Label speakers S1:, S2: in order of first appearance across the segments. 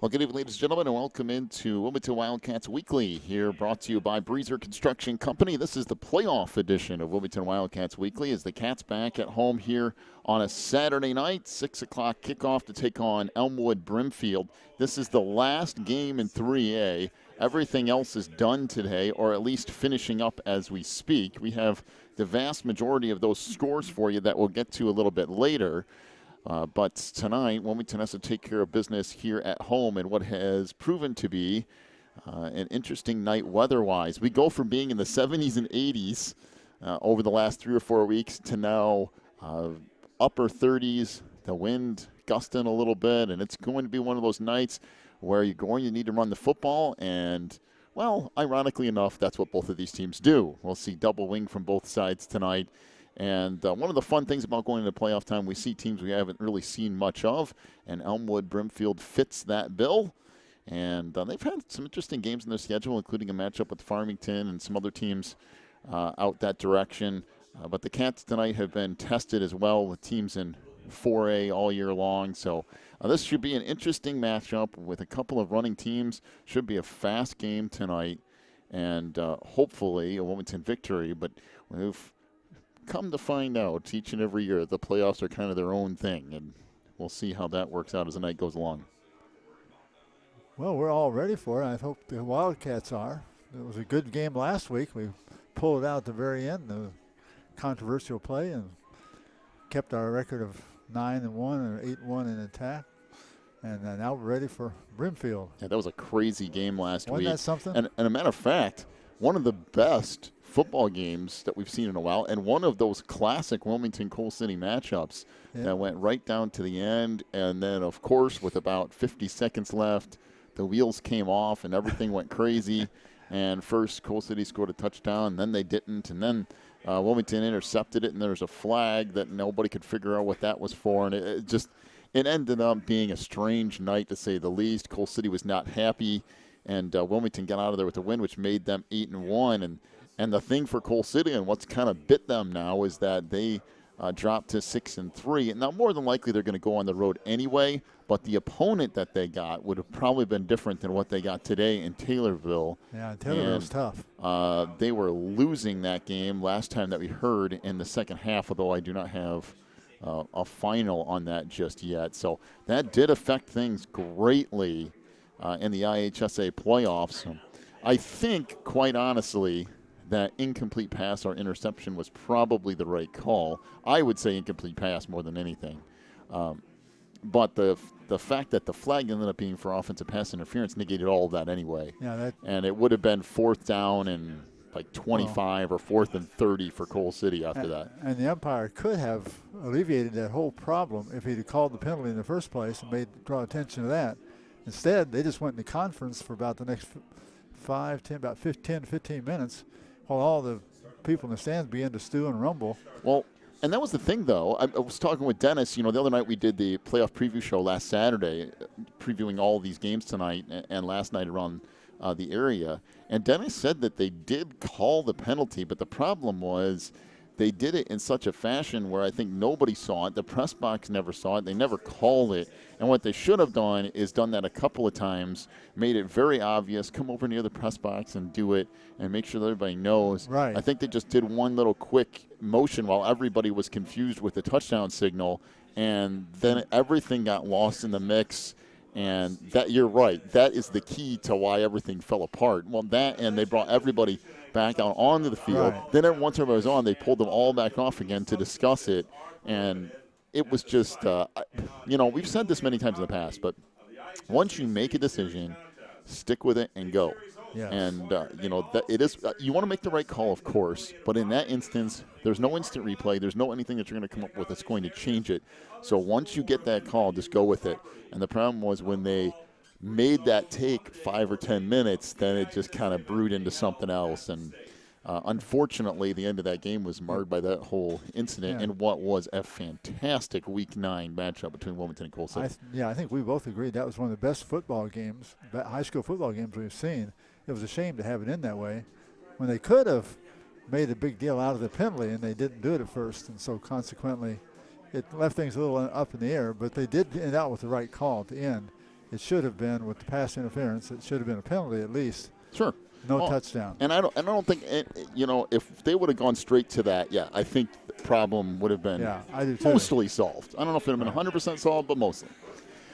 S1: Well, good evening, ladies and gentlemen, and welcome into Wilmington Wildcats Weekly, here brought to you by Breezer Construction Company. This is the playoff edition of Wilmington Wildcats Weekly as the Cats back at home here on a Saturday night, 6 o'clock kickoff to take on Elmwood Brimfield. This is the last game in 3A. Everything else is done today, or at least finishing up as we speak. We have the vast majority of those scores for you that we'll get to a little bit later. But tonight, Wilmington has to take care of business here at home in what has proven to be an interesting night weather-wise. We go from being in the 70s and 80s over the last 3 or 4 weeks to now upper 30s, the wind gusting a little bit, and it's going to be one of those nights where you're going to need to run the football, and, well, ironically enough, that's what both of these teams do. We'll see double wing from both sides tonight. And one of the fun things about going into playoff time, we see teams we haven't really seen much of, and Elmwood Brimfield fits that bill. And they've had some interesting games in their schedule, including a matchup with Farmington and some other teams out that direction. But the Cats tonight have been tested as well with teams in 4A all year long. So this should be an interesting matchup with a couple of running teams. Should be a fast game tonight, and hopefully a Wilmington victory. But we've come to find out each and every year the playoffs are kind of their own thing, and we'll see how that works out as the night goes along.
S2: Well, we're all ready for it. I hope the Wildcats are. It was a good game last week. We pulled it out at the very end, the controversial play, and kept our record of 9-1 or 8-1 in attack. And now we're ready for Brimfield.
S1: Yeah, that was a crazy game last week.
S2: Wasn't that something?
S1: And a matter of fact, one of the best football games that we've seen in a while, and one of those classic Wilmington-Coal City matchups that went right down to the end. And then, of course, with about 50 seconds left, the wheels came off and everything went crazy. And first, Coal City scored a touchdown, then they didn't. And then Wilmington intercepted it, and there was a flag that nobody could figure out what that was for. And it ended up being a strange night, to say the least. Coal City was not happy, and Wilmington got out of there with a win, which made them 8-1. And the thing for Coal City and what's kind of bit them now is that they dropped to 6-3. And now more than likely they're going to go on the road anyway, but the opponent that they got would have probably been different than what they got today in Taylorville.
S2: Yeah, Taylorville's tough.
S1: They were losing that game last time that we heard in the second half, although I do not have a final on that just yet. So that did affect things greatly in the IHSA playoffs. I think, quite honestly, that incomplete pass or interception was probably the right call. I would say incomplete pass more than anything. But the fact that the flag ended up being for offensive pass interference negated all of that anyway.
S2: Yeah,
S1: and it would have been 4th down and like 25 or 4th and 30 for Coal City after that.
S2: And the umpire could have alleviated that whole problem if he'd have called the penalty in the first place and draw attention to that. Instead, they just went into conference for about the next 15 minutes while all the people in the stands began to stew and rumble.
S1: Well, and that was the thing, though. I was talking with Dennis. You know, the other night we did the playoff preview show last Saturday, previewing all these games tonight and last night around the area. And Dennis said that they did call the penalty, but the problem was they did it in such a fashion where I think nobody saw it. The press box never saw it. They never called it. And what they should have done is done that a couple of times, made it very obvious, come over near the press box and do it and make sure that everybody knows.
S2: Right.
S1: I think they just did one little quick motion while everybody was confused with the touchdown signal, and then everything got lost in the mix. And that, you're right, that is the key to why everything fell apart. Well, that, and they brought everybody back out onto the field.
S2: Right.
S1: Then once everybody was on, they pulled them all back off again to discuss it. And it was just, we've said this many times in the past, but once you make a decision, stick with it and go.
S2: Yes.
S1: And, that it is, you want to make the right call, of course, but in that instance, there's no instant replay. There's no anything that you're going to come up with that's going to change it. So once you get that call, just go with it. And the problem was when they made that take 5 or 10 minutes, then it just kind of brewed into something else. And unfortunately, the end of that game was marred by that whole incident in what was a fantastic Week 9 matchup between Wilmington and Coal City.
S2: I think we both agreed that was one of the best football games, high school football games we've seen. It was a shame to have it in that way when they could have made a big deal out of the penalty, and they didn't do it at first. And so consequently, it left things a little up in the air, but they did end out with the right call at the end. it should have been, with the pass interference, it should have been a penalty at least.
S1: Sure.
S2: No touchdown.
S1: And I don't think if they would have gone straight to that, I think the problem would have been mostly solved. I don't know if it would have been 100% solved, but mostly.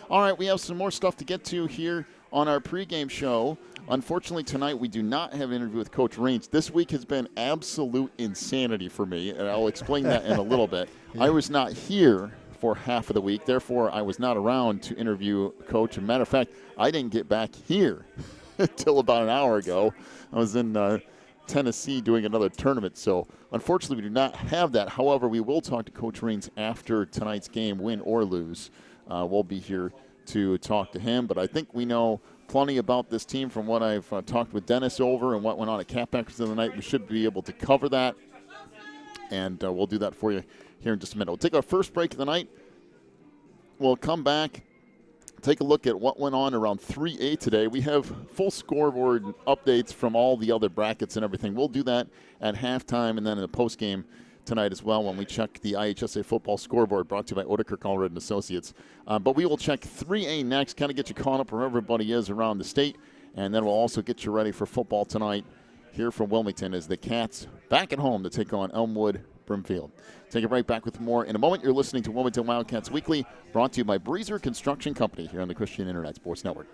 S1: All right, we have some more stuff to get to here on our pregame show. Unfortunately, tonight we do not have an interview with Coach Raines. This week has been absolute insanity for me, and I'll explain that in a little bit. I was not here for half of the week. Therefore, I was not around to interview Coach. As a matter of fact, I didn't get back here until about an hour ago. I was in Tennessee doing another tournament. So, unfortunately, we do not have that. However, we will talk to Coach Raines after tonight's game, win or lose. We'll be here to talk to him. But I think we know plenty about this team from what I've talked with Dennis over and what went on at Catbackers of the night. We should be able to cover that. And we'll do that for you here in just a minute. We'll take our first break of the night. We'll come back, take a look at what went on around 3A today. We have full scoreboard updates from all the other brackets and everything. We'll do that at halftime and then in the postgame tonight as well when we check the IHSA football scoreboard brought to you by Odekirk Allred and Associates. But we will check 3A next, kind of get you caught up where everybody is around the state, and then we'll also get you ready for football tonight here from Wilmington as the Cats back at home to take on Elmwood Brimfield. Take it right back with more in a moment. You're listening to Wilmington Wildcats Weekly, brought to you by Breezer Construction Company here on the Christian Internet Sports Network.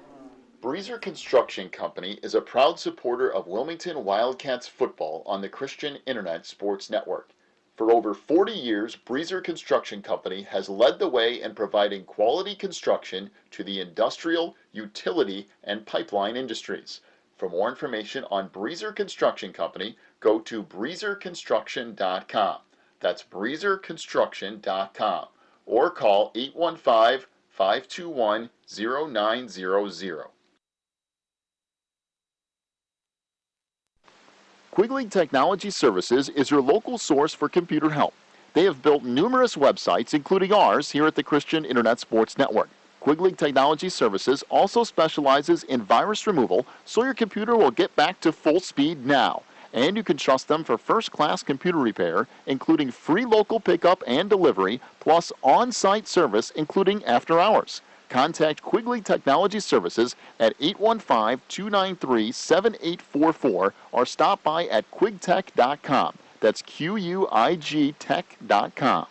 S1: Breezer Construction Company is a proud supporter of Wilmington Wildcats football on the Christian Internet Sports Network. For over 40 years, Breezer Construction Company has led the way in providing quality construction to the industrial, utility, and pipeline industries. For more information on Breezer Construction Company, go to breezerconstruction.com. That's breezerconstruction.com. Or call 815-521-0900. Quigley Technology Services is your local source for computer help. They have built numerous websites, including ours, here at the Christian Internet Sports Network. Quigley Technology Services also specializes in virus removal, so your computer will get back to full speed now. And you can trust them for first-class computer repair, including free local pickup and delivery, plus on-site service, including after hours. Contact Quigley Technology Services at 815-293-7844 or stop by at quigtech.com. That's QUIG tech.com.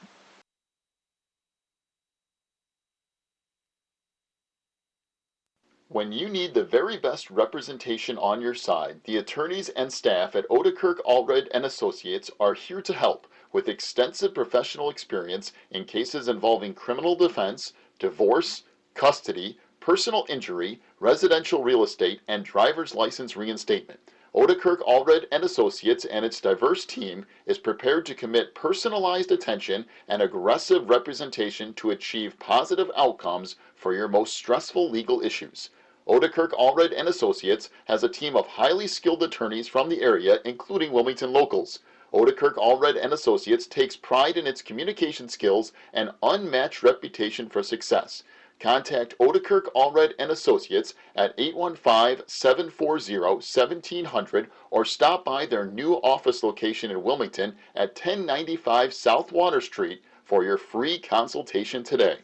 S1: When you need the very best representation on your side, the attorneys and staff at Odekirk Allred and Associates are here to help with extensive professional experience in cases involving criminal defense, divorce, custody, personal injury, residential real estate, and driver's license reinstatement. Odekirk Allred and Associates and its diverse team is prepared to commit personalized attention and aggressive representation to achieve positive outcomes for your most stressful legal issues. Odekirk Allred and Associates has a team of highly skilled attorneys from the area, including Wilmington locals. Odekirk Allred and Associates takes pride in its communication skills and unmatched reputation for success. Contact Odekirk Allred and Associates at 815-740-1700 or stop by their new office location in Wilmington at 1095 South Water Street for your free consultation today.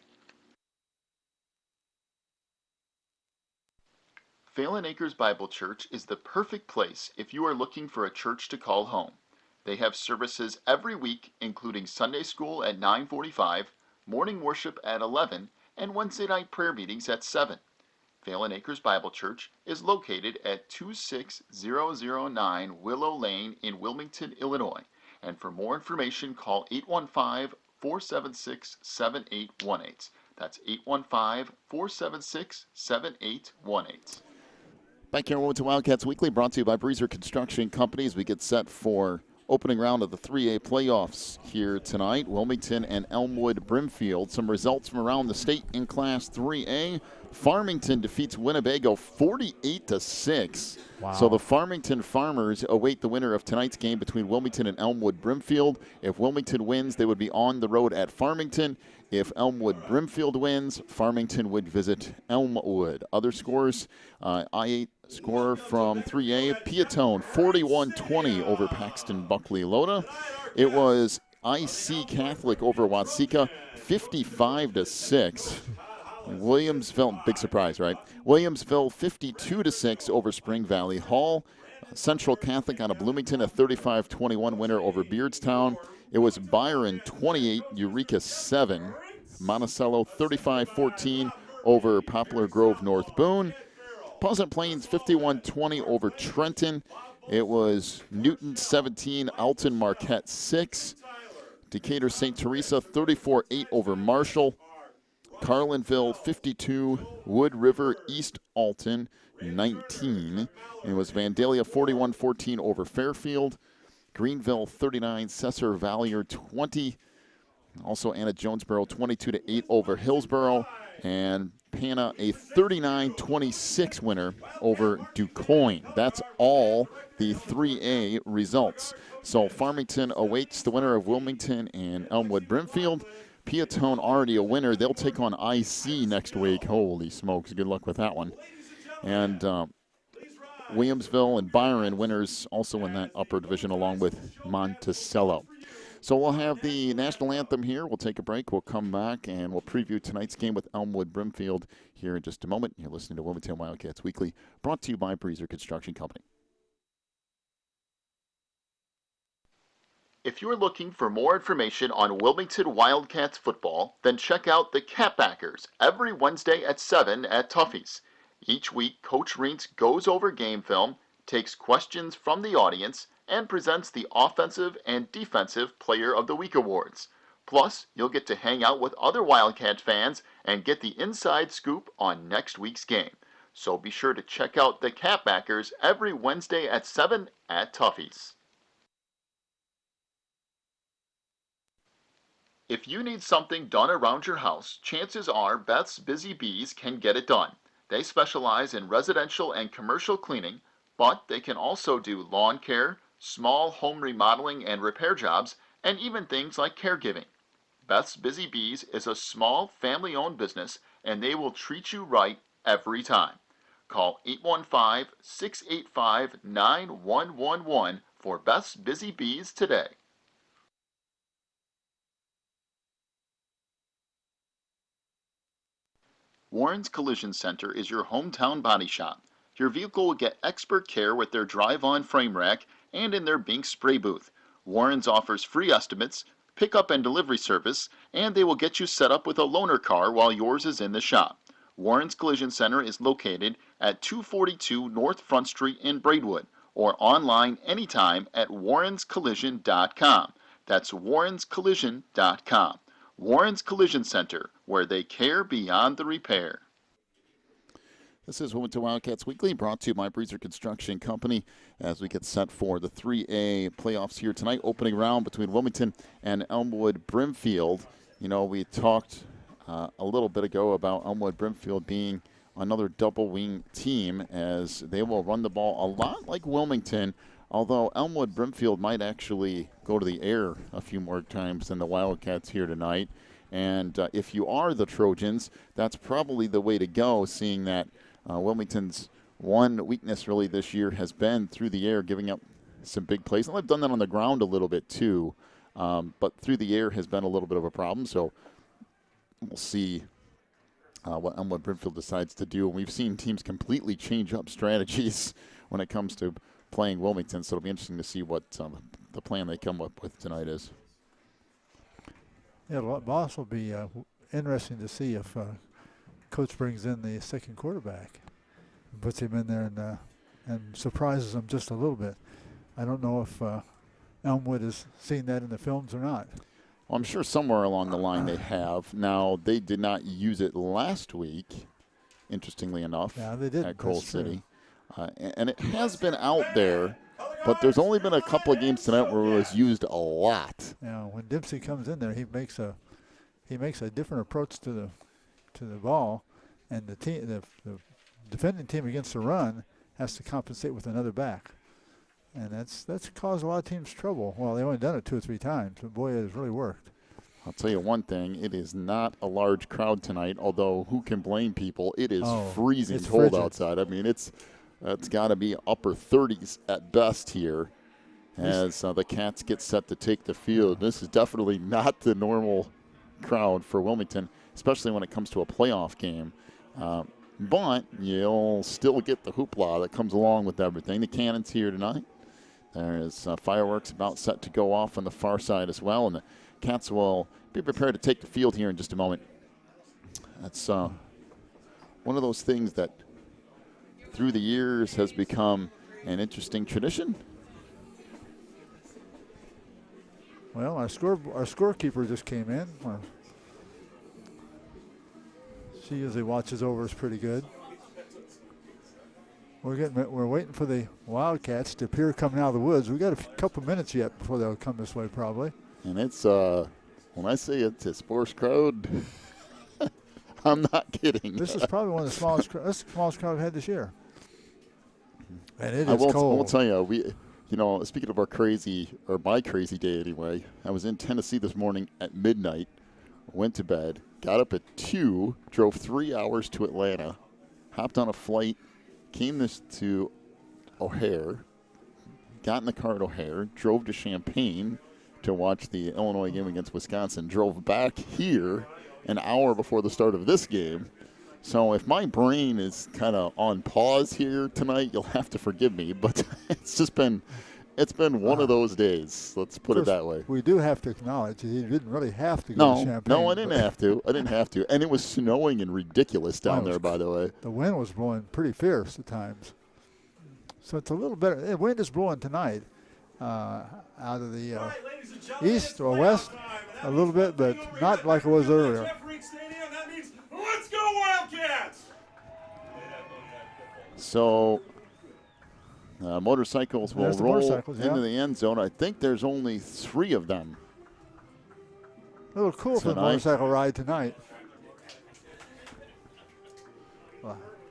S1: Phelan Acres Bible Church is the perfect place if you are looking for a church to call home. They have services every week, including Sunday school at 9:45, morning worship at 11, and Wednesday night prayer meetings at 7. Phelan Acres Bible Church is located at 26009 Willow Lane in Wilmington, Illinois. And for more information, call 815-476-7818. That's 815-476-7818. Back here to Wildcats Weekly, brought to you by Breezer Construction Company as we get set for opening round of the 3A playoffs here tonight. Wilmington and Elmwood Brimfield. Some results from around the state in Class 3A. Farmington defeats Winnebago 48-6.
S2: Wow.
S1: So the Farmington Farmers await the winner of tonight's game between Wilmington and Elmwood Brimfield. If Wilmington wins, they would be on the road at Farmington. If Elmwood Brimfield wins, Farmington would visit Elmwood. Other scores, I-8 score from 3A, Piatone 41-20 over Paxton Buckley Lota. It was IC Catholic over Watseka 55-6. Williamsville, big surprise, right? Williamsville 52-6 over Spring Valley Hall. Central Catholic out of Bloomington, a 35-21 winner over Beardstown. It was Byron 28, Eureka 7. Monticello 35-14 over Poplar Grove North Boone. Pleasant Plains 51-20 over Trenton. It was Newton 17, Alton Marquette 6. Decatur St. Teresa 34-8 over Marshall. Carlinville 52, Wood River East Alton 19. It was Vandalia 41-14 over Fairfield. Greenville 39, Cesar Valier 20. Also Anna Jonesboro 22-8 over Hillsboro. And Pana a 39-26 winner over DuQuoin. That's all the 3A results. So Farmington awaits the winner of Wilmington and Elmwood Brimfield. Peatone already a winner. They'll take on IC next week. Holy smokes, good luck with that one. And Williamsville and Byron winners also in that upper division along with Monticello. So we'll have the national anthem here. We'll take a break. We'll come back and we'll preview tonight's game with Elmwood Brimfield here in just a moment. You're listening to Wilmington Wildcats Weekly, brought to you by Breezer Construction Company.
S3: If you're looking for more information on Wilmington Wildcats football, then check out the Catbackers every Wednesday at 7 at Tuffy's. Each week, Coach Reentz goes over game film, takes questions from the audience, and presents the Offensive and Defensive Player of the Week awards. Plus, you'll get to hang out with other Wildcat fans and get the inside scoop on next week's game. So be sure to check out the Catbackers every Wednesday at 7 at Tuffy's. If you need something done around your house, chances are Beth's Busy Bees can get it done. They specialize in residential and commercial cleaning, but they can also do lawn care, small home remodeling and repair jobs, and even things like caregiving. Beth's Busy Bees is a small family-owned business, and they will treat you right every time. Call 815-685-9111 for Beth's Busy Bees today. Warren's Collision Center is your hometown body shop. Your vehicle will get expert care with their drive-on frame rack and in their Bink spray booth. Warren's offers free estimates, pickup and delivery service, and they will get you set up with a loaner car while yours is in the shop. Warren's Collision Center is located at 242 North Front Street in Braidwood, or online anytime at warrenscollision.com. That's warrenscollision.com. Warren's Collision Center, where they care beyond the repair.
S1: This is Wilmington Wildcats Weekly, brought to you by Breezer Construction Company as we get set for the 3A playoffs here tonight. Opening round between Wilmington and Elmwood Brimfield. You know, we talked a little bit ago about Elmwood Brimfield being another double wing team as they will run the ball a lot like Wilmington, although Elmwood Brimfield might actually go to the air a few more times than the Wildcats here tonight. And if you are the Trojans, that's probably the way to go, seeing that Wilmington's one weakness really this year has been through the air, giving up some big plays. And they've done that on the ground a little bit too, but through the air has been a little bit of a problem. So we'll see what Elmwood Brimfield decides to do. And we've seen teams completely change up strategies when it comes to playing Wilmington, so it'll be interesting to see what the plan they come up with tonight is.
S2: Yeah, it'll also be interesting to see if Coach brings in the second quarterback and puts him in there and surprises him just a little bit. I don't know if Elmwood has seen that in the films or not.
S1: Well, I'm sure somewhere along the line they have. Now, they did not use it last week, interestingly enough,
S2: yeah, they did.
S1: at Coal City. And it has been out there, but there's only been a couple of games tonight where it was used a lot.
S2: Yeah, when Dempsey comes in there, he makes a different approach to the ball, and the defending team against the run has to compensate with another back, and that's caused a lot of teams trouble. Well, they only done it 2 or 3 times, but boy, it has really worked.
S1: I'll tell you one thing, it is not a large crowd tonight, although who can blame people? It is freezing cold outside. I mean, it's got to be upper 30s at best here as the Cats get set to take the field. This is definitely not the normal crowd for Wilmington. especially when it comes to a playoff game. But you'll still get the hoopla that comes along with everything. The Cannon's here tonight. There's fireworks about set to go off on the far side as well, and the Cats will be prepared to take the field here in just a moment. That's one of those things that through the years has become an interesting tradition.
S2: Well, our scorekeeper just came in. She usually watches over us pretty good. We're waiting for the Wildcats to appear coming out of the woods. We got a couple minutes yet before they'll come this way, probably.
S1: And it's when I say it's a sports crowd, I'm not kidding.
S2: This is probably one of the smallest. That's the smallest crowd we've had this year. And it is cold.
S1: I will tell you, speaking of my crazy day anyway, I was in Tennessee this morning at midnight, went to bed, got up at 2, drove 3 hours to Atlanta, hopped on a flight, came to O'Hare, got in the car at O'Hare, drove to Champaign to watch the Illinois game against Wisconsin, drove back here an hour before the start of this game. So if my brain is kind of on pause here tonight, you'll have to forgive me. But it's been one of those days. Let's put it that way.
S2: We do have to acknowledge that you didn't really have to go to Champaign.
S1: No, I didn't have to. And it was snowing and ridiculous down there, by the way.
S2: The wind was blowing pretty fierce at times. So it's a little better. The wind is blowing tonight out of the east or west a little bit, but not like it was earlier.
S4: Let's go Wildcats!
S1: So motorcycles will roll into the end zone. I think there's only 3 of them.
S2: A little cool for the motorcycle ride tonight.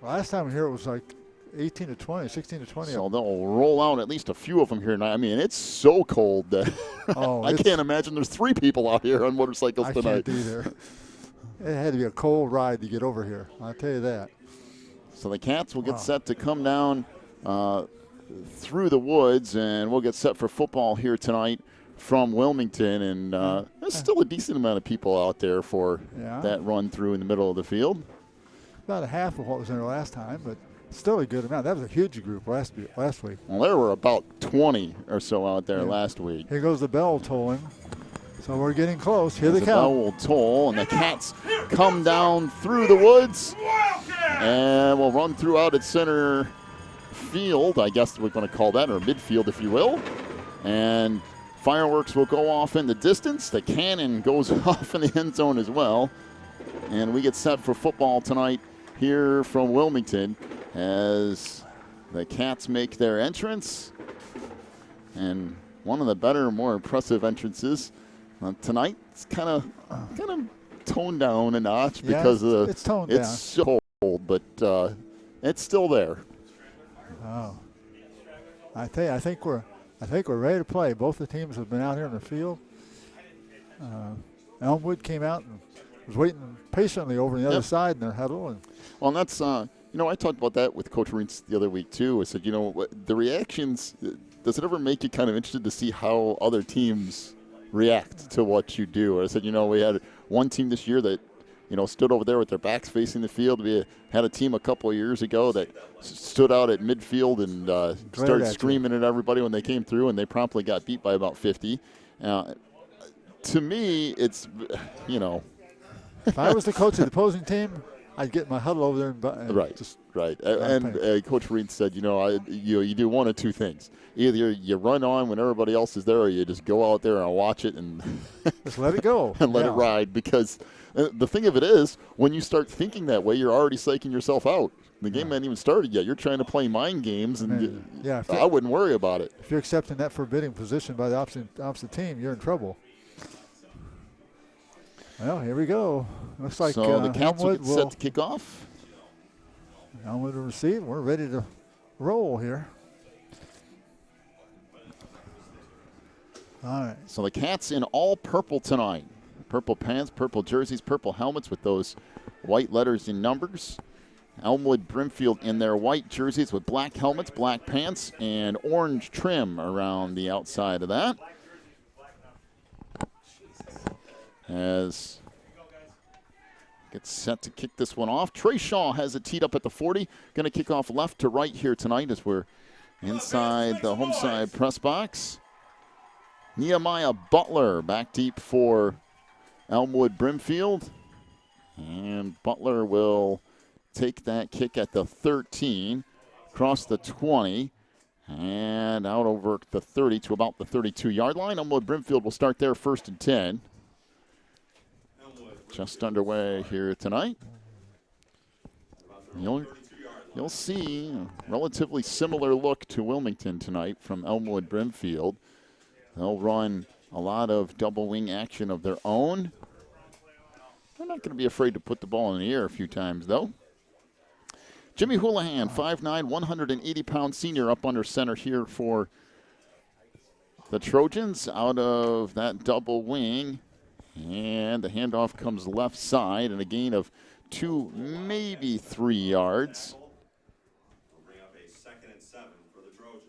S2: Last time here it was like 18 to 20, 16 to 20.
S1: So they'll roll out at least a few of them here tonight. I mean, it's so cold that I can't imagine there's 3 people out here on motorcycles tonight.
S2: I can't either. It had to be a cold ride to get over here. I'll tell you that.
S1: So the Cats will get set to come down through the woods, and we'll get set for football here tonight from Wilmington. And there's still a decent amount of people out there for that run through in the middle of the field.
S2: About a half of what was there last time, but still a good amount. That was a huge group last week.
S1: Well, there were about 20 or so out there last week.
S2: Here goes the bell tolling. So we're getting close. Here they come.
S1: The bell will toll, and the Cats come down through the woods. And we'll run throughout its center field, I guess we're going to call that, or midfield, if you will. And fireworks will go off in the distance. The cannon goes off in the end zone as well. And we get set for football tonight here from Wilmington as the Cats make their entrance. And one of the better, more impressive entrances tonight. It's kind of toned down a notch because
S2: it's toned down.
S1: It's so cold, but it's still there.
S2: Oh, I think we're ready to play. Both the teams have been out here in the field. Elmwood came out and was waiting patiently over on the other side in their huddle.
S1: And that's I talked about that with Coach Reentz the other week too. I said, the reactions. Does it ever make you kind of interested to see how other teams react to what you do? I said, we had one team this year that stood over there with their backs facing the field. We had a team a couple of years ago that stood out at midfield and started screaming at everybody when they came through, and they promptly got beat by about 50. To me, it's,
S2: If I was the coach of the opposing team, I'd get my huddle over there and
S1: right. And Coach Reed said, you do one of two things. Either you run on when everybody else is there, or you just go out there and watch it and
S2: just let it go
S1: and let it ride. Because the thing of it is, when you start thinking that way, you're already psyching yourself out. The game hasn't even started yet. You're trying to play mind games, and I wouldn't worry about it.
S2: If you're accepting that forbidding position by the opposite team, you're in trouble. Well, here we go. Looks like
S1: the Cats will get set to kick off.
S2: Elmwood will receive. We're ready to roll here. All right.
S1: So the Cats in all purple tonight. Purple pants, purple jerseys, purple helmets with those white letters and numbers. Elmwood Brimfield in their white jerseys with black helmets, black pants, and orange trim around the outside of that. As gets set to kick this one off. Trey Shaw has it teed up at the 40. Going to kick off left to right here tonight as we're inside the home side press box. Nehemiah Butler back deep for Elmwood Brimfield. And Butler will take that kick at the 13, across the 20, and out over the 30 to about the 32-yard line. Elmwood Brimfield will start there, 1st and 10. Just underway here tonight. You'll see a relatively similar look to Wilmington tonight from Elmwood Brimfield. They'll run a lot of double wing action of their own. They're not going to be afraid to put the ball in the air a few times, though. Jimmy Houlihan, 5'9", 180-pound senior up under center here for the Trojans out of that double wing. And the handoff comes left side and a gain of 2, maybe 3 yards.
S4: We'll bring up a 2nd and 7 for the Trojans.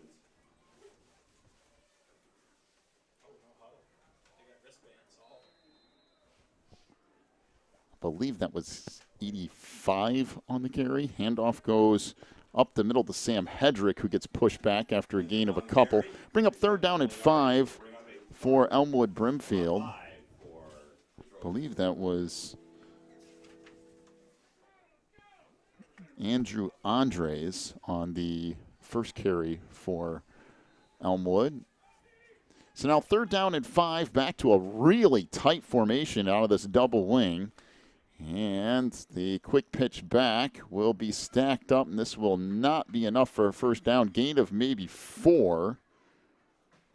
S1: I believe that was 85 on the carry. Handoff goes up the middle to Sam Hedrick, who gets pushed back after a gain of a couple. Bring up 3rd down and 5 for Elmwood Brimfield. I believe that was Andrew Andres on the first carry for Elmwood. So now 3rd down and 5, back to a really tight formation out of this double wing. And the quick pitch back will be stacked up, and this will not be enough for a 1st down. Gain of maybe 4.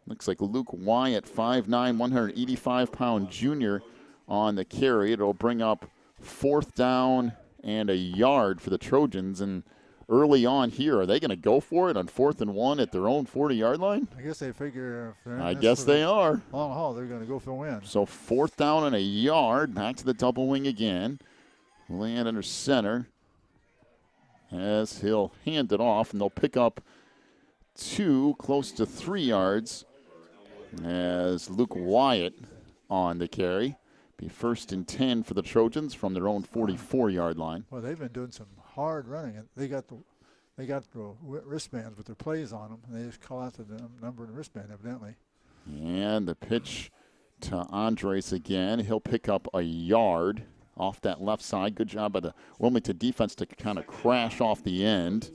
S1: Looks like Luke Wyatt, 5'9", 185-pound junior on the carry. It'll bring up 4th down and a yard for the Trojans. And early on here, are they going to go for it on 4th and 1 at their own 40-yard line?
S2: I guess they figure if they're
S1: I guess they are.
S2: Long haul, they're going to go for the win.
S1: So 4th down and a yard. Back to the double wing again. Land under center as he'll hand it off, and they'll pick up 2, close to 3 yards as Luke Wyatt on the carry. Be 1st and 10 for the Trojans from their own 44-yard line.
S2: Well, they've been doing some hard running. They got the wristbands with their plays on them, and they just call out the number in the wristband, evidently.
S1: And the pitch to Andres again. He'll pick up a yard off that left side. Good job by the Wilmington defense to kind of crash off the end.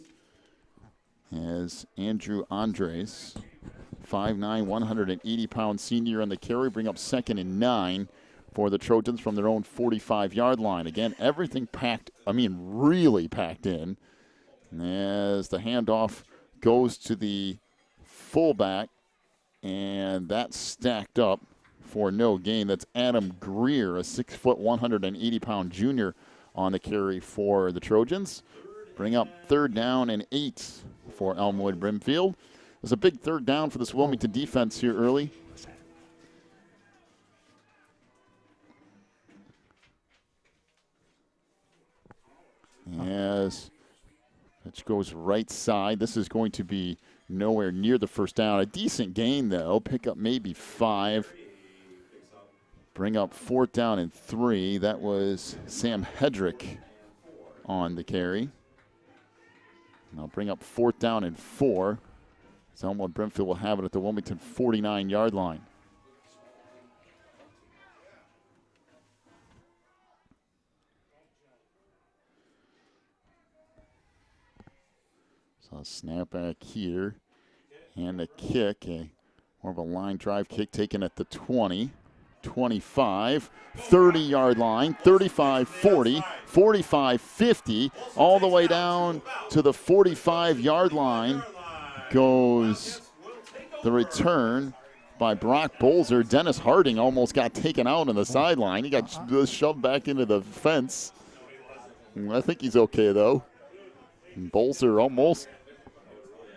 S1: As Andrew Andres, 5'9", 180-pound senior on the carry, bring up 2nd and 9 for the Trojans from their own 45-yard line. Again, everything packed, really packed in. As the handoff goes to the fullback, and that's stacked up for no gain. That's Adam Greer, a 6', 180-pound junior on the carry for the Trojans. Bring up 3rd down and 8 for Elmwood Brimfield. There's a big 3rd down for this Wilmington defense here early. As pitch goes right side. This is going to be nowhere near the 1st down. A decent gain, though. Pick up maybe 5. Bring up 4th down and 3. That was Sam Hedrick on the carry. Now bring up 4th down and 4. Elmwood Brimfield will have it at the Wilmington 49-yard line. So a snap back here and a kick, more of a line drive kick taken at the 20, 25, 30-yard line, 35, 40, 45, 50, all the way down to the 45-yard line goes the return by Brock Bolzer. Dennis Harding almost got taken out on the sideline. He got shoved back into the fence. I think he's okay, though. And Bolzer almost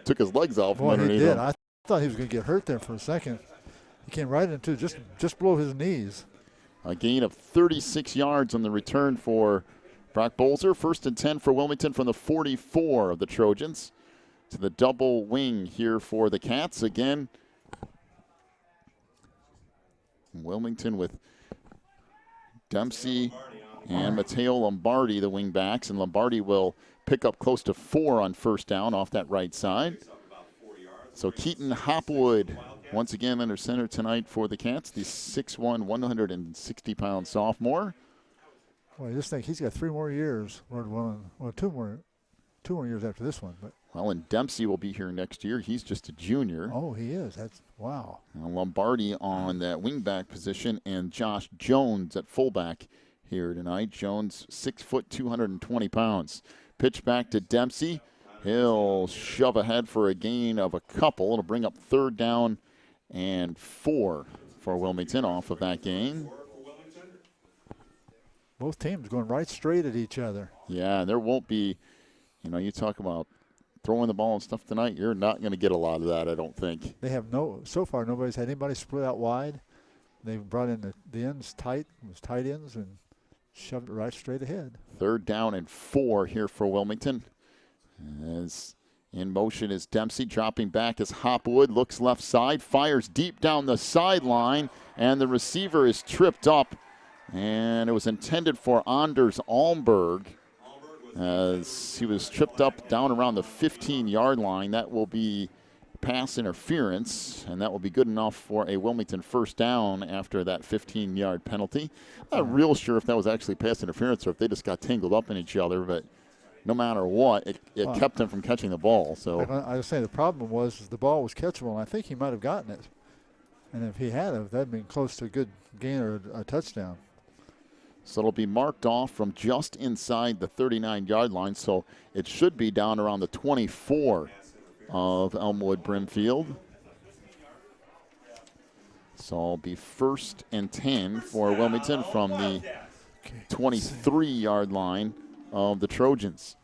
S1: took his legs off from underneath him.
S2: I thought he was going to get hurt there for a second. He came right into just below his knees.
S1: A gain of 36 yards on the return for Brock Bolzer. 1st and 10 for Wilmington from the 44 of the Trojans. To the double wing here for the Cats. Again, Wilmington with Dempsey and Mateo Lombardi, the wing backs, and Lombardi will pick up close to 4 on first down off that right side. So Keaton Hopwood once again under center tonight for the Cats, the 6'1", 160-pound sophomore.
S2: Well, I just think he's got 3 more years, well, 2 more years after this one. But
S1: Well, and Dempsey will be here next year. He's just a junior.
S2: oh, he is. That's wow.
S1: Lombardi on that wingback position, and Josh Jones at fullback here tonight. Jones, 6 foot, 220 pounds. Pitch back to Dempsey. He'll shove ahead for a gain of a couple. It'll bring up 3rd down and 4 for Wilmington off of that gain.
S2: Both teams going right straight at each other.
S1: Yeah, there won't be, you talk about throwing the ball and stuff tonight, you're not going to get a lot of that, I don't think.
S2: They have so far nobody's had anybody split out wide. They've brought in the ends tight, those tight ends, and shoved it right straight ahead.
S1: 3rd down and 4 here for Wilmington. As in motion is Dempsey, dropping back as Hopwood, looks left side, fires deep down the sideline, and the receiver is tripped up, and it was intended for Anders Almberg as he was tripped up down around the 15-yard line. That will be pass interference, and that will be good enough for a Wilmington 1st down after that 15-yard penalty. Not real sure if that was actually pass interference or if they just got tangled up in each other, but no matter what, it kept him from catching the ball. So
S2: I was saying the problem was the ball was catchable, and I think he might have gotten it. And if he had, that'd been close to a good gain or a touchdown.
S1: So it'll be marked off from just inside the 39-yard line, so it should be down around the 24 of Elmwood Brimfield. So it'll be 1st and 10 for Wilmington from the 23-yard line of the Trojans.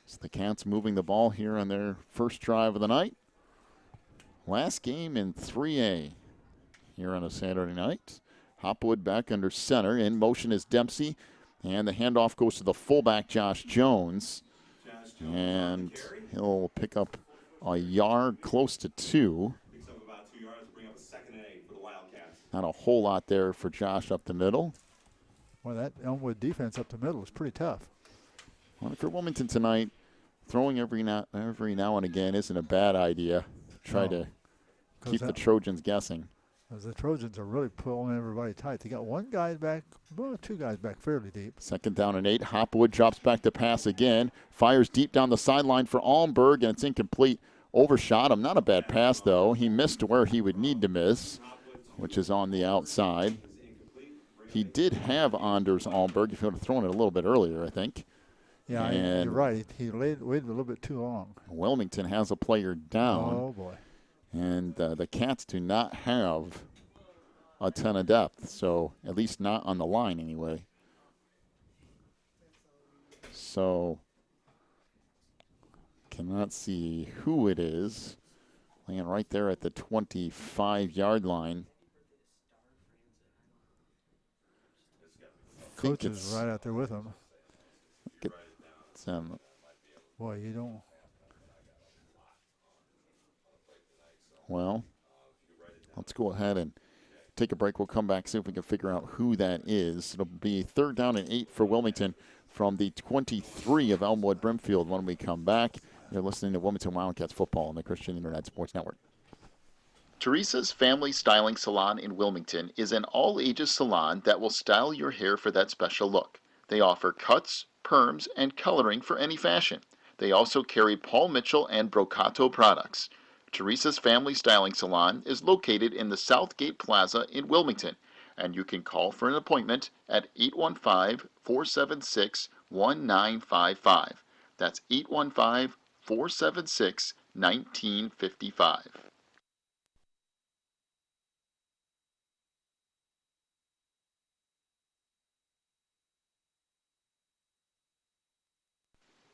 S1: So the Cats moving the ball here on their first drive of the night. Last game in 3A here on a Saturday night. Hopwood back under center. In motion is Dempsey, and the handoff goes to the fullback, Josh Jones. And he'll pick up a yard, close to 2.
S4: Picks up about 2 yards to bring up a 2nd and 8 for the Wildcats.
S1: Not a whole lot there for Josh up the middle.
S2: Well, that Elmwood defense up the middle is pretty tough.
S1: Well, if you're Wilmington tonight, throwing every now and again isn't a bad idea. Try to keep the Trojans guessing.
S2: Because the Trojans are really pulling everybody tight. They got 2 guys back fairly deep.
S1: 2nd down and 8. Hopwood drops back to pass again. Fires deep down the sideline for Almberg, and it's incomplete. Overshot him. Not a bad pass, though. He missed where he would need to miss, which is on the outside. He did have Anders Almberg if he would have thrown it a little bit earlier, I think.
S2: Yeah,
S1: and
S2: you're right. He waited a little bit too long.
S1: Wilmington has a player down.
S2: Oh, boy.
S1: And the Cats do not have a ton of depth, so at least not on the line anyway. So cannot see who it is. Laying right there at the 25-yard line.
S2: Coach is right out there with him.
S1: It's,
S2: boy, you don't.
S1: Well, let's go ahead and take a break. We'll come back, see if we can figure out who that is. It'll be 3rd down and 8 for Wilmington from the 23 of Elmwood Brimfield when we come back. You're listening to Wilmington Wildcats football on the Christian Internet Sports Network.
S3: Teresa's Family Styling Salon in Wilmington is an all-ages salon that will style your hair for that special look. They offer cuts, perms, and coloring for any fashion. They also carry Paul Mitchell and Brocato products. Teresa's Family Styling Salon is located in the Southgate Plaza in Wilmington, and you can call for an appointment at 815-476-1955. That's 815-476-1955.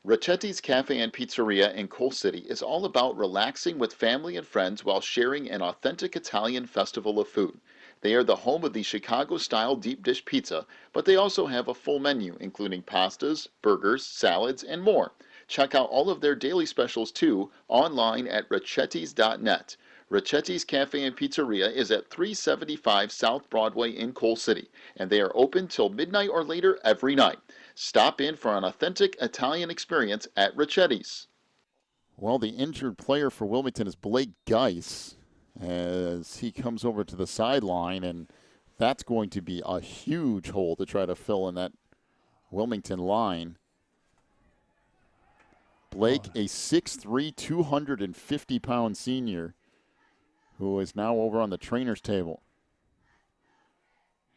S3: Racchetti's Cafe and Pizzeria in Coal City is all about relaxing with family and friends while sharing an authentic Italian festival of food. They are the home of the Chicago-style deep dish pizza, but they also have a full menu including pastas, burgers, salads, and more. Check out all of their daily specials too online at racchettis.net. Ricchetti's Cafe and Pizzeria is at 375 South Broadway in Coal City, and they are open till midnight or later every night. Stop in for an authentic Italian experience at Ricchetti's.
S1: Well, the injured player for Wilmington is Blake Geis as he comes over to the sideline, and that's going to be a huge hole to try to fill in that Wilmington line. Blake, a 6'3", 250-pound senior who is now over on the trainer's table.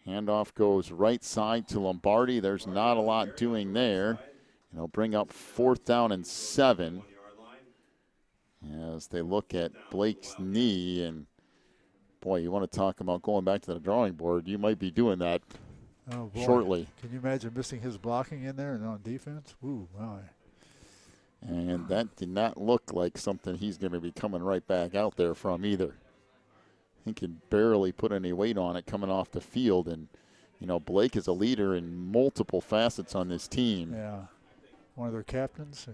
S1: Handoff goes right side to Lombardi. There's not a lot doing there. And he'll bring up 4th down and 7 as they look at Blake's knee. And, boy, you want to talk about going back to the drawing board. You might be doing that shortly.
S2: Can you imagine missing his blocking in there and on defense? Ooh, my.
S1: And that did not look like something he's going to be coming right back out there from either. He could barely put any weight on it coming off the field. And, you know, Blake is a leader in multiple facets on this team.
S2: Yeah, one of their captains.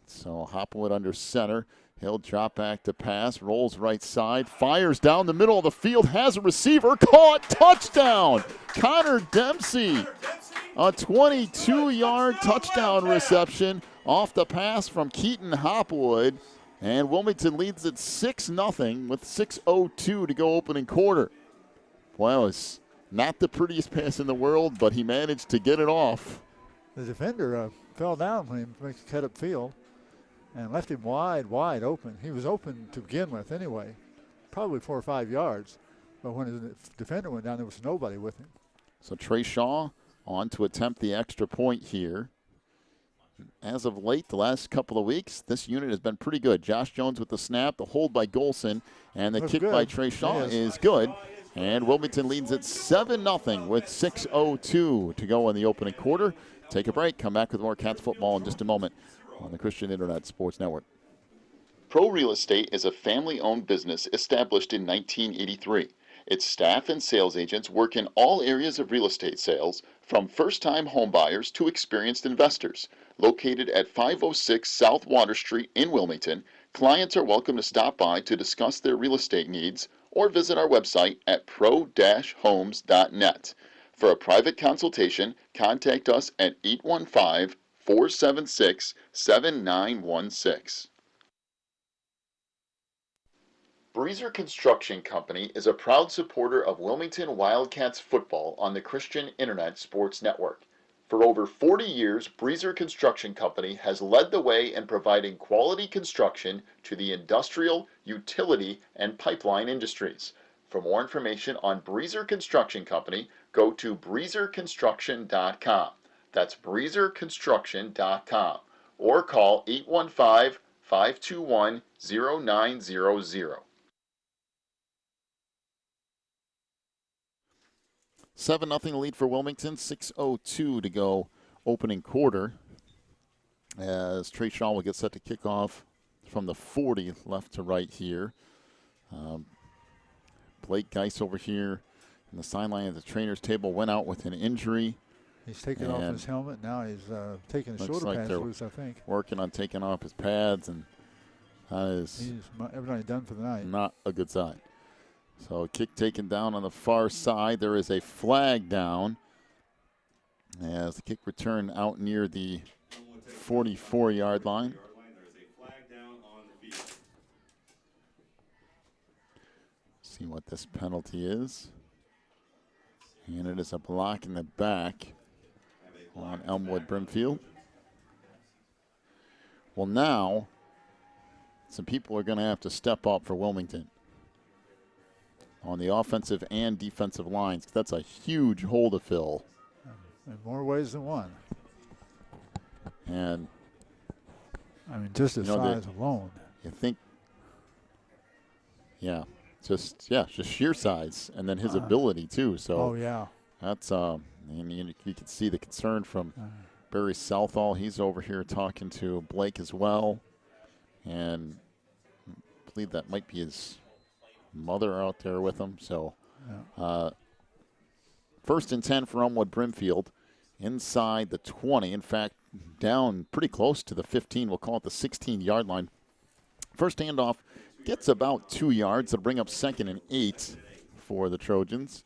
S1: So Hopwood under center. He'll drop back to pass, rolls right side, fires down the middle of the field, has a receiver, caught, touchdown! Connor Dempsey, a 22-yard touchdown reception off the pass from Keaton Hopwood. And Wilmington leads at 6-0 with 6:02 to go opening quarter. Well, it's not the prettiest pass in the world, but he managed to get it off.
S2: The defender fell down when he cut up field and left him wide open. He was open to begin with anyway, probably 4 or 5 yards. But when the defender went down, there was nobody with him.
S1: So Trey Shaw on to attempt the extra point here. As of late, the last couple of weeks, this unit has been pretty good. Josh Jones with the snap, the hold by Golson, and the kick by Trey Shaw is good. And Wilmington leads at 7-0 with 6:02 to go in the opening quarter. Take a break. Come back with more Cats football in just a moment on the Christian Internet Sports Network.
S3: Pro Real Estate is a family-owned business established in 1983. Its staff and sales agents work in all areas of real estate sales, from first-time homebuyers to experienced investors. Located at 506 South Water Street in Wilmington, clients are welcome to stop by to discuss their real estate needs or visit our website at pro-homes.net. For a private consultation, contact us at 815-476-7916. Breezer Construction Company is a proud supporter of Wilmington Wildcats football on the Christian Internet Sports Network. For over 40 years, Breezer Construction Company has led the way in providing quality construction to the industrial, utility, and pipeline industries. For more information on Breezer Construction Company, go to breezerconstruction.com. That's breezerconstruction.com. Or call 815-521-0900.
S1: 7-0 lead for Wilmington, 6:02 to go opening quarter. As Trey Shaw will get set to kick off from the 40 left to right here. Blake Geis over here in the sideline at the trainer's table went out with an injury.
S2: He's taking off his helmet. Now he's taking his shoulder pads loose, I think.
S1: Working on taking off his pads, and
S2: he's evidently done for the night.
S1: Not a good sign. So kick taken down on the far side. There is a flag down as the kick return out near the 44-yard line. See what this penalty is. And it is a block in the back on Elmwood Brimfield. Well, now some people are going to have to step up for Wilmington on the offensive and defensive lines. That's a huge hole to fill.
S2: In more ways than one.
S1: And
S2: I mean, just the size alone.
S1: You think, just sheer size, and then his ability too. So, that's and you can see the concern from Barry Southall. He's over here talking to Blake as well, and I believe that might be his mother out there with him. So, 1st and 10 for Elmwood Brimfield, inside the 20. In fact, down pretty close to the 15. We'll call it the 16-yard line First handoff gets about 2 yards. They'll bring up 2nd and 8 for the Trojans.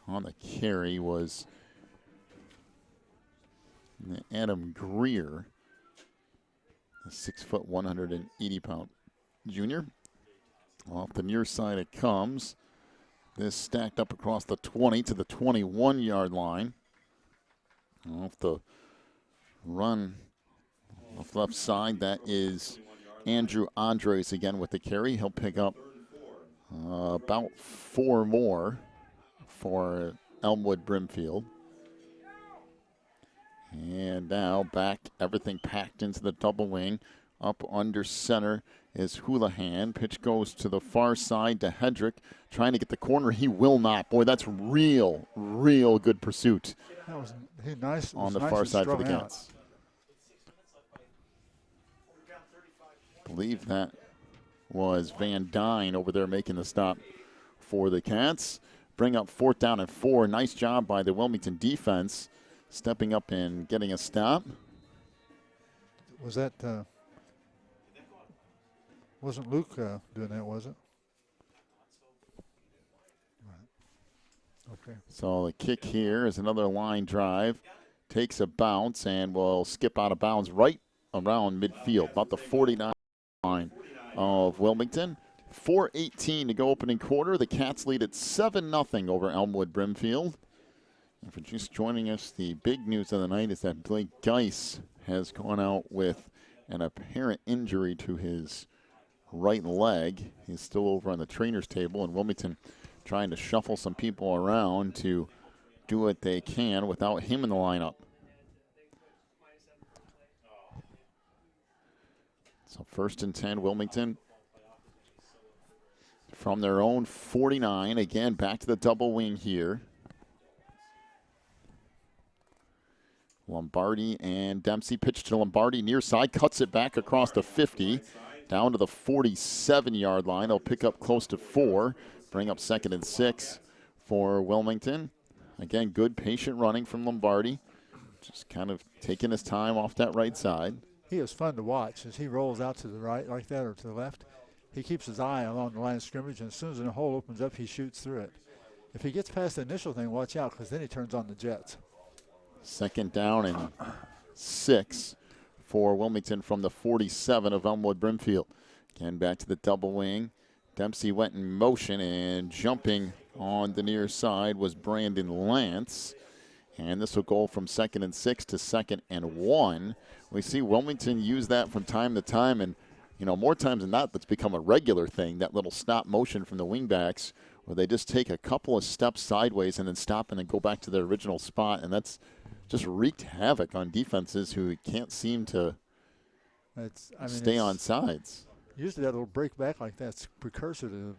S1: On the carry was Adam Greer, a 6', 180-pound junior. Off the near side it comes. This stacked up across the 20 to the 21-yard line. Off the run off the left side, that is Andrew Andres again with the carry. He'll pick up about 4 more for Elmwood Brimfield. And now back, everything packed into the double wing. Up under center is Houlihan. Pitch goes to the far side to Hedrick, trying to get the corner. He will not. Boy, that's real good pursuit.
S2: That was nice.
S1: On the far side for the Cats. I believe that was Van Dyne over there making the stop for the Cats. Bring up 4th down and 4. Nice job by the Wilmington defense, stepping up and getting a stop.
S2: Was that, wasn't Luke doing that, was it? Right. Okay.
S1: So the kick here is another line drive. Takes a bounce and will skip out of bounds right around midfield, about the 49 line of Wilmington. 4:18 to go opening quarter. The Cats lead at 7-0 over Elmwood Brimfield. And for just joining us, the big news of the night is that Blake Geis has gone out with an apparent injury to his right leg. He's still over on the trainer's table, and Wilmington trying to shuffle some people around to do what they can without him in the lineup. So 1st and 10, Wilmington from their own 49. Again, back to the double wing here. Lombardi and Dempsey. Pitch to Lombardi near side, cuts it back across the 50, down to the 47-yard line. They'll pick up close to 4, bring up 2nd and 6 for Wilmington. Again, good patient running from Lombardi, just kind of taking his time off that right side.
S2: He is fun to watch as he rolls out to the right like that or to the left. He keeps his eye along the line of scrimmage, and as soon as the hole opens up, he shoots through it. If he gets past the initial thing, watch out, because then he turns on the jets.
S1: 2nd down and 6 for Wilmington from the 47 of Elmwood Brimfield. Again, back to the double wing. Dempsey went in motion, and jumping on the near side was Brandon Lance. And this will go from 2nd and 6 to 2nd and 1. We see Wilmington use that from time to time, and you know, more times than not, that's become a regular thing, that little stop motion from the wingbacks where they just take a couple of steps sideways and then stop and then go back to their original spot, and that's just wreaked havoc on defenses who can't seem to stay on sides.
S2: Usually that little break back like that's precursor to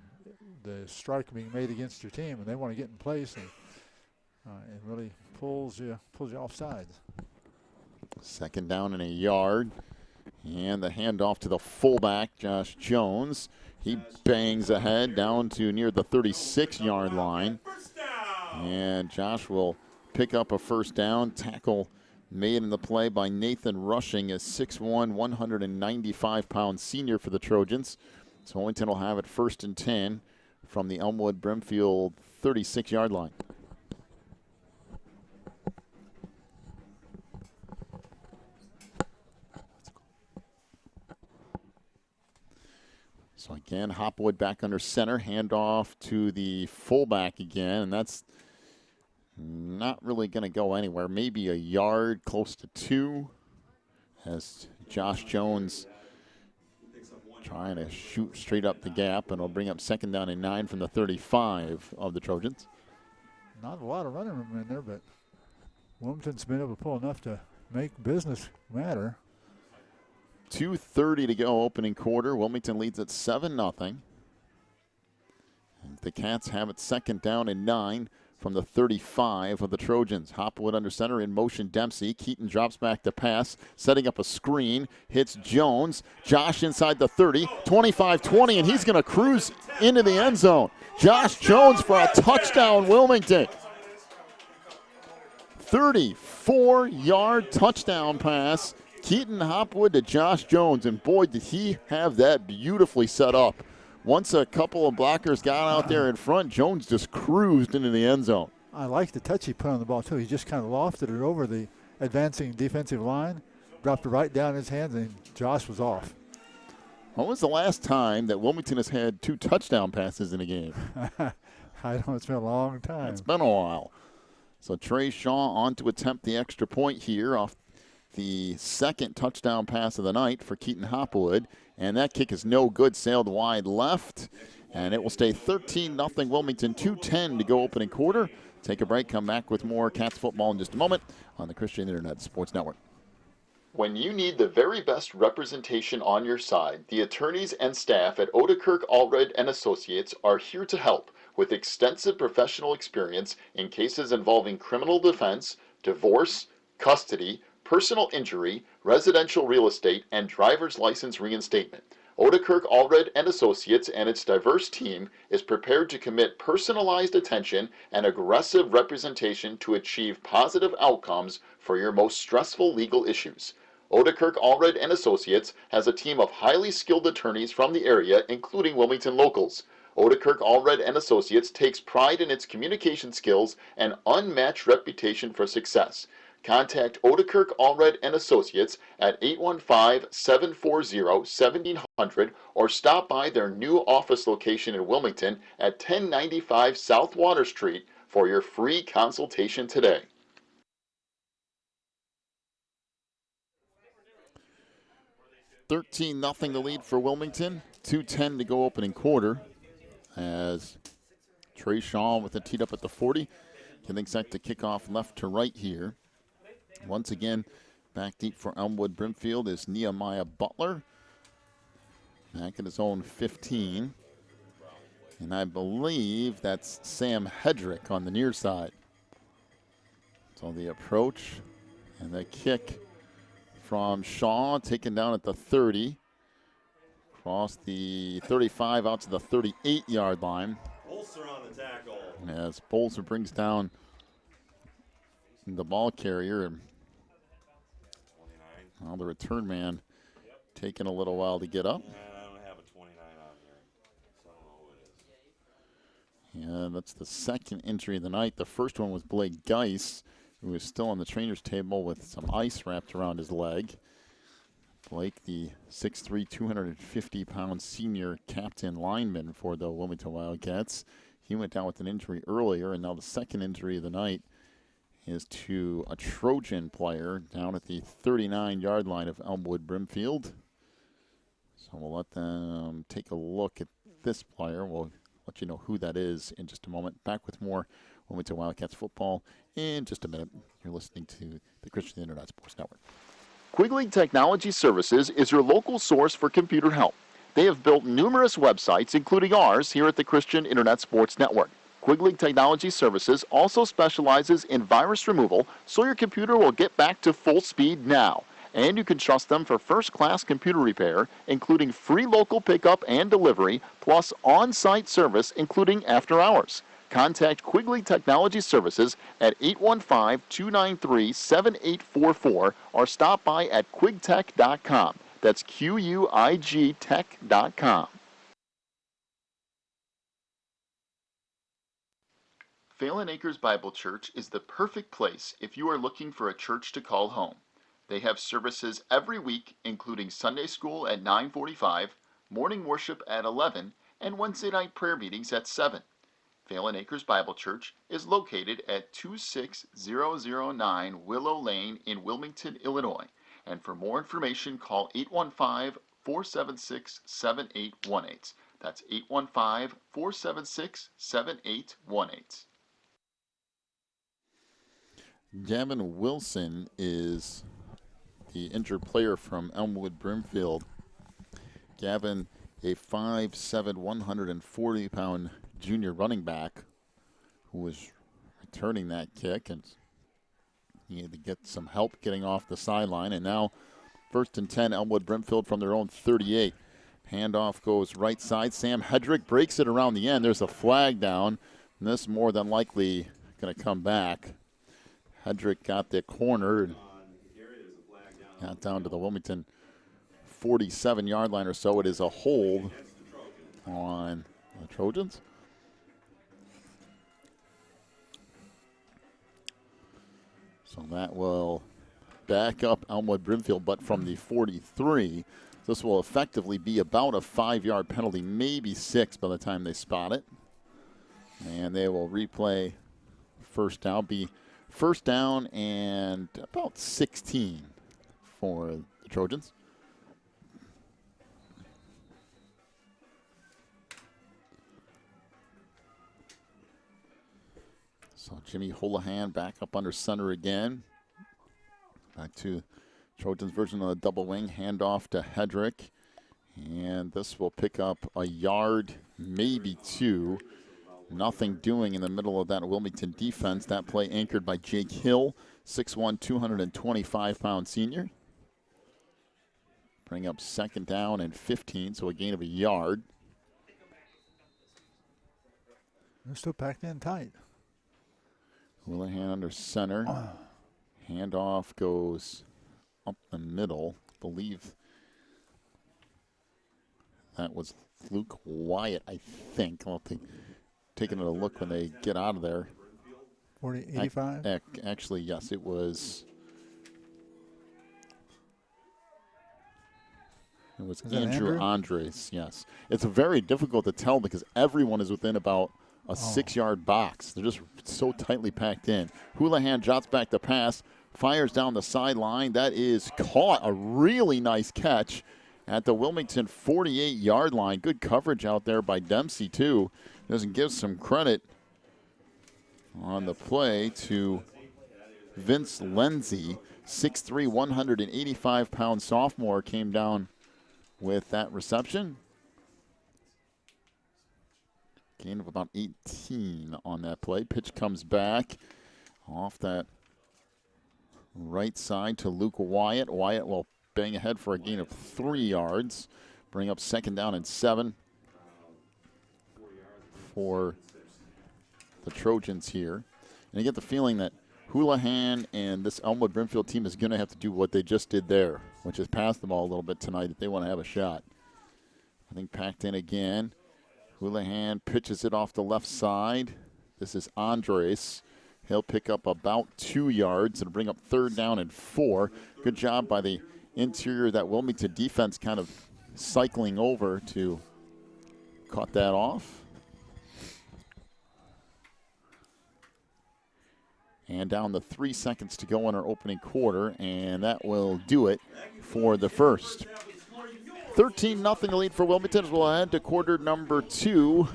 S2: the strike being made against your team, and they want to get in place, and it really pulls you off sides.
S1: 2nd down and a yard. And the handoff to the fullback, Josh Jones. He bangs ahead down to near the 36-yard line. And Josh will pick up a 1st down. Tackle made in the play by Nathan Rushing, a 6'1", 195-pound senior for the Trojans. So Wilmington will have it 1st and 10 from the Elmwood Brimfield 36-yard line. So again, Hopwood back under center, handoff to the fullback again, and that's not really going to go anywhere. Maybe a yard, close to 2, as Josh Jones trying to shoot straight up the gap, and will bring up 2nd down and 9 from the 35 of the Trojans.
S2: Not a lot of running room in there, but Wilmington's been able to pull enough to make business matter.
S1: 2:30 to go opening quarter. Wilmington leads at 7-0. The Cats have it 2nd down and 9 from the 35 of the Trojans. Hopwood under center, in motion Dempsey. Keaton drops back to pass, setting up a screen, hits Jones. Josh inside the 30, 25-20, and he's going to cruise into the end zone. Josh Jones for a touchdown, Wilmington. 34-yard touchdown pass. Keaton Hopwood to Josh Jones, and boy, did he have that beautifully set up. Once a couple of blockers got out there in front, Jones just cruised into the end zone.
S2: I like the touch he put on the ball, too. He just kind of lofted it over the advancing defensive line, dropped it right down in his hands, and Josh was off.
S1: When was the last time that Wilmington has had 2 touchdown passes in a game?
S2: I know it's been a long time.
S1: It's been a while. So Trey Shaw on to attempt the extra point here off the second touchdown pass of the night for Keaton Hopwood. And that kick is no good, sailed wide left. And it will stay 13-0 Wilmington, 2:10 to go opening quarter. Take a break, come back with more Cats football in just a moment on the Christian Internet Sports Network.
S3: When you need the very best representation on your side, the attorneys and staff at Odekirk Allred and Associates are here to help with extensive professional experience in cases involving criminal defense, divorce, custody, personal injury, residential real estate, and driver's license reinstatement. Odekirk Allred and Associates and its diverse team is prepared to commit personalized attention and aggressive representation to achieve positive outcomes for your most stressful legal issues. Odekirk Allred and Associates has a team of highly skilled attorneys from the area, including Wilmington locals. Odekirk Allred and Associates takes pride in its communication skills and unmatched reputation for success. Contact Odekirk Allred and Associates at 815-740-1700 or stop by their new office location in Wilmington at 1095 South Water Street for your free consultation today.
S1: 13-0 the lead for Wilmington. 2:10 to go opening quarter as Trey Shaw with it teed up at the 40. Getting set to kick off left to right here. Once again, back deep for Elmwood Brimfield is Nehemiah Butler. Back at his own 15. And I believe that's Sam Hedrick on the near side. So the approach and the kick from Shaw, taken down at the 30. Across the 35 out to the 38-yard line.
S4: Bolster on the tackle.
S1: As Bolster brings down the ball carrier.
S4: 29.
S1: Well, the return man taking a little while to get up.
S4: And I don't have a 29 on here, so I don't know who it is.
S1: Yeah, that's the second injury of the night. The first one was Blake Geis, who is still on the trainer's table with some ice wrapped around his leg. Blake, the 6'3", 250-pound senior captain lineman for the Wilmington Wildcats. He went down with an injury earlier, and now the second injury of the night is to a Trojan player down at the 39-yard line of Elmwood Brimfield. So we'll let them take a look at this player. We'll let you know who that is in just a moment. Back with more Wilmington Wildcats football in just a minute. You're listening to the Christian Internet Sports Network.
S3: Quigley Technology Services is your local source for computer help. They have built numerous websites, including ours, here at the Christian Internet Sports Network. Quigley Technology Services also specializes in virus removal, so your computer will get back to full speed now. And you can trust them for first-class computer repair, including free local pickup and delivery, plus on-site service, including after hours. Contact Quigley Technology Services at 815-293-7844 or stop by at quigtech.com. That's QUIG tech.com. Phelan Acres Bible Church is the perfect place if you are looking for a church to call home. They have services every week, including Sunday school at 9:45, morning worship at 11, and Wednesday night prayer meetings at 7. Phelan Acres Bible Church is located at 26009 Willow Lane in Wilmington, Illinois. And for more information, call 815-476-7818. That's 815-476-7818.
S1: Gavin Wilson is the injured player from Elmwood Brimfield. Gavin, a 5'7", 140-pound junior running back who was returning that kick, and he had to get some help getting off the sideline. And now 1st and 10, Elmwood Brimfield from their own 38. Handoff goes right side. Sam Hedrick breaks it around the end. There's a flag down, and this more than likely going to come back. Hedrick got the corner and got down to the Wilmington 47-yard line or so. It is a hold on the Trojans. So that will back up Elmwood Brimfield, but from the 43. This will effectively be about a 5-yard penalty, maybe 6 by the time they spot it. And they will replay first down, be first down and about 16 for the Trojans. So Jimmy Houlihan back up under center again. Back to Trojans version of the double wing, handoff to Hedrick. And this will pick up a yard, maybe 2. Nothing doing in the middle of that Wilmington defense. That play anchored by Jake Hill, 6'1", 225-pound senior. Bring up second down and 15, so a gain of a yard.
S2: They're still packed in tight.
S1: Houlihan under center. Handoff goes up the middle. I believe that was Luke Wyatt, I think. I'll take taking a look when they get out of there.
S2: 85?
S1: Actually, yes, it was. It was Andrew Andres, yes. It's very difficult to tell because everyone is within about a 6-yard box. They're just so tightly packed in. Houlihan jots back the pass, fires down the sideline. That is caught. A really nice catch at the Wilmington 48-yard line. Good coverage out there by Dempsey, too. Doesn't give some credit on the play to Vince Lenzi. 6'3", 185-pound sophomore came down with that reception. Gain of about 18 on that play. Pitch comes back off that right side to Luke Wyatt. Wyatt will bang ahead for a gain of 3 yards. Bring up second down and 7 for the Trojans here. And you get the feeling that Houlihan and this Elmwood Brimfield team is going to have to do what they just did there, which is pass the ball a little bit tonight if they want to have a shot. I think packed in again. Houlihan pitches it off the left side. This is Andres. He'll pick up about 2 yards and bring up third down and 4. Good job by the interior of that Wilmington defense kind of cycling over to cut that off. And down to 3 seconds to go in our opening quarter, and that will do it for the first. 13-0 lead for Wilmington as we'll head to quarter number 2.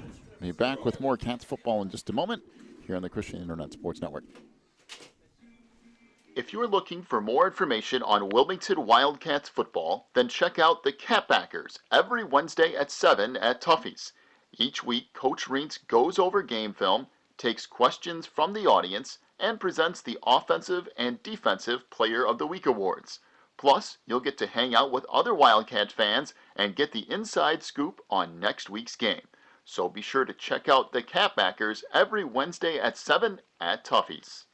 S1: Be back with more Cats football in just a moment here on the Christian Internet Sports Network.
S3: If you're looking for more information on Wilmington Wildcats football, then check out the Catbackers every Wednesday at 7 at Tuffy's. Each week, Coach Reentz goes over game film, takes questions from the audience, and presents the Offensive and Defensive Player of the Week awards. Plus, you'll get to hang out with other Wildcat fans and get the inside scoop on next week's game. So be sure to check out the Catbackers every Wednesday at 7 at Tuffy's.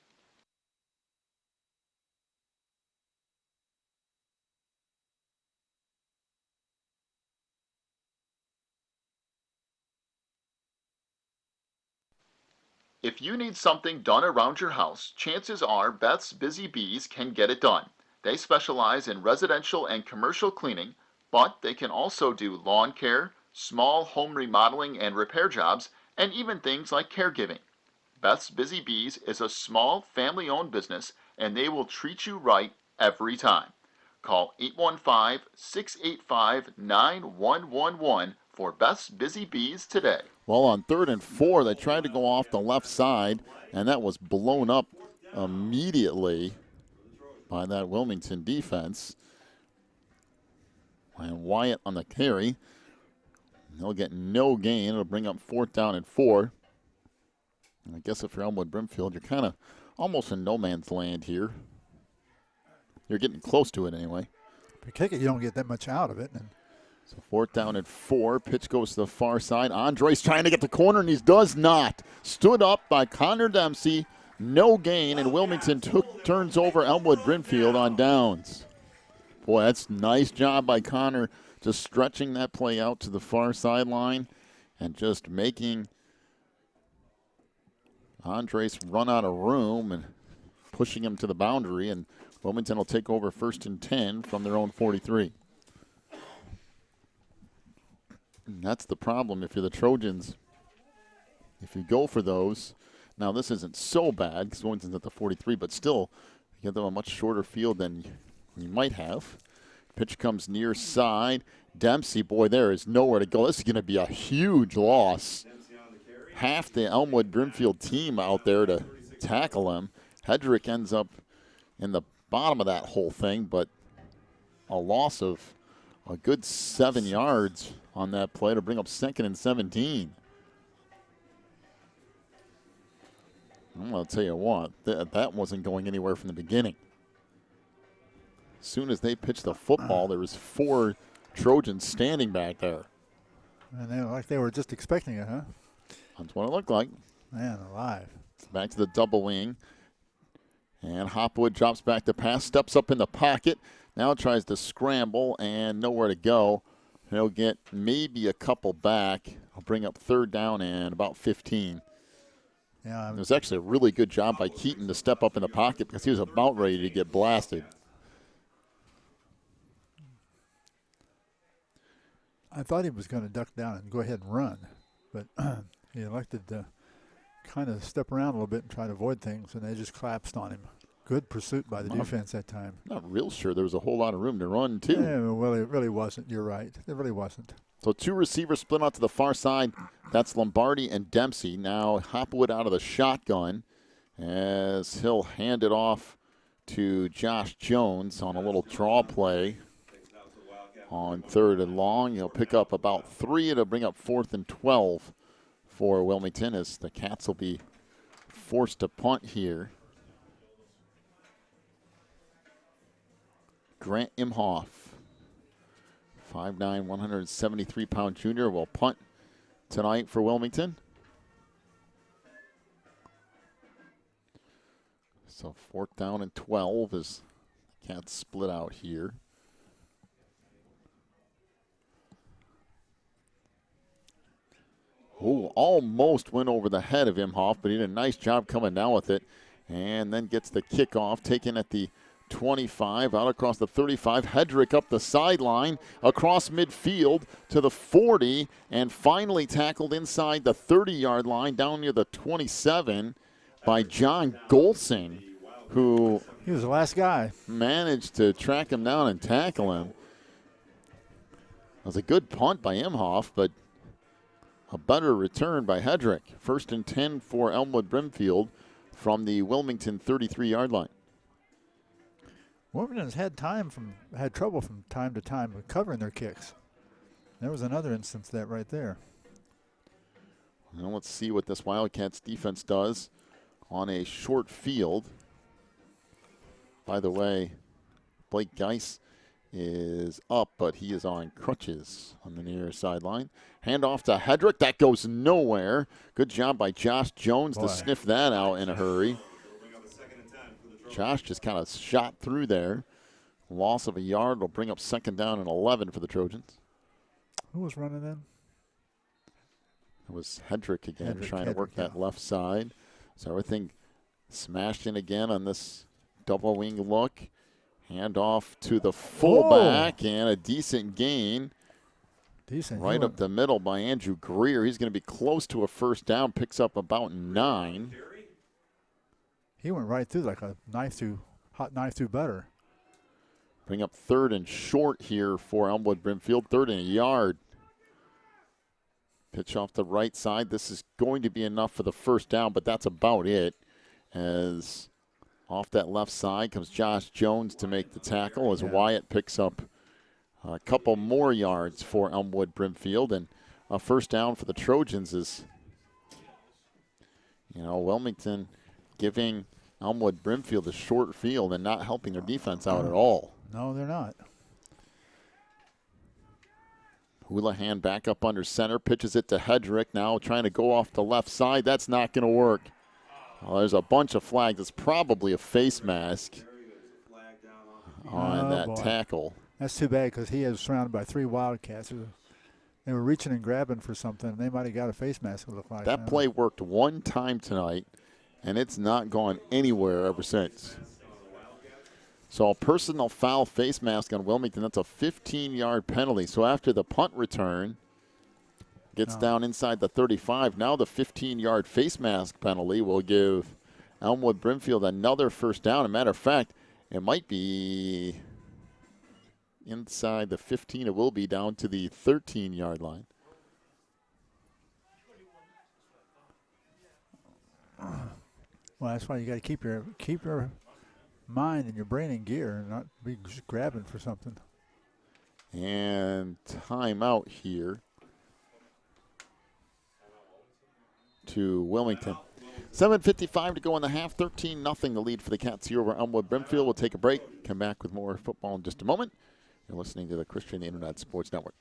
S3: If you need something done around your house, chances are Beth's Busy Bees can get it done. They specialize in residential and commercial cleaning, but they can also do lawn care, small home remodeling and repair jobs, and even things like caregiving. Beth's Busy Bees is a small family-owned business, and they will treat you right every time. Call 815-685-9111 for Beth's Busy Bees today.
S1: Well, on 3rd and 4, they tried to go off the left side, and that was blown up immediately by that Wilmington defense. And Wyatt on the carry. He'll get no gain. It'll bring up 4th down and 4. And I guess if you're Elmwood Brimfield, you're kind of almost in no man's land here. You're getting close to it anyway.
S2: If you kick it, you don't get that much out of it. And
S1: so 4th down and 4. Pitch goes to the far side. Andres trying to get the corner, and he does not. Stood up by Connor Dempsey. No gain, and Wilmington turns over Elmwood Brimfield on downs. Boy, that's nice job by Connor, just stretching that play out to the far sideline and just making Andres run out of room and pushing him to the boundary, and Wilmington will take over 1st and 10 from their own 43. And that's the problem if you're the Trojans. If you go for those, now this isn't so bad because Wilmington's at the 43, but still, you give them a much shorter field than you might have. Pitch comes near side. Dempsey, boy, there is nowhere to go. This is going to be a huge loss. Half the Elmwood Brimfield team out there to tackle him. Hedrick ends up in the bottom of that whole thing, but a loss of a good 7 yards on that play to bring up 2nd and 17. I'm going to tell you what, that wasn't going anywhere from the beginning. As soon as they pitched the football, there was 4 Trojans standing back there.
S2: And they were just expecting it, huh?
S1: That's what it looked like.
S2: Man alive.
S1: Back to the double wing. And Hopwood drops back to pass, steps up in the pocket. Now tries to scramble and nowhere to go. He'll get maybe a couple back. I'll bring up 3rd down and about 15.
S2: Yeah,
S1: It was actually a really good job by Keaton to step up in the pocket because he was about ready to get blasted.
S2: I thought he was going to duck down and go ahead and run, but he elected to kind of step around a little bit and try to avoid things, and they just collapsed on him. Good pursuit by the defense that time.
S1: Not real sure there was a whole lot of room to run, too.
S2: Yeah, well, it really wasn't. You're right. It really wasn't.
S1: So 2 receivers split out to the far side. That's Lombardi and Dempsey. Now Hopwood out of the shotgun as he'll hand it off to Josh Jones on a little draw play on 3rd and long. He'll pick up about 3 to bring up 4th and 12 for Wilmington as the Cats will be forced to punt here. Grant Imhoff, 5'9", 173-pound junior, will punt tonight for Wilmington. So 4th down and 12 as the Cats split out here. Who almost went over the head of Imhoff, but he did a nice job coming down with it. And then gets the kickoff taken at the 25, out across the 35. Hedrick up the sideline, across midfield to the 40, and finally tackled inside the 30-yard line down near the 27 by John Golsing, who
S2: he was the last guy.
S1: Managed to track him down and tackle him. It was a good punt by Imhoff, but a better return by Hedrick. 1st and 10 for Elmwood Brimfield from the Wilmington 33-yard line.
S2: Wilmington's had trouble from time to time with covering their kicks. There was another instance of that right there.
S1: Now let's see what this Wildcats defense does on a short field. By the way, Blake Geis is up, but he is on crutches on the near sideline. Hand off to Hedrick. That goes nowhere. Good job by Josh Jones to sniff that out in a hurry. Josh just kind of shot through there. Loss of a yard will bring up 2nd down and 11 for the Trojans.
S2: Who was running then?
S1: It was Hedrick again, trying to work that left side. So everything smashed in again on this double wing look. Hand off to the fullback and a decent gain. Right up the middle by Andrew Greer. He's going to be close to a 1st down, picks up about 9.
S2: He went right through like a hot knife through butter.
S1: Bring up 3rd and short here for Elmwood Brimfield. 3rd and a yard. Pitch off the right side. This is going to be enough for the 1st down, but that's about it. As off that left side comes Josh Jones to make the tackle as Wyatt picks up a couple more yards for Elmwood Brimfield. And a 1st down for the Trojans is, Wilmington giving Elmwood Brimfield a short field and not helping their defense out at all.
S2: No, they're not.
S1: Houlihan back up under center, pitches it to Hedrick now trying to go off the left side. That's not going to work. Well, there's a bunch of flags. It's probably a face mask on that tackle.
S2: That's too bad because he is surrounded by 3 Wildcats. They were reaching and grabbing for something. They might have got a face mask, it looked like.
S1: That play worked one time tonight, and it's not gone anywhere ever since. So a personal foul face mask on Wilmington. That's a 15-yard penalty. So after the punt return, gets down inside the 35. Now the 15-yard face mask penalty will give Elmwood Brimfield another first down. As a matter of fact, it might be inside the 15. It will be down to the 13-yard line.
S2: Well, that's why you got to keep your mind and your brain in gear and not be just grabbing for something.
S1: And timeout here to Wilmington. 7:55 to go in the half. 13-0 the lead for the Cats here over Elmwood Brimfield. We'll take a break. Come back with more football in just a moment. You're listening to the Christian Internet Sports Network.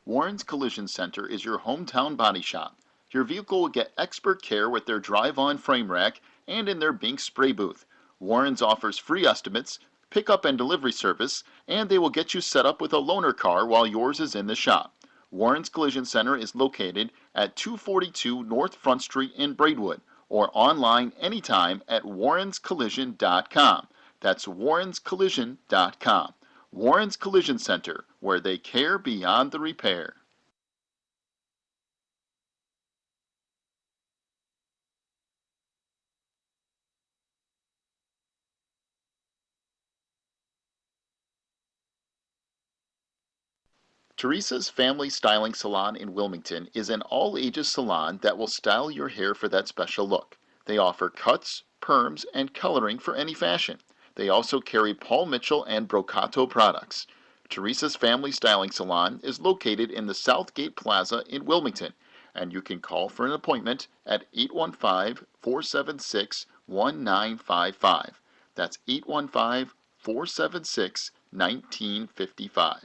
S3: Warren's Collision Center is your hometown body shop. Your vehicle will get expert care with their drive-on frame rack and in their Bink spray booth. Warren's offers free estimates, pickup and delivery service, and they will get you set up with a loaner car while yours is in the shop. Warren's Collision Center is located at 242 North Front Street in Braidwood, or online anytime at warrenscollision.com. That's warrenscollision.com. Warren's Collision Center, where they care beyond the repair. Teresa's Family Styling Salon in Wilmington is an all-ages salon that will style your hair for that special look. They offer cuts, perms, and coloring for any fashion. They also carry Paul Mitchell and Brocato products. Teresa's Family Styling Salon is located in the Southgate Plaza in Wilmington, and you can call for an appointment at 815-476-1955. That's 815-476-1955.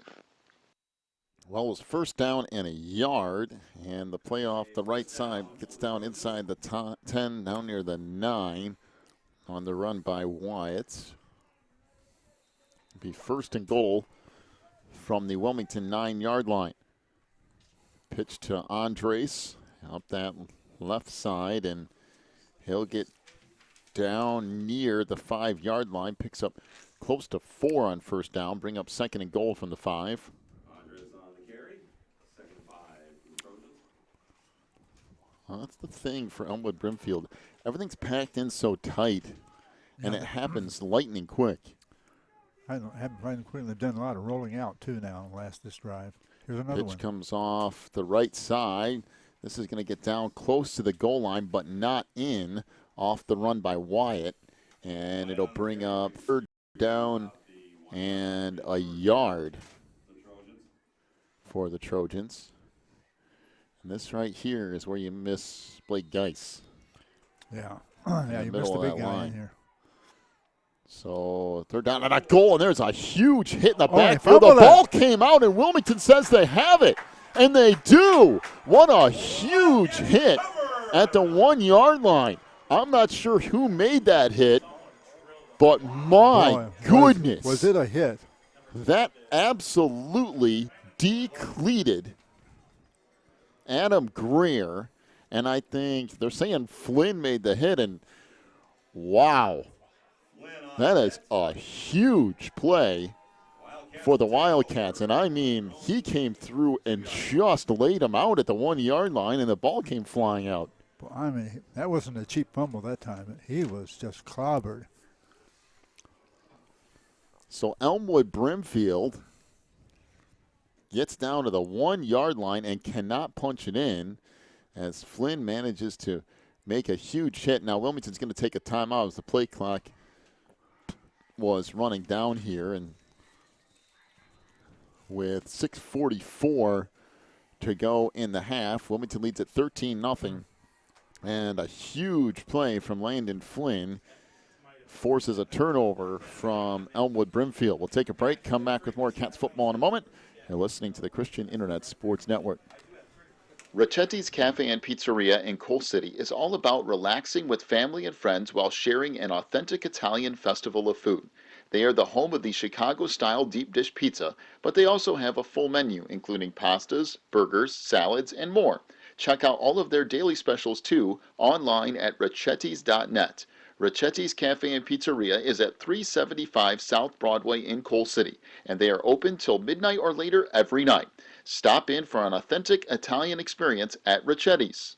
S1: Well, it was first down and a yard, and the play off the right side gets down inside the 10, down near the 9 on the run by Wyatt. Be first and goal from the Wilmington 9-yard line. Pitch to Andres up that left side, and he'll get down near the 5-yard line, picks up close to 4 on first down, bring up second and goal from the 5. Well, that's the thing for Elmwood Brimfield. Everything's packed in so tight, and it happens lightning quick.
S2: I haven't find quickly. They've done a lot of rolling out, too, now, this drive. Here's another one.
S1: Pitch comes off the right side. This is going to get down close to the goal line, but not in, off the run by Wyatt. And it'll bring up third down and a yard for the Trojans. And this right here is where you miss Blake Geis.
S2: Yeah. Yeah, you missed the big guy in here.
S1: So third down and a goal, and there's a huge hit in the backfield. The ball came out, and Wilmington says they have it. And they do. What a huge hit at the 1-yard line. I'm not sure who made that hit, but my goodness.
S2: Was it a hit?
S1: That absolutely decleated Adam Greer, and I think they're saying Flynn made the hit, and wow, that is a huge play for the Wildcats. And I mean, he came through and just laid him out at the 1-yard line, and the ball came flying out.
S2: Well, I mean, that wasn't a cheap fumble that time. He was just clobbered.
S1: So Elmwood Brimfield gets down to the 1-yard line and cannot punch it in as Flynn manages to make a huge hit. Now Wilmington's going to take a timeout as the play clock was running down here, and with 6:44 to go in the half, Wilmington leads at 13-0, and a huge play from Landon Flynn forces a turnover from Elmwood Brimfield. We'll take a break, come back with more Cats football in a moment. You're listening to the Christian Internet Sports Network.
S3: Ricchetti's Cafe and Pizzeria in Coal City is all about relaxing with family and friends while sharing an authentic Italian festival of food. They are the home of the Chicago-style deep dish pizza, but they also have a full menu including pastas, burgers, salads, and more. Check out all of their daily specials too online at ricchettis.net. Ricchetti's Cafe and Pizzeria is at 375 South Broadway in Coal City, and they are open till midnight or later every night. Stop in for an authentic Italian experience at Ricchetti's.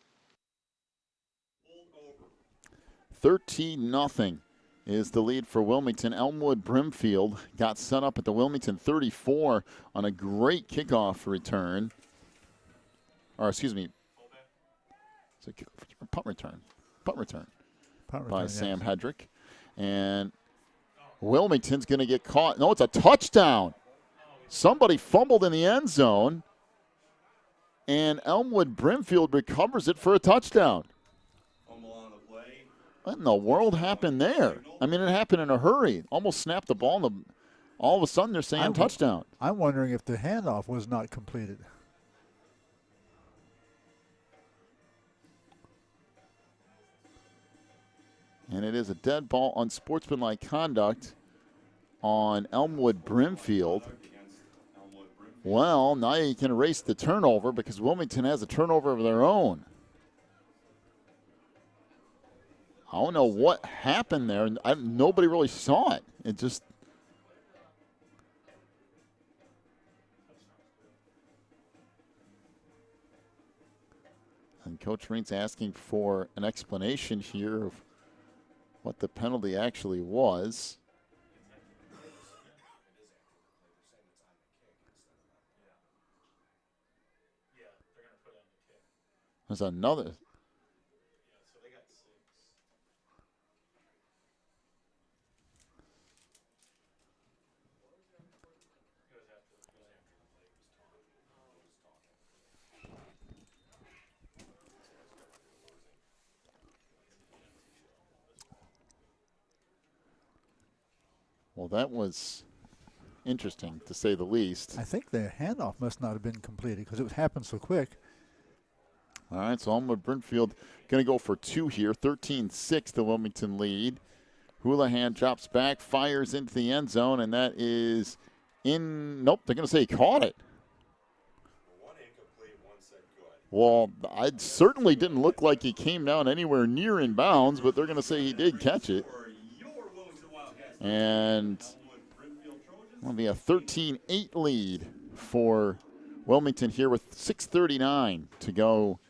S1: 13-0 is the lead for Wilmington. Elmwood Brimfield got set up at the Wilmington 34 on a great kickoff return. Or, excuse me, it's a punt return. By Sam Hedrick. And Wilmington's going to get caught. No, it's a touchdown. Somebody fumbled in the end zone, and Elmwood Brimfield recovers it for a touchdown. What in the world happened there? I mean, it happened in a hurry. Almost snapped the ball, and all of a sudden they're saying touchdown.
S2: I'm wondering if the handoff was not completed.
S1: And it is a dead ball, unsportsmanlike conduct on Elmwood Brimfield. Well, now you can erase the turnover because Wilmington has a turnover of their own. I don't know what happened there. Nobody really saw it. It just. And Coach Reen's asking for an explanation here of what the penalty actually was. There's another. Well, that was interesting, to say the least.
S2: I think the handoff must not have been completed because it happened so quick.
S1: All right, so Elmwood Brimfield going to go for two here. 13-6, the Wilmington lead. Houlihan drops back, fires into the end zone, and that is in. Nope, they're going to say he caught it. Well, it certainly didn't look like he came down anywhere near in bounds, but they're going to say he did catch it. And it'll be a 13-8 lead for Wilmington here with 6:39 to go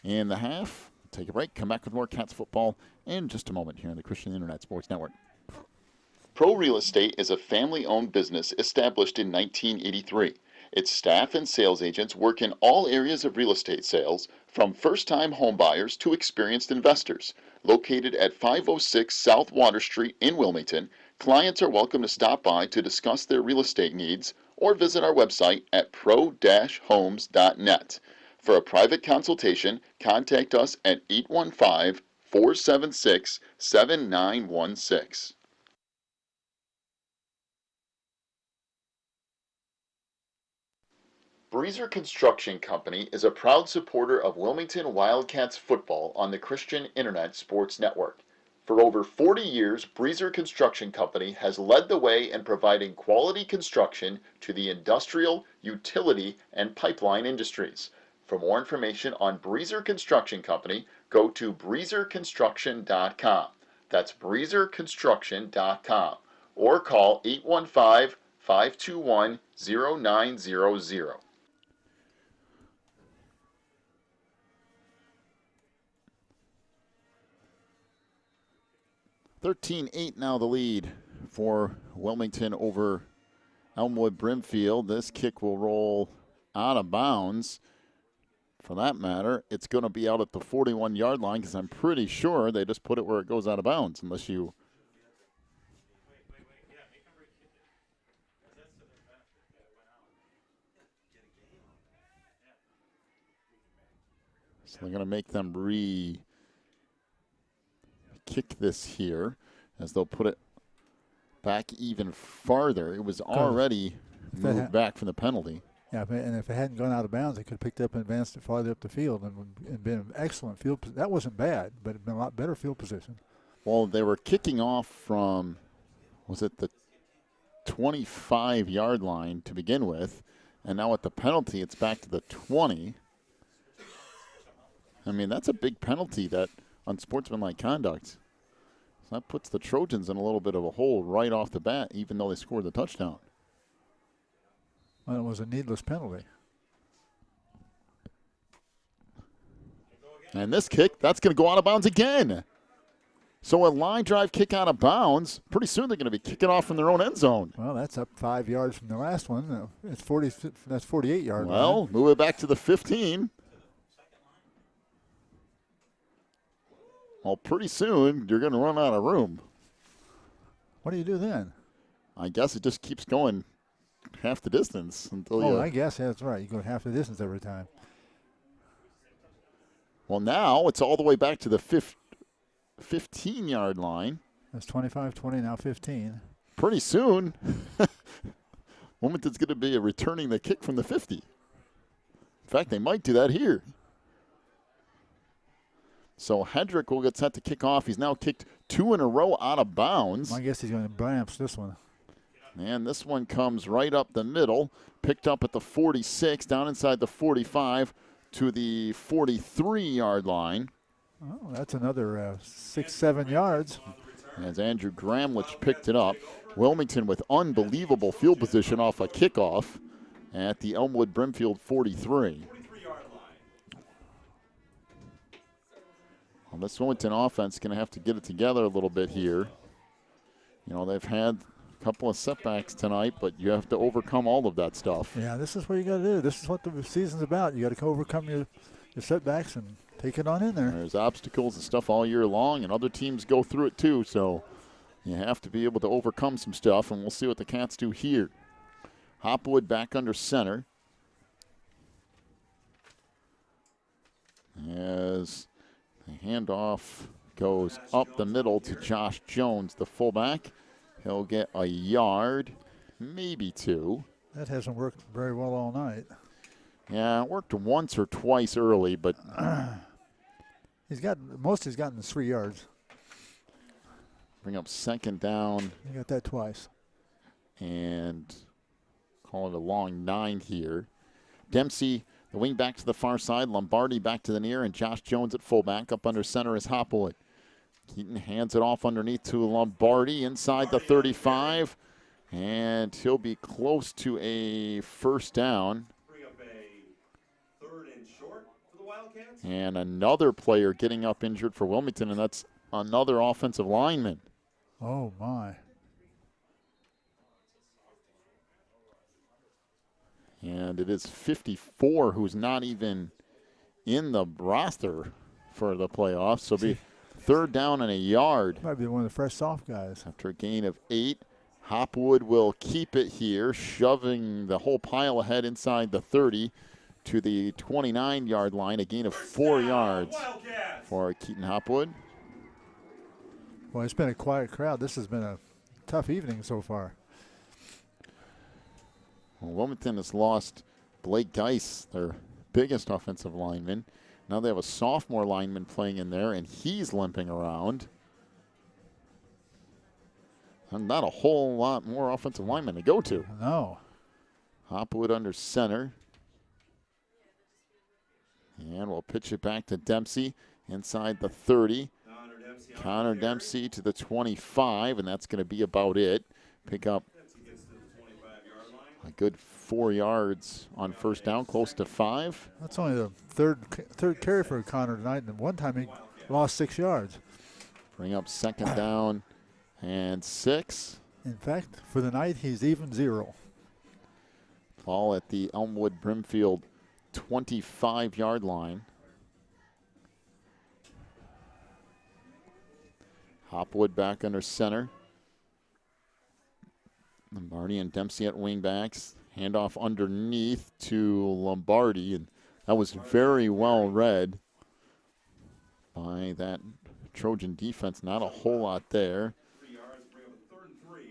S1: in the half. Take a break, come back with more Cats football in just a moment here on the Christian Internet Sports Network.
S3: Pro Real Estate is a family-owned business established in 1983. Its staff and sales agents work in all areas of real estate sales, from first-time homebuyers to experienced investors. Located at 506 South Water Street in Wilmington, clients are welcome to stop by to discuss their real estate needs or visit our website at pro-homes.net. For a private consultation, contact us at 815-476-7916. Breezer Construction Company is a proud supporter of Wilmington Wildcats football on the Christian Internet Sports Network. For over 40 years, Breezer Construction Company has led the way in providing quality construction to the industrial, utility, and pipeline industries. For more information on Breezer Construction Company, go to breezerconstruction.com. That's breezerconstruction.com. Or call 815-521-0900.
S1: 13-8 now the lead for Wilmington over Elmwood Brimfield. This kick will roll out of bounds. For that matter, it's going to be out at the 41-yard line because I'm pretty sure they just put it where it goes out of bounds unless you. So they're going to make them kick this here as they'll put it back even farther. It was already moved back from the penalty.
S2: Yeah, and if it hadn't gone out of bounds, they could have picked it up and advanced it farther up the field and been an excellent field. That wasn't bad, but it'd been a lot better field position.
S1: Well, they were kicking off from, was it the 25-yard line to begin with, and now with the penalty, it's back to the 20. I mean, that's a big penalty that unsportsmanlike conduct. So that puts the Trojans in a little bit of a hole right off the bat, even though they scored the touchdown.
S2: Well, it was a needless penalty.
S1: And this kick, that's going to go out of bounds again. So a line drive kick out of bounds. Pretty soon they're going to be kicking off from their own end zone.
S2: Well, that's up 5 yards from the last one. It's 40. That's 48 yards.
S1: Well, move it back to the 15. Well, pretty soon you're going to run out of room.
S2: What do you do then?
S1: I guess it just keeps going half the distance until you.
S2: I guess that's right. You go half the distance every time.
S1: Well, now it's all the way back to the 15-yard line.
S2: That's 25-20, now 15.
S1: Pretty soon, Wilmington's going to be returning the kick from the 50. In fact, they might do that here. So Hedrick will get set to kick off. He's now kicked 2 in a row out of bounds.
S2: I guess he's going to bounce this one.
S1: And this one comes right up the middle, picked up at the 46, down inside the 45 to the 43-yard line.
S2: Oh, that's another 6-7 yards.
S1: As Andrew Gramlich picked it up. Wilmington with unbelievable field position off a kickoff at the Elmwood Brimfield 43. Well, this Wilmington offense is going to have to get it together a little bit here. You know, they've had a couple of setbacks tonight, but you have to overcome all of that stuff.
S2: Yeah, this is what you got to do. This is what the season's about. You got to overcome your setbacks and take it on in there.
S1: There's obstacles and stuff all year long, and other teams go through it too, so you have to be able to overcome some stuff, and we'll see what the Cats do here. Hopwood back under center. As the handoff goes up the middle to Josh Jones, the fullback. He'll get a yard, maybe 2.
S2: That hasn't worked very well all night.
S1: Yeah, it worked once or twice early, but
S2: he's gotten 3 yards.
S1: bring up second down.
S2: He got that twice.
S1: And call it a long 9 here. Dempsey, the wing back to the far side. Lombardi back to the near, and Josh Jones at fullback. Up under center is Hopwood. Keaton hands it off underneath to Lombardi inside the 35. And he'll be close to a first down.
S4: Bring up a 3rd and short for the Wildcats.
S1: And another player getting up injured for Wilmington, and that's another offensive lineman.
S2: Oh, my.
S1: And it is 54 who's not even in the roster for the playoffs. So it'll be 3rd down and a yard.
S2: Might be one of the fresh soft guys.
S1: After a gain of 8, Hopwood will keep it here, shoving the whole pile ahead inside the 30 to the 29-yard line. A gain of 4 yards for Keaton Hopwood.
S2: Well, it's been a quiet crowd. This has been a tough evening so far.
S1: Well, Wilmington has lost Blake Geis, their biggest offensive lineman. Now they have a sophomore lineman playing in there, and he's limping around. And not a whole lot more offensive linemen to go to.
S2: No.
S1: Hopwood under center. And we'll pitch it back to Dempsey inside the 30. Connor Dempsey to the 25, and that's going to be about it. Pick up a good 4 yards on first down, close to 5.
S2: That's only the third carry for Connor tonight, and one time he lost 6 yards.
S1: Bring up second down and 6.
S2: In fact, for the night, he's even 0.
S1: Ball at the Elmwood Brimfield 25-yard line. Hopwood back under center. Lombardi and Dempsey at wingbacks. Handoff underneath to Lombardi, and that was very well read by that Trojan defense. Not a whole lot there.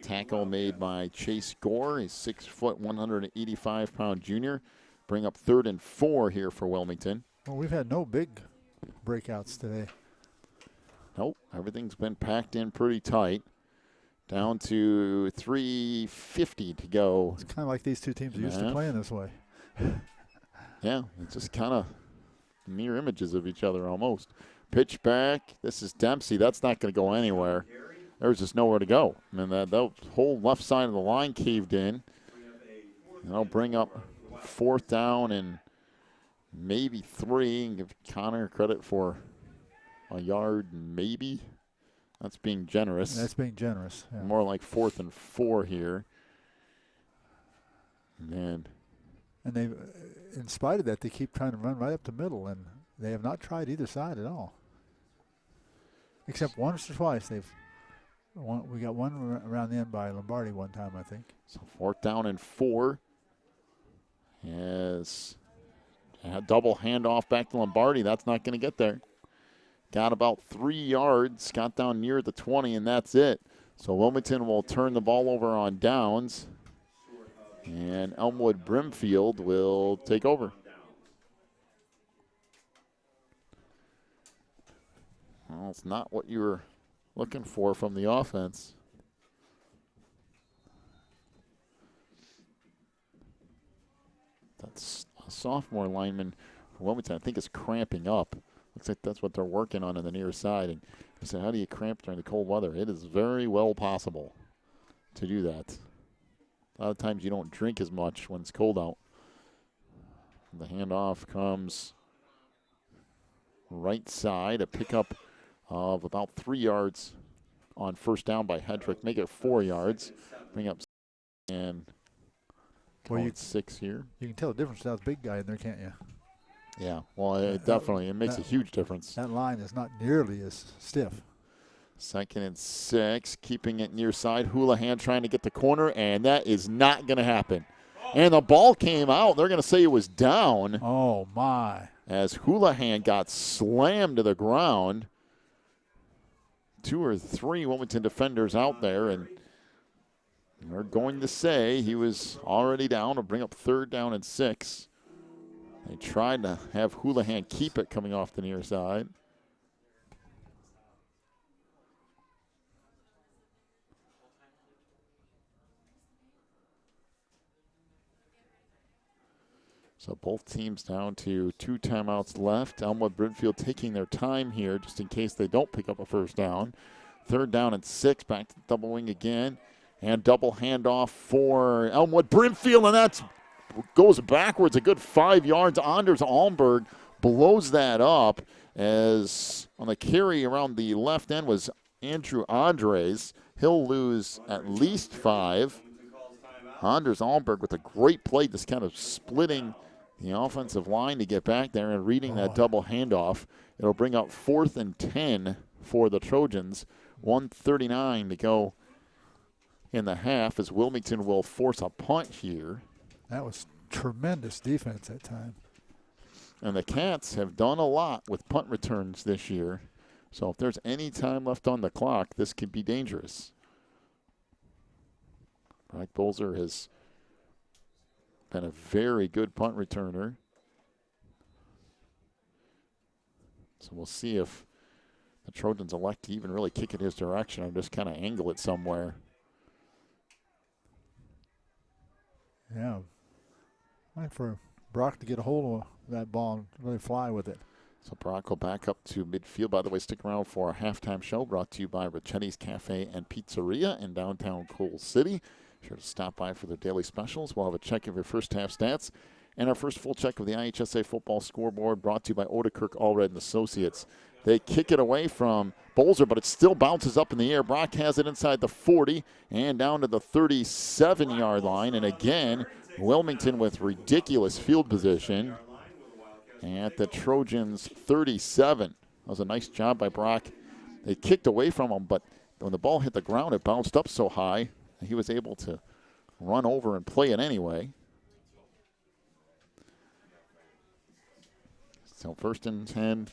S1: Tackle made by Chase Gore, a 6 foot, 185-pound junior. Bring up 3rd and 4 here for Wilmington.
S2: Well, we've had no big breakouts today.
S1: Nope, everything's been packed in pretty tight. Down to 3:50 to go.
S2: It's kind of like these two teams are used to playing this way.
S1: Yeah, it's just kind of mirror images of each other almost. Pitch back. This is Dempsey. That's not going to go anywhere. There's just nowhere to go. I mean, that whole left side of the line caved in. And I'll bring up 4th down and maybe 3. And give Connor credit for a yard, maybe. That's being generous.
S2: That's being generous. Yeah.
S1: More like 4th and 4 here. And
S2: they, in spite of that, they keep trying to run right up the middle, and they have not tried either side at all. Except once or twice. We got one around the end by Lombardi one time, I think.
S1: So 4th down and 4. As a double handoff back to Lombardi. That's not going to get there. Got about 3 yards. Got down near the 20, and that's it. So Wilmington will turn the ball over on downs. And Elmwood Brimfield will take over. Well, it's not what you were looking for from the offense. That's a sophomore lineman for Wilmington. I think is cramping up. Looks like that's what they're working on the near side. And I said, how do you cramp during the cold weather? It is very well possible to do that. A lot of times you don't drink as much when it's cold out. The handoff comes right side, a pickup of about 3 yards on 1st down by Hedrick. Make it 4 yards. Bring up and
S2: well, you
S1: 6 here.
S2: You can tell the difference without the big guy in there, can't you?
S1: Yeah, well, it definitely. It makes a huge difference.
S2: That line is not nearly as stiff.
S1: 2nd and 6, keeping it near side. Houlihan trying to get the corner, and that is not going to happen. And the ball came out. They're going to say it was down.
S2: Oh, my.
S1: As Houlihan got slammed to the ground. 2 or 3 Wilmington defenders out there, and they're going to say he was already down to bring up 3rd down and 6. They tried to have Houlihan keep it coming off the near side. So both teams down to 2 timeouts left. Elmwood Brimfield taking their time here just in case they don't pick up a 1st down. 3rd down and 6, back to double wing again. And double handoff for Elmwood Brimfield, and that's goes backwards a good 5 yards. Anders Almberg blows that up as on the carry around the left end was Andrew Andres. He'll lose at least 5. Anders Almberg with a great play, just kind of splitting the offensive line to get back there and reading that double handoff. It'll bring up 4th and 10 for the Trojans. 1:39 to go in the half as Wilmington will force a punt here.
S2: That was tremendous defense that time.
S1: And the Cats have done a lot with punt returns this year. So if there's any time left on the clock, this could be dangerous. Brock Bolzer has been a very good punt returner. So we'll see if the Trojans elect to even really kick it his direction or just kind of angle it somewhere.
S2: Yeah. Like for Brock to get a hold of that ball and really fly with it.
S1: So Brock will back up to midfield. By the way, stick around for our halftime show brought to you by Ricetti's Cafe and Pizzeria in downtown Coal City. Sure to stop by for their daily specials. We'll have a check of your first half stats and our first full check of the IHSA football scoreboard brought to you by Odekirk Allred and Associates. They kick it away from Bolzer, but it still bounces up in the air. Brock has it inside the 40 and down to the 37-yard line. And again, Wilmington with ridiculous field position at the Trojans' 37. That was a nice job by Brock. They kicked away from him, but when the ball hit the ground, it bounced up so high that he was able to run over and play it anyway. So 1st and 10,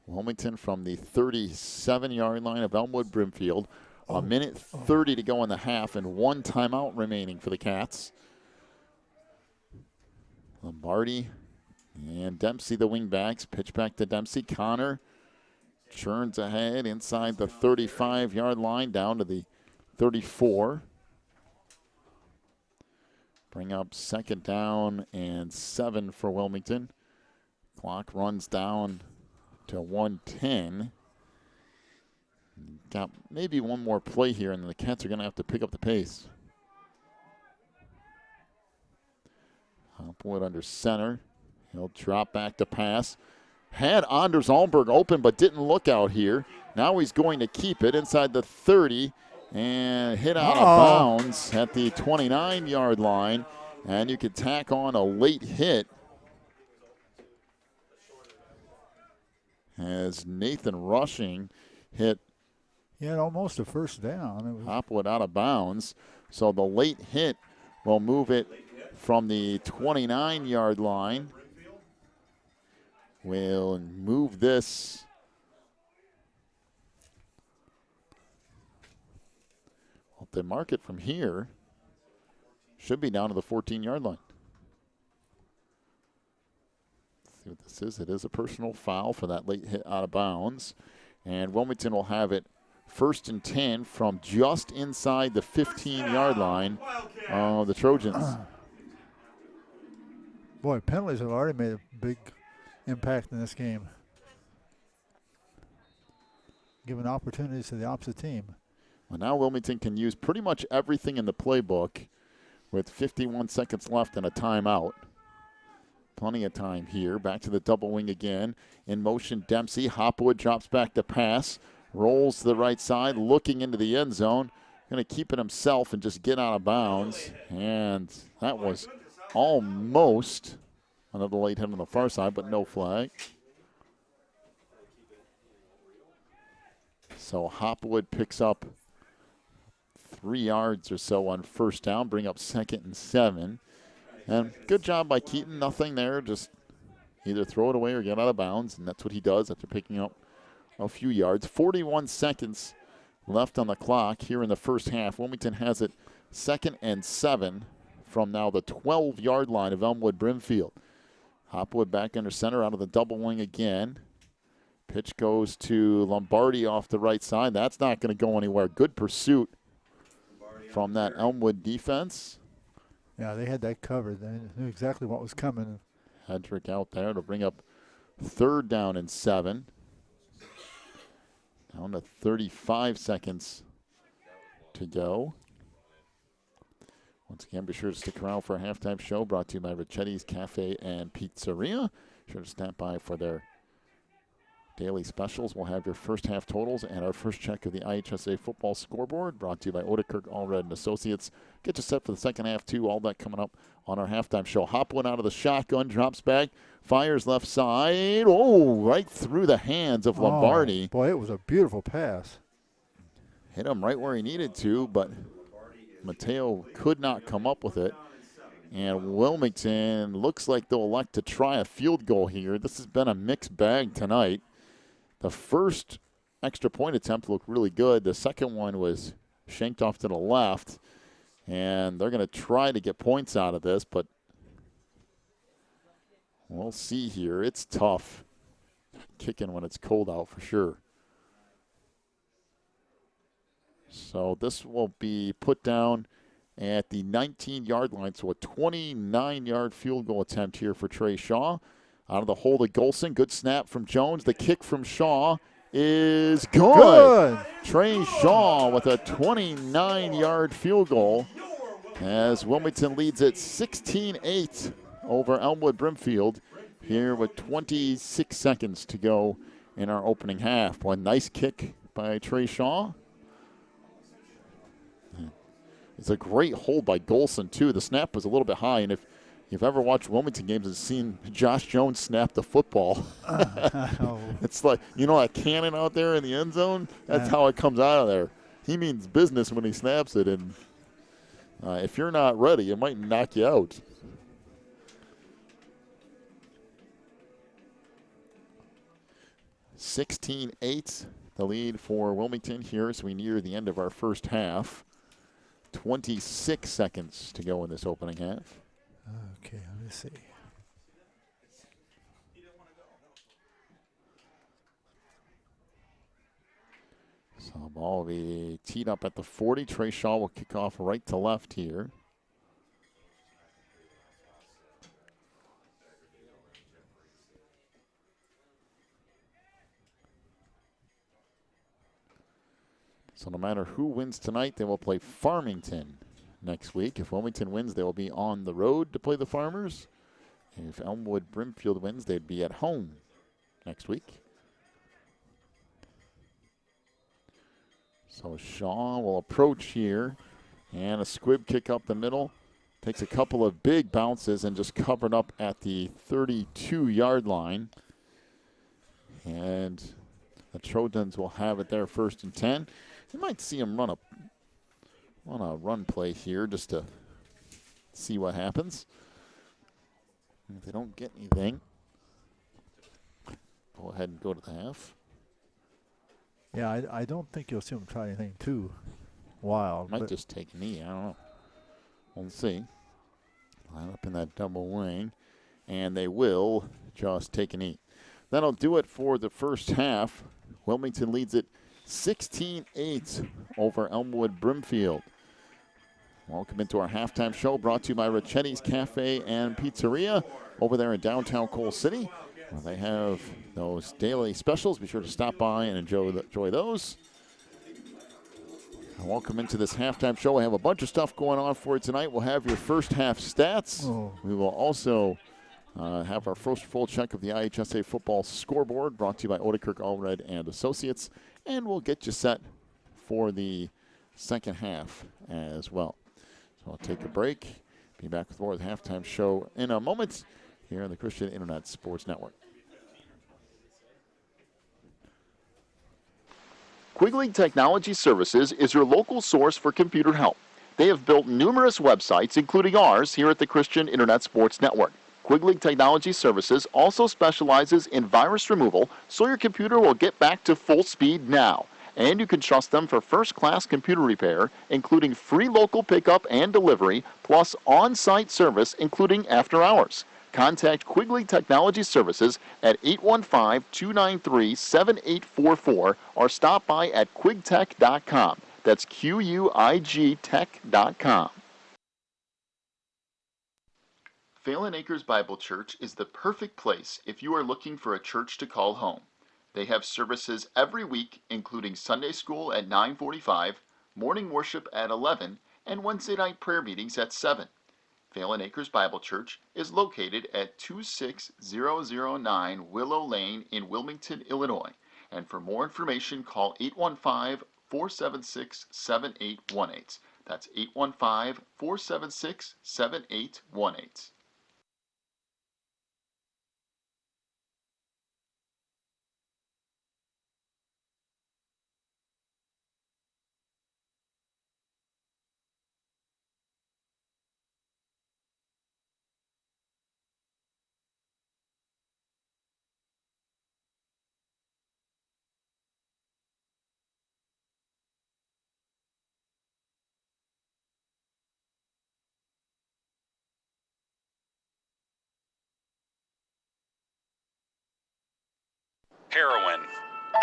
S1: Wilmington from the 37-yard line of Elmwood Brimfield. A minute 30 to go in the half and 1 timeout remaining for the Cats. Lombardi and Dempsey, the wingbacks. Pitch back to Dempsey. Connor churns ahead inside the 35-yard line down to the 34. Bring up second down and 7 for Wilmington. Clock runs down to 1:10. Got maybe one more play here, and the Cats are going to have to pick up the pace. Hopwood under center. He'll drop back to pass. Had Anders Almberg open, but didn't look out here. Now he's going to keep it inside the 30 and hit out of bounds at the 29-yard line. And you could tack on a late hit as Nathan Rushing hit.
S2: He had almost a first down.
S1: Hopwood out of bounds. So the late hit will move it from the 29-yard line. We'll move this if they mark it from here, should be down to the 14-yard line. Let's see what this is. It is a personal foul for that late hit out of bounds. And Wilmington will have it 1st and 10 from just inside the 15-yard line of the Trojans.
S2: Boy, penalties have already made a big impact in this game, giving opportunities to the opposite team.
S1: Well, now Wilmington can use pretty much everything in the playbook with 51 seconds left and a timeout. Plenty of time here. Back to the double wing again. In motion, Dempsey. Hopwood drops back to pass. Rolls to the right side, looking into the end zone. Going to keep it himself and just get out of bounds. And that was almost another late hit on the far side, but no flag. So Hopwood picks up 3 yards or so on first down, bring up 2nd and 7. And good job by Keaton. Nothing there, just either throw it away or get out of bounds, and that's what he does after picking up a few yards. 41 seconds left on the clock here in the first half. Wilmington has it 2nd and 7 from now the 12-yard line of Elmwood Brimfield. Hopwood back under center out of the double wing again. Pitch goes to Lombardi off the right side. That's not going to go anywhere. Good pursuit from that Elmwood defense.
S2: Yeah, they had that covered. They knew exactly what was coming.
S1: Hedrick out there to bring up 3rd down and 7. Down to 35 seconds to go. Once again, be sure to stick around for a halftime show brought to you by Ricchetti's Cafe and Pizzeria. Be sure to stop by for their daily specials. We'll have your first half totals and our first check of the IHSA football scoreboard brought to you by Odekirk Allred and Associates. Get you set for the second half, too. All that coming up on our halftime show. Hopwood out of the shotgun, drops back, fires left side. Oh, right through the hands of Lombardi.
S2: Boy, it was a beautiful pass.
S1: Hit him right where he needed to, but Mateo could not come up with it. And Wilmington looks like they'll elect to try a field goal here. This has been a mixed bag tonight. The first extra point attempt looked really good. The second one was shanked off to the left. And they're going to try to get points out of this, but we'll see here. It's tough kicking when it's cold out for sure. So this will be put down at the 19-yard line. So a 29-yard field goal attempt here for Trey Shaw. Out of the hole to Golson. Good snap from Jones. The kick from Shaw is good. Trey Shaw with a 29-yard field goal as Wilmington leads it 16-8 over Elmwood Brimfield here with 26 seconds to go in our opening half. One nice kick by Trey Shaw. It's a great hold by Golson, too. The snap was a little bit high, and if you've ever watched Wilmington games and seen Josh Jones snap the football, it's like, you know that cannon out there in the end zone? That's how it comes out of there. He means business when he snaps it, and if you're not ready, it might knock you out. (16-8) the lead for Wilmington here as we near the end of our first half. 26 seconds to go in this opening half.
S2: Okay, let me see.
S1: So the ball will be teed up at the 40. Trey Shaw will kick off right to left here. So no matter who wins tonight, they will play Farmington next week. If Wilmington wins, they will be on the road to play the Farmers. And if Elmwood Brimfield wins, they'd be at home next week. So Shaw will approach here. And a squib kick up the middle. Takes a couple of big bounces and just covered up at the 32-yard line. And the Trojans will have it there 1st and 10. You might see them run a run play here just to see what happens. If they don't get anything, go ahead and go to the half.
S2: Yeah, I don't think you'll see them try anything too wild.
S1: Might just take a knee. I don't know. We'll see. Line up in that double wing, and they will just take a knee. That'll do it for the first half. Wilmington leads it 16-8 over Elmwood Brimfield. Welcome into our halftime show brought to you by Ricchetti's Cafe and Pizzeria over there in downtown Coal City. They have those daily specials. Be sure to stop by and enjoy those. And welcome into this halftime show. We have a bunch of stuff going on for you tonight. We'll have your first half stats. We will also have our first full check of the IHSA football scoreboard brought to you by Odekirk Allred and Associates. And we'll get you set for the second half as well. So I'll take a break. Be back with more of the halftime show in a moment here on the Christian Internet Sports Network.
S3: Quigley Technology Services is your local source for computer help. They have built numerous websites, including ours, here at the Christian Internet Sports Network. Quigley Technology Services also specializes in virus removal, so your computer will get back to full speed now. And you can trust them for first-class computer repair, including free local pickup and delivery, plus on-site service, including after hours. Contact Quigley Technology Services at 815-293-7844 or stop by at quigtech.com. That's QUIG tech.com. Phelan Acres Bible Church is the perfect place if you are looking for a church to call home. They have services every week, including Sunday school at 9:45, morning worship at 11, and Wednesday night prayer meetings at 7. Phelan Acres Bible Church is located at 26009 Willow Lane in Wilmington, Illinois. And for more information, call 815-476-7818. That's 815-476-7818.
S5: Heroin.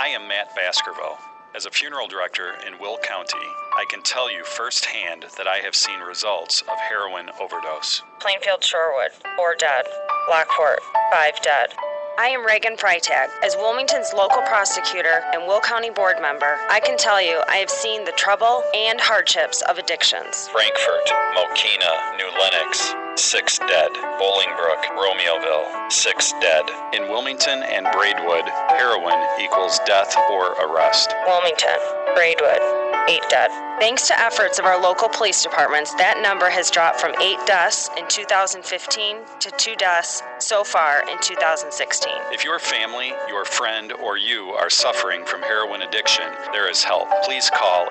S5: I am Matt Baskerville. As a funeral director in Will County, I can tell you firsthand that I have seen results of heroin overdose.
S6: Plainfield Shorewood, 4 dead. Lockport, 5 dead. I am Reagan Freitag. As Wilmington's local prosecutor and Will County board member, I can tell you I have seen the trouble and hardships of addictions.
S5: Frankfort, Mokina, New Lenox, 6 dead. Bolingbrook, Romeoville, 6 dead. In Wilmington and Braidwood, heroin equals death or arrest.
S6: Wilmington, Braidwood, 8 dead. Thanks to efforts of our local police departments, that number has dropped from 8 deaths in 2015 to 2 deaths so far in 2016.
S5: If your family, your friend, or you are suffering from heroin addiction, there is help. Please call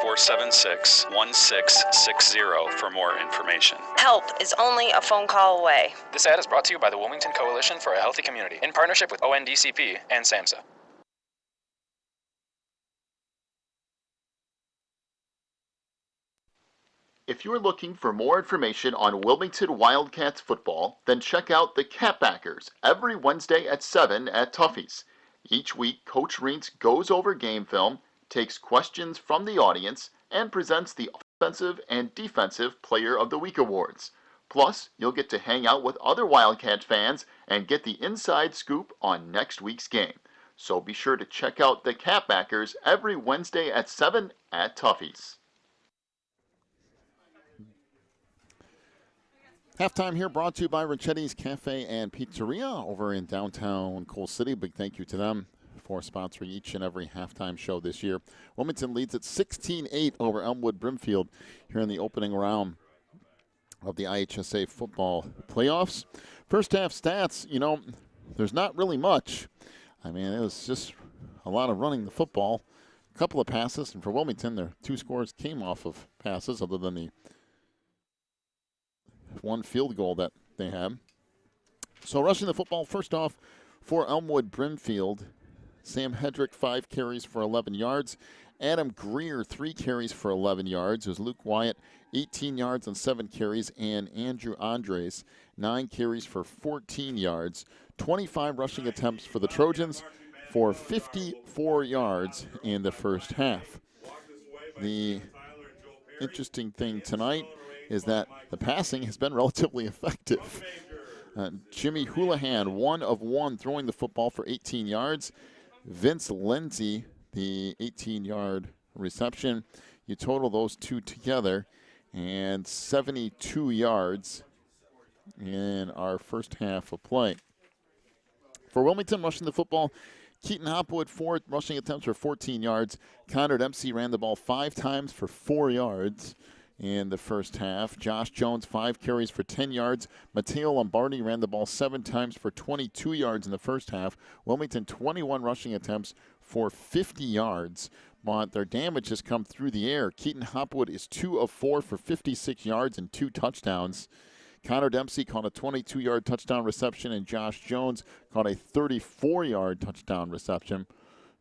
S5: 815-476-1660 for more information.
S6: Help is only a phone call away.
S7: This ad is brought to you by the Wilmington Coalition for a Healthy Community in partnership with ONDCP and SAMHSA.
S3: If you're looking for more information on Wilmington Wildcats football, then check out the Catbackers every Wednesday at 7 at Tuffy's. Each week, Coach Reentz goes over game film, takes questions from the audience, and presents the Offensive and Defensive Player of the Week awards. Plus, you'll get to hang out with other Wildcat fans and get the inside scoop on next week's game. So be sure to check out the Catbackers every Wednesday at 7 at Tuffy's.
S1: Halftime here brought to you by Ricchetti's Cafe and Pizzeria over in downtown Coal City. Big thank you to them for sponsoring each and every halftime show this year. Wilmington leads at 16-8 over Elmwood Brimfield here in the opening round of the IHSA football playoffs. First half stats, there's not really much. I mean, it was just a lot of running the football, a couple of passes, and for Wilmington, their 2 scores came off of passes other than the 1 field goal that they had. So rushing the football, first off, for Elmwood Brimfield, Sam Hedrick, 5 carries for 11 yards. Adam Greer, 3 carries for 11 yards. It was Luke Wyatt, 18 yards on 7 carries, and Andrew Andres, 9 carries for 14 yards. 25 rushing attempts for the Trojans for 54 yards in the first half. The interesting thing tonight is that the passing has been relatively effective. Jimmy Houlihan, 1 of 1, throwing the football for 18 yards. Vince Lindsay, the 18-yard reception. You total those two together, and 72 yards in our first half of play. For Wilmington, rushing the football, Keaton Hopwood, 4 rushing attempts for 14 yards. Connor Dempsey ran the ball 5 times for 4 yards in the first half. Josh Jones, 5 carries for 10 yards. Mateo Lombardi ran the ball 7 times for 22 yards in the first half. Wilmington, 21 rushing attempts for 50 yards. But their damage has come through the air. Keaton Hopwood is 2 of 4 for 56 yards and 2 touchdowns. Connor Dempsey caught a 22-yard touchdown reception, and Josh Jones caught a 34-yard touchdown reception.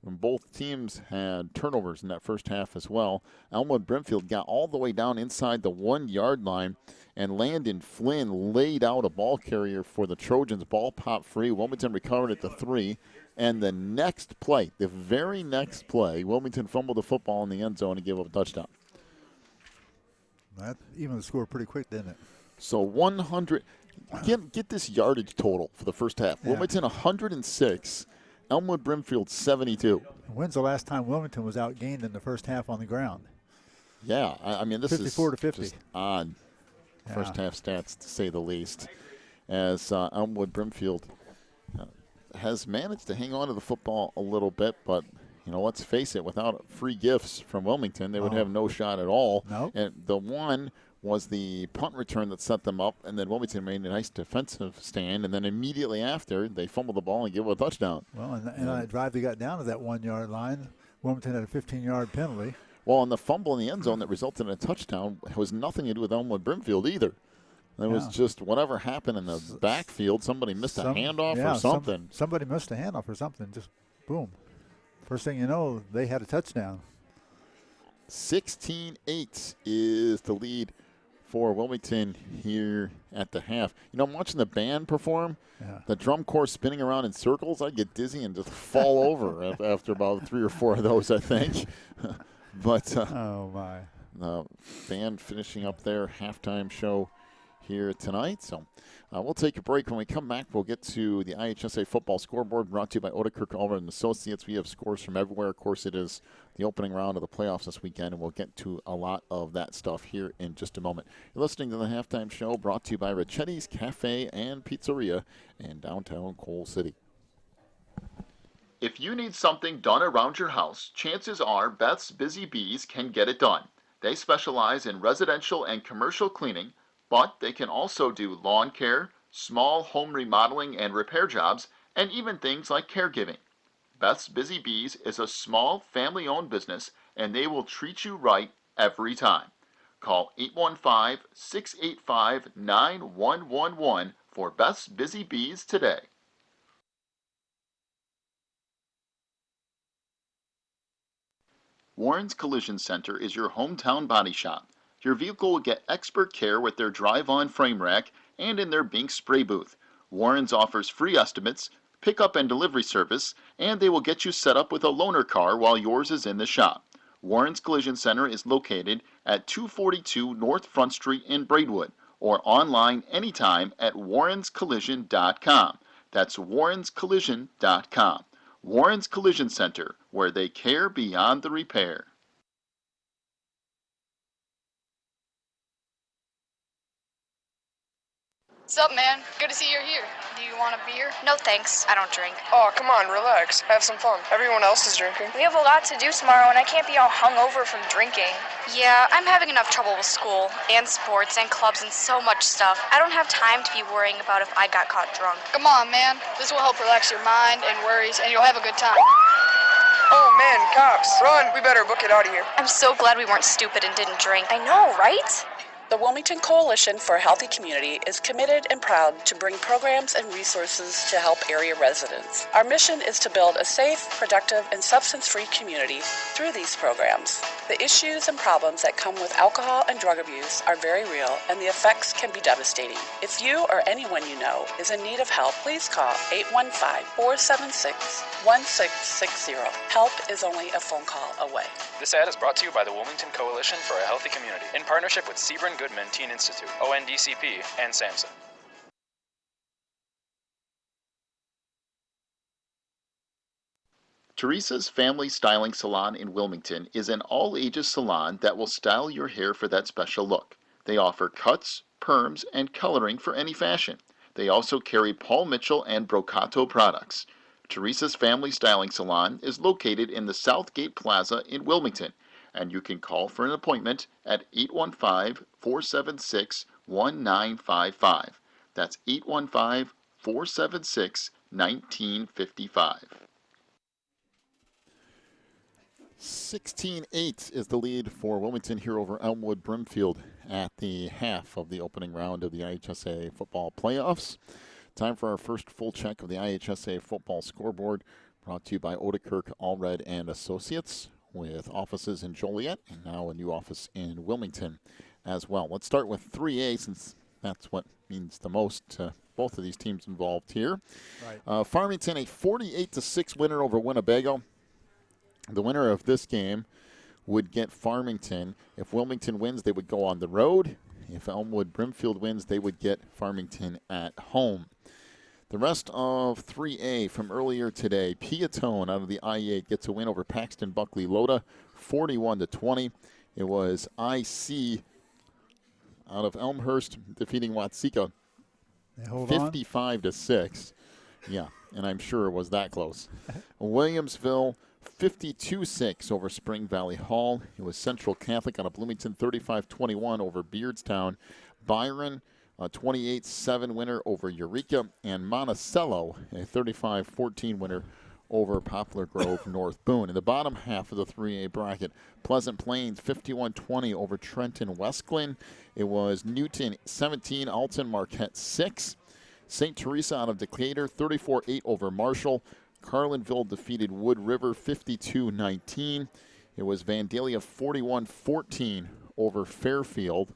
S1: And both teams had turnovers in that first half as well. Elmwood Brimfield got all the way down inside the 1-yard line, and Landon Flynn laid out a ball carrier for the Trojans. Ball popped free. Wilmington recovered at the 3. And the next play, the very next play, Wilmington fumbled the football in the end zone and gave up a touchdown.
S2: That even the score pretty quick, didn't it?
S1: So 100. Get this yardage total for the first half.
S2: Yeah.
S1: Wilmington 106. Elmwood Brimfield 72.
S2: When's the last time Wilmington was outgained in the first half on the ground?
S1: Yeah, I mean, this
S2: 54
S1: is
S2: to 50.
S1: just odd first half stats, to say the least, as Elmwood Brimfield has managed to hang on to the football a little bit, but let's face it, without free gifts from Wilmington, they would have no shot at all.
S2: No.
S1: And the one was the punt return that set them up, and then Wilmington made a nice defensive stand, and then immediately after, they fumbled the ball and gave it a touchdown.
S2: Well, and on that drive they got down to that 1-yard line, Wilmington had a 15-yard penalty.
S1: Well, and the fumble in the end zone that resulted in a touchdown was nothing to do with Elmwood Brimfield either. It was just whatever happened in the backfield. Somebody missed a handoff or something.
S2: Somebody missed a handoff or something. Just boom. First thing you know, they had a touchdown.
S1: 16-8 is the lead for Wilmington here at the half. I'm watching the band perform.
S2: Yeah.
S1: The drum corps spinning around in circles. I get dizzy and just fall over after about 3 or 4 of those, I think. But
S2: oh my!
S1: The band finishing up their halftime show here tonight. So we'll take a break. When we come back, we'll get to the IHSA football scoreboard, brought to you by Odekirk Allred and Associates. We have scores from everywhere. Of course, it is the opening round of the playoffs this weekend, and we'll get to a lot of that stuff here in just a moment. You're listening to the halftime show, brought to you by Ricchetti's Cafe and Pizzeria in downtown Coal City.
S3: If you need something done around your house, chances are Beth's Busy Bees can get it done. They specialize in residential and commercial cleaning, but they can also do lawn care, small home remodeling and repair jobs, and even things like caregiving. Beth's Busy Bees is a small family-owned business, and they will treat you right every time. Call 815-685-9111 for Beth's Busy Bees today. Warren's Collision Center is your hometown body shop. Your vehicle will get expert care with their drive-on frame rack and in their Bink spray booth. Warren's offers free estimates, pickup and delivery service, and they will get you set up with a loaner car while yours is in the shop. Warren's Collision Center is located at 242 North Front Street in Braidwood, or online anytime at warrenscollision.com. That's warrenscollision.com. Warren's Collision Center, where they care beyond the repair.
S7: What's up, man? Good to see you're here. Do you want a beer?
S6: No thanks, I don't drink.
S8: Oh, come on, relax. Have some fun. Everyone else is drinking.
S7: We have a lot to do tomorrow, and I can't be all hungover from drinking.
S6: Yeah, I'm having enough trouble with school, and sports, and clubs, and so much stuff. I don't have time to be worrying about if I got caught drunk.
S7: Come on, man. This will help relax your mind and worries, and you'll have a good time.
S8: Oh, man, cops. Run. We better book it out of here.
S6: I'm so glad we weren't stupid and didn't drink.
S7: I know, right?
S9: The Wilmington Coalition for a Healthy Community is committed and proud to bring programs and resources to help area residents. Our mission is to build a safe, productive, and substance-free community through these programs. The issues and problems that come with alcohol and drug abuse are very real, and the effects can be devastating. If you or anyone you know is in need of help, please call 815-476-1660. Help is only a phone call away.
S10: This ad is brought to you by the Wilmington Coalition for a Healthy Community in partnership with Sebring Goodman Teen Institute, ONDCP, and SAMHSA.
S3: Teresa's Family Styling Salon in Wilmington is an all-ages salon that will style your hair for that special look. They offer cuts, perms, and coloring for any fashion. They also carry Paul Mitchell and Brocato products. Teresa's Family Styling Salon is located in the Southgate Plaza in Wilmington, and you can call for an appointment at 815-476-1955. That's 815-476-1955.
S1: 16-8 is the lead for Wilmington here over Elmwood Brimfield at the half of the opening round of the IHSA football playoffs. Time for our first full check of the IHSA football scoreboard, brought to you by Odekirk, Allred and Associates, with offices in Joliet and now a new office in Wilmington as well. Let's start with 3A, since that's what means the most to both of these teams involved here. Right. Farmington, a 48-6 winner over Winnebago. The winner of this game would get Farmington. If Wilmington wins, they would go on the road. If Elmwood Brimfield wins, they would get Farmington at home. The rest of 3A from earlier today, Piatone out of the I-8 gets a win over Paxton Buckley Loda, 41-20. It was IC out of Elmhurst defeating Watseka, 55-6. Yeah, and I'm sure it was that close. Williamsville, 52-6 over Spring Valley Hall. It was Central Catholic out of Bloomington, 35-21 over Beardstown. Byron, a 28-7 winner over Eureka, and Monticello, a 35-14 winner over Poplar Grove North Boone. In the bottom half of the 3A bracket, Pleasant Plains 51-20 over Trenton Westglen. It was Newton 17, Alton Marquette 6. St. Teresa out of Decatur 34-8 over Marshall. Carlinville defeated Wood River 52-19. It was Vandalia 41-14 over Fairfield.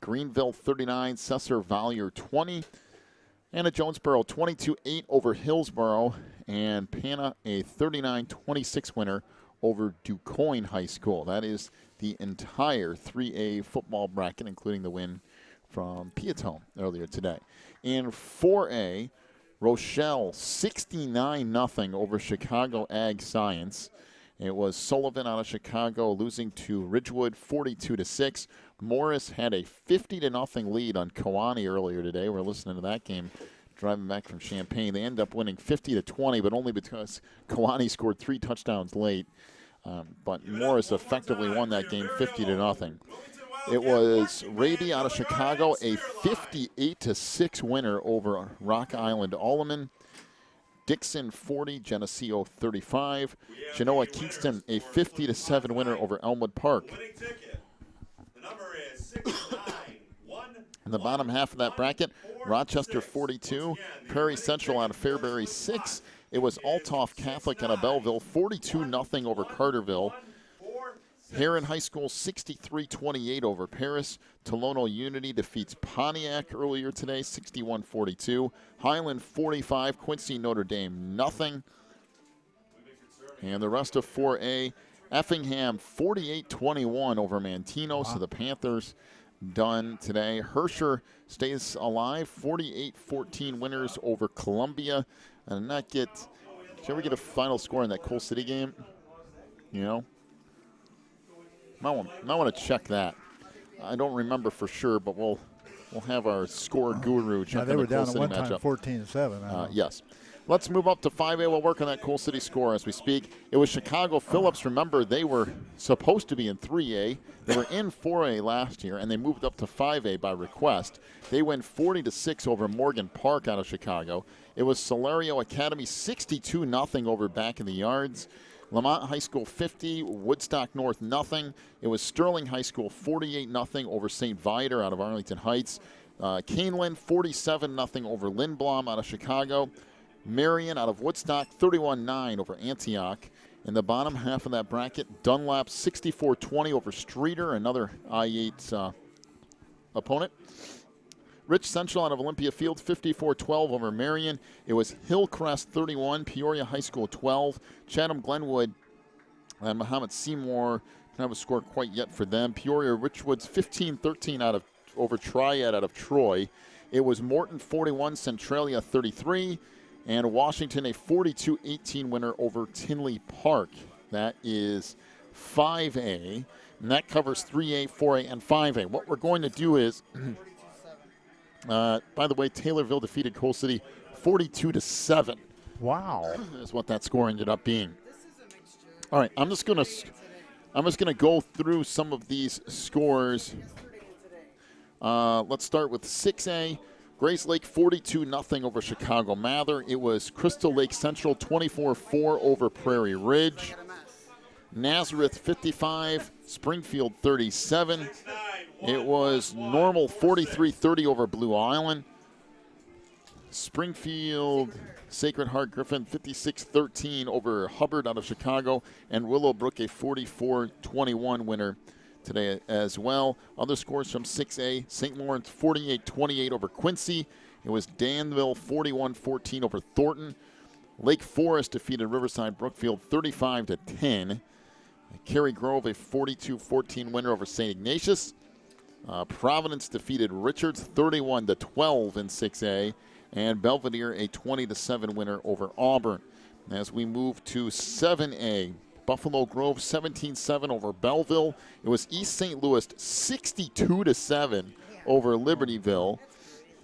S1: Greenville 39, Cesar Valier 20. Anna Jonesboro 22-8 over Hillsboro. And Pana a 39-26 winner over DuQuoin High School. That is the entire 3A football bracket, including the win from Piatone earlier today. In 4A, Rochelle 69-0 over Chicago Ag Science. It was Sullivan out of Chicago losing to Ridgewood 42-6. Morris had a 50-0 lead on Kewanee earlier today. We're listening to that game driving back from Champaign. They end up winning 50-20, but only because Kewanee scored 3 touchdowns late. But Morris effectively won that game 50-0. It was Raby out of Chicago, a 58-6 winner over Rock Island Alleman. Dixon 40, Geneseo 35. Genoa Kingston a 50-7 winner over Elmwood Park. In the bottom half of that bracket, Rochester 42, Prairie Central out of Fairbury 6. It was Althoff Catholic out of Belleville 42-0 over Carterville. Heron High School 63-28 over Paris. Tolono Unity defeats Pontiac earlier today, 61-42. Highland 45, Quincy Notre Dame nothing. And the rest of 4A, Effingham 48-21 over Mantino. So the Panthers done today. Herscher stays alive, 48-14 winners over Columbia. And not get, did you ever get a final score in that Coal City game? You know? Might want to check that. I don't remember for sure, but we'll have our score guru check
S2: they
S1: on
S2: were
S1: the Coal
S2: down
S1: City
S2: at one time,
S1: matchup.
S2: 14-7.
S1: Yes. Let's move up to 5A. We'll work on that Coal City score as we speak. It was Chicago Phillips. Remember, they were supposed to be in 3A. They were in 4A last year, and they moved up to 5A by request. They win 40-6 over Morgan Park out of Chicago. It was Solario Academy 62-0 over Back in the Yards. Lamont High School 50, Woodstock North nothing. It was Sterling High School 48-0 over St. Viator out of Arlington Heights. Caneland 47-0 over Lindblom out of Chicago. Marion out of Woodstock 31-9 over Antioch. In the bottom half of that bracket, Dunlap 64-20 over Streeter, another I-8 opponent. Rich Central out of Olympia Field 54-12 over Marion. It was Hillcrest 31, Peoria High School 12. Chatham Glenwood and Muhammad Seymour don't have a score quite yet for them. Peoria Richwoods 15-13 over Triad out of Troy. It was Morton 41, Centralia 33. And Washington, a 42-18 winner over Tinley Park. That is 5A, and that covers 3A, 4A, and 5A. What we're going to do is, by the way, Taylorville defeated Coal City 42-7.
S2: Wow,
S1: is what that score ended up being. All right, I'm just gonna go through some of these scores. Let's start with 6A. Grace Lake 42-0 over Chicago Mather. It was Crystal Lake Central 24-4 over Prairie Ridge. Nazareth 55, Springfield 37. It was Normal 43-30 over Blue Island. Springfield Sacred Heart Griffin 56-13 over Hubbard out of Chicago. And Willowbrook a 44-21 winner today as well. Other scores from 6A, St. Lawrence 48-28 over Quincy. It was Danville 41-14 over Thornton. Lake Forest defeated Riverside Brookfield 35-10. Cary Grove a 42-14 winner over St. Ignatius. Providence defeated Richards 31-12 in 6A. And Belvedere a 20-7 winner over Auburn. As we move to 7A, Buffalo Grove 17-7 over Belleville. It was East St. Louis 62-7 over Libertyville.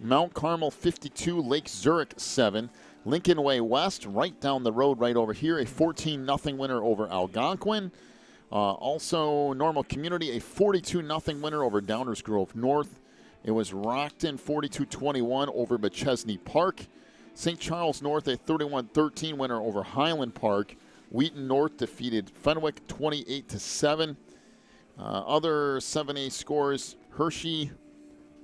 S1: Mount Carmel 52, Lake Zurich 7. Lincoln Way West, right down the road, right over here, a 14-0 winner over Algonquin. Also, Normal Community, a 42-0 winner over Downers Grove North. It was Rockton 42-21 over McChesney Park. St. Charles North, a 31-13 winner over Highland Park. Wheaton North defeated Fenwick 28-7. Other 7A scores, Hershey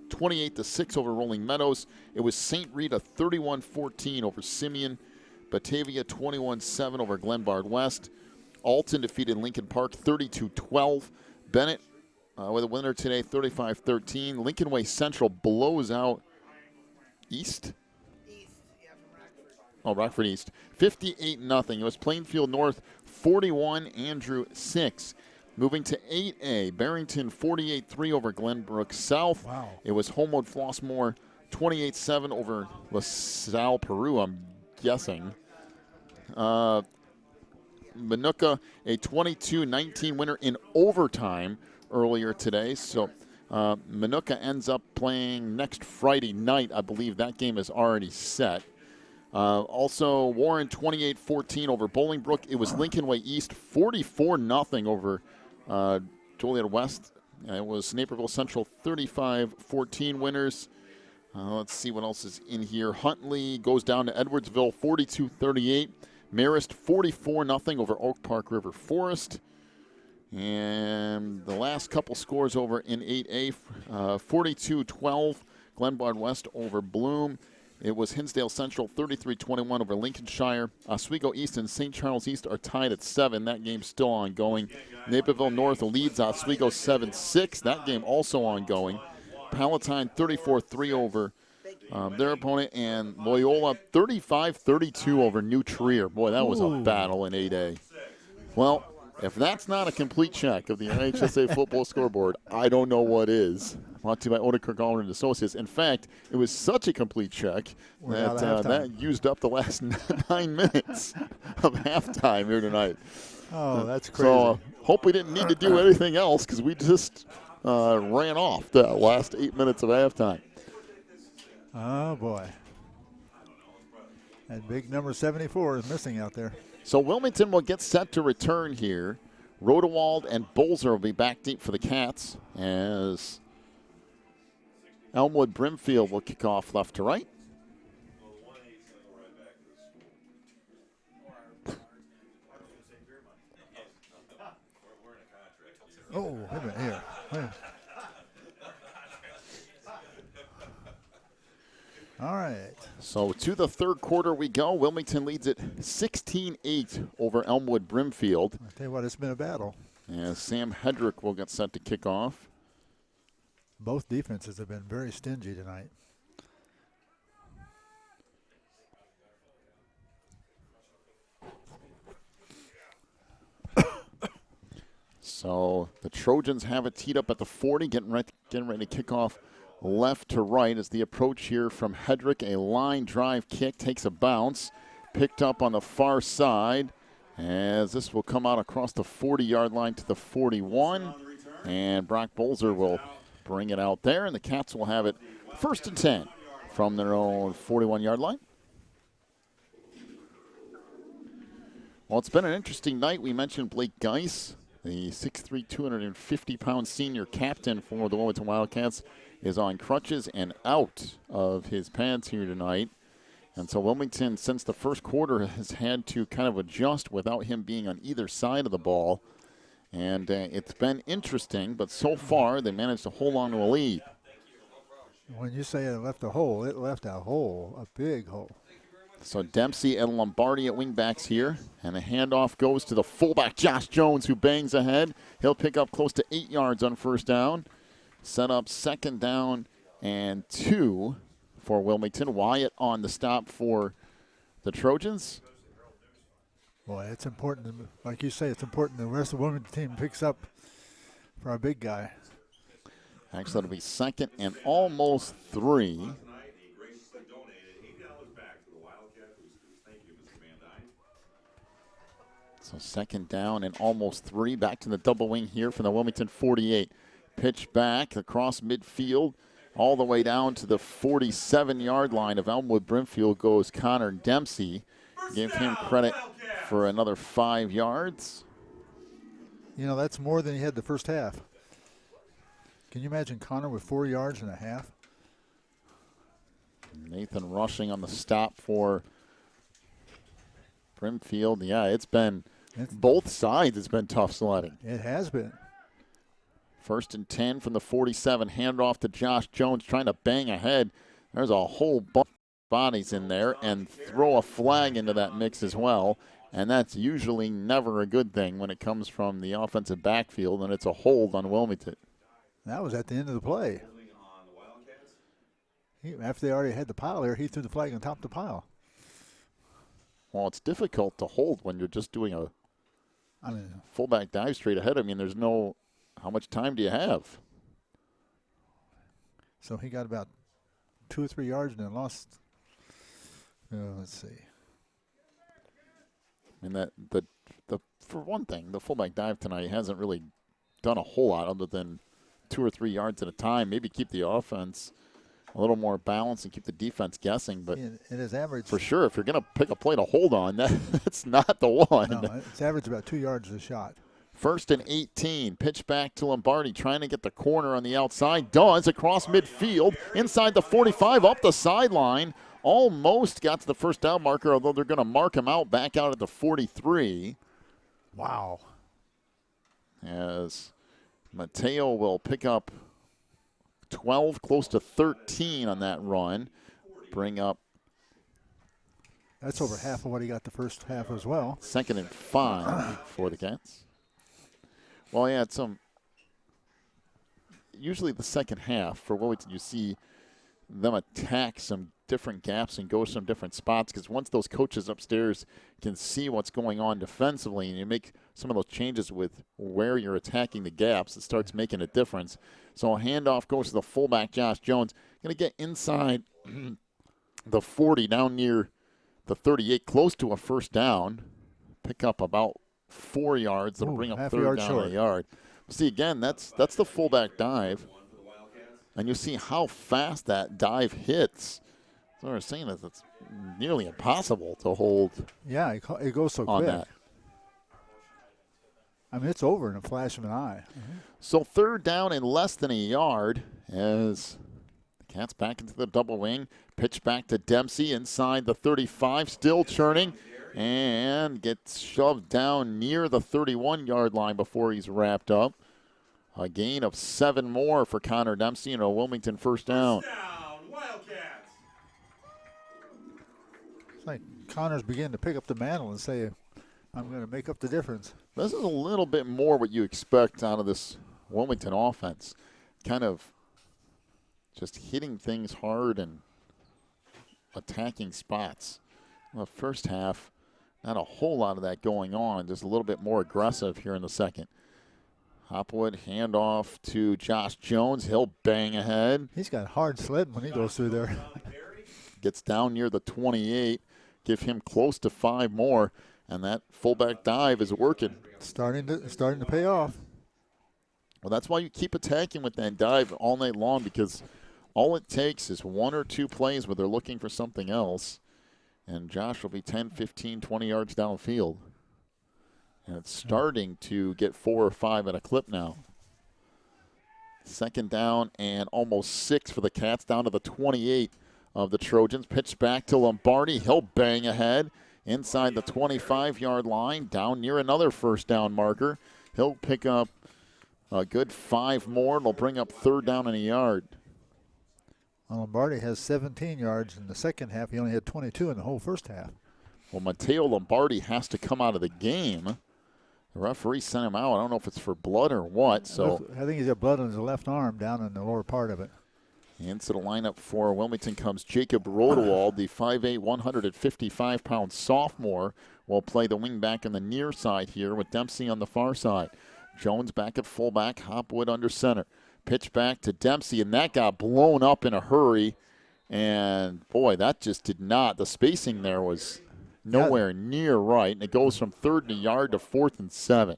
S1: 28-6 over Rolling Meadows. It was St. Rita 31-14 over Simeon. Batavia 21-7 over Glenbard West. Alton defeated Lincoln Park 32-12. Bennett with a winner today 35-13. Lincoln Way Central blows out East. Rockford East. 58-0. It was Plainfield North 41, Andrew 6. Moving to 8A, Barrington 48-3 over Glenbrook South.
S2: Wow.
S1: It was Homewood Flossmoor 28-7 over LaSalle Peru, I'm guessing. Manuka, a 22-19 winner in overtime earlier today. So Manuka ends up playing next Friday night. I believe that game is already set. Also, Warren 28-14 over Bolingbrook. It was Lincoln Way East 44-0 over Joliet West. It was Naperville Central 35-14 winners. Let's see what else is in here. Huntley goes down to Edwardsville 42-38. Marist 44-0 over Oak Park River Forest. And the last couple scores over in 8A, 42-12, Glenbard West over Bloom. It was Hinsdale Central 33-21 over Lincolnshire. Oswego East and St. Charles East are tied at 7. That game's still ongoing. Naperville North leads Oswego 7-6. That game also ongoing. Palatine 34-3 over their opponent, and Loyola 35-32 over New Trier. Boy, that was a battle in 8A. Well, if that's not a complete check of the NHSA football scoreboard, I don't know what is. Brought to you by Odekirk Allred and Associates. In fact, it was such a complete check that used up the last 9 minutes of halftime here tonight.
S2: Oh, that's crazy.
S1: So hope we didn't need to do anything else because we just ran off the last 8 minutes of halftime.
S2: Oh, boy. And big number 74 is missing out there.
S1: So Wilmington will get set to return here. Rodewald and Bolzer will be back deep for the Cats as Elmwood Brimfield will kick off left to right.
S2: Oh, wait a minute here. All right.
S1: So to the third quarter we go. Wilmington leads it 16-8 over Elmwood Brimfield.
S2: I tell you what, it's been a battle.
S1: And Sam Hedrick will get set to kick off.
S2: Both defenses have been very stingy tonight.
S1: So the Trojans have it teed up at the 40, getting ready to kick off left to right as the approach here from Hedrick. A line drive kick takes a bounce, picked up on the far side as this will come out across the 40-yard line to the 41. And Brock Bolzer will bring it out there, and the Cats will have it 1st and 10 from their own 41-yard line. Well, it's been an interesting night. We mentioned Blake Geis, the 6'3", 250-pound senior captain for the Wilmington Wildcats, is on crutches and out of his pads here tonight. And so Wilmington, since the first quarter, has had to kind of adjust without him being on either side of the ball. And it's been interesting, but so far they managed to hold on to a lead.
S2: When you say it left a hole, it left a hole, a big hole.
S1: So Dempsey and Lombardi at wingbacks here, and the handoff goes to the fullback, Josh Jones, who bangs ahead. He'll pick up close to 8 yards on first down. Set up 2nd down and 2 for Wilmington. Wyatt on the stop for the Trojans.
S2: Boy, it's important, like you say, it's important the rest of the Wilmington team picks up for our big guy.
S1: Actually, it'll be 2nd and almost 3. So 2nd down and almost 3. Back to the double wing here from the Wilmington 48. Pitch back across midfield all the way down to the 47-yard line of Elmwood Brimfield goes Connor Dempsey. Give him credit for another 5 yards.
S2: You know, that's more than he had the first half. Can you imagine Connor with 4 yards and a half?
S1: Nathan rushing on the stop for Brimfield. Yeah, it's been both sides. It's been tough sledding.
S2: It has been.
S1: 1st and 10 from the 47. Handoff to Josh Jones trying to bang ahead. There's a whole bunch of bodies in there and throw a flag into that mix as well. And that's usually never a good thing when it comes from the offensive backfield, and it's a hold on Wilmington.
S2: That was at the end of the play. After they already had the pile there, he threw the flag on top of the pile.
S1: Well, it's difficult to hold when you're just doing a fullback dive straight ahead. I mean, there's no – how much time do you have?
S2: So he got about 2 or 3 yards and then lost. Let's see.
S1: And the for one thing, the fullback dive tonight hasn't really done a whole lot other than 2 or 3 yards at a time. Maybe keep the offense a little more balanced and keep the defense guessing. But
S2: it is average.
S1: For sure, if you're going to pick a play to hold on, that's not the one.
S2: No, it's average about 2 yards a shot.
S1: 1st and 18. Pitch back to Lombardi, trying to get the corner on the outside. Does across midfield, inside the 45, up the sideline. Almost got to the first down marker, although they're going to mark him out back out at the 43.
S2: Wow.
S1: As Mateo will pick up 12, close to 13 on that run. Bring up
S2: That's over half of what he got the first half as well.
S1: 2nd and 5 for the Cats. Well, yeah, it's usually the second half for Wilmington, you see them attack some different gaps and go some different spots, because once those coaches upstairs can see what's going on defensively and you make some of those changes with where you're attacking the gaps, it starts making a difference. So a handoff goes to the fullback, Josh Jones. Going to get inside the 40, down near the 38, close to a first down. Pick up about 4 yards. That'll bring up third down and a yard. See, again, that's the fullback dive. And you see how fast that dive hits. So we're saying that it's nearly impossible to hold.
S2: Yeah, it goes so
S1: on
S2: quick.
S1: That.
S2: I mean, it's over in a flash of an eye.
S1: So third down and less than a yard as the Cats back into the double wing. Pitch back to Dempsey inside the 35, still churning, and gets shoved down near the 31-yard line before he's wrapped up. A gain of 7 more for Connor Dempsey and a Wilmington first down.
S4: Wildcats.
S2: It's like Connor's beginning to pick up the mantle and say, I'm going to make up the difference.
S1: This is a little bit more what you expect out of this Wilmington offense. Kind of just hitting things hard and attacking spots. The first half, not a whole lot of that going on, just a little bit more aggressive here in the second. Hopwood handoff to Josh Jones. He'll bang ahead.
S2: He's got hard sledding when he goes through there.
S1: Gets down near the 28. Give him close to 5 more. And that fullback dive is working.
S2: Starting to pay off.
S1: Well, that's why you keep attacking with that dive all night long, because all it takes is 1 or 2 plays where they're looking for something else. And Josh will be 10, 15, 20 yards downfield. And it's starting to get 4 or 5 at a clip now. Second down and almost 6 for the Cats, down to the 28 of the Trojans. Pitch back to Lombardi. He'll bang ahead inside the 25-yard line, down near another first down marker. He'll pick up a good 5 more. It'll bring up third down and a yard.
S2: Well, Lombardi has 17 yards in the second half. He only had 22 in the whole first half.
S1: Well, Mateo Lombardi has to come out of the game. The referee sent him out. I don't know if it's for blood or what. So
S2: I think he's got blood on his left arm down in the lower part of it.
S1: Into the lineup for Wilmington comes Jacob Rodewald, the 5'8", 155-pound sophomore. Will play the wing back on the near side here with Dempsey on the far side. Jones back at fullback, Hopwood under center. Pitch back to Dempsey, and that got blown up in a hurry. And, boy, that just did not. The spacing there was nowhere near right, and it goes from 3rd and a yard to 4th and 7.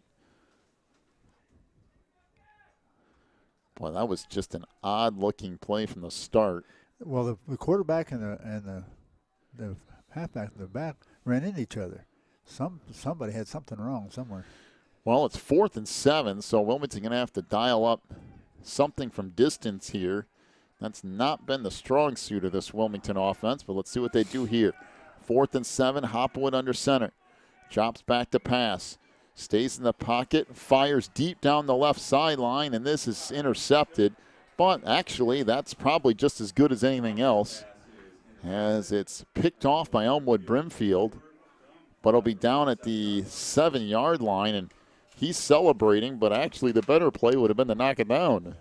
S1: Boy, that was just an odd-looking play from the start.
S2: Well, the quarterback and the halfback in the back ran into each other. Somebody had something wrong somewhere.
S1: Well, it's 4th and 7, so Wilmington going to have to dial up something from distance here. That's not been the strong suit of this Wilmington offense, but let's see what they do here. 4th and 7, Hopwood under center. Drops back to pass. Stays in the pocket, fires deep down the left sideline, and this is intercepted. But actually, that's probably just as good as anything else, as it's picked off by Elmwood Brimfield. But it'll be down at the 7-yard line, and he's celebrating, but actually the better play would have been to knock it down.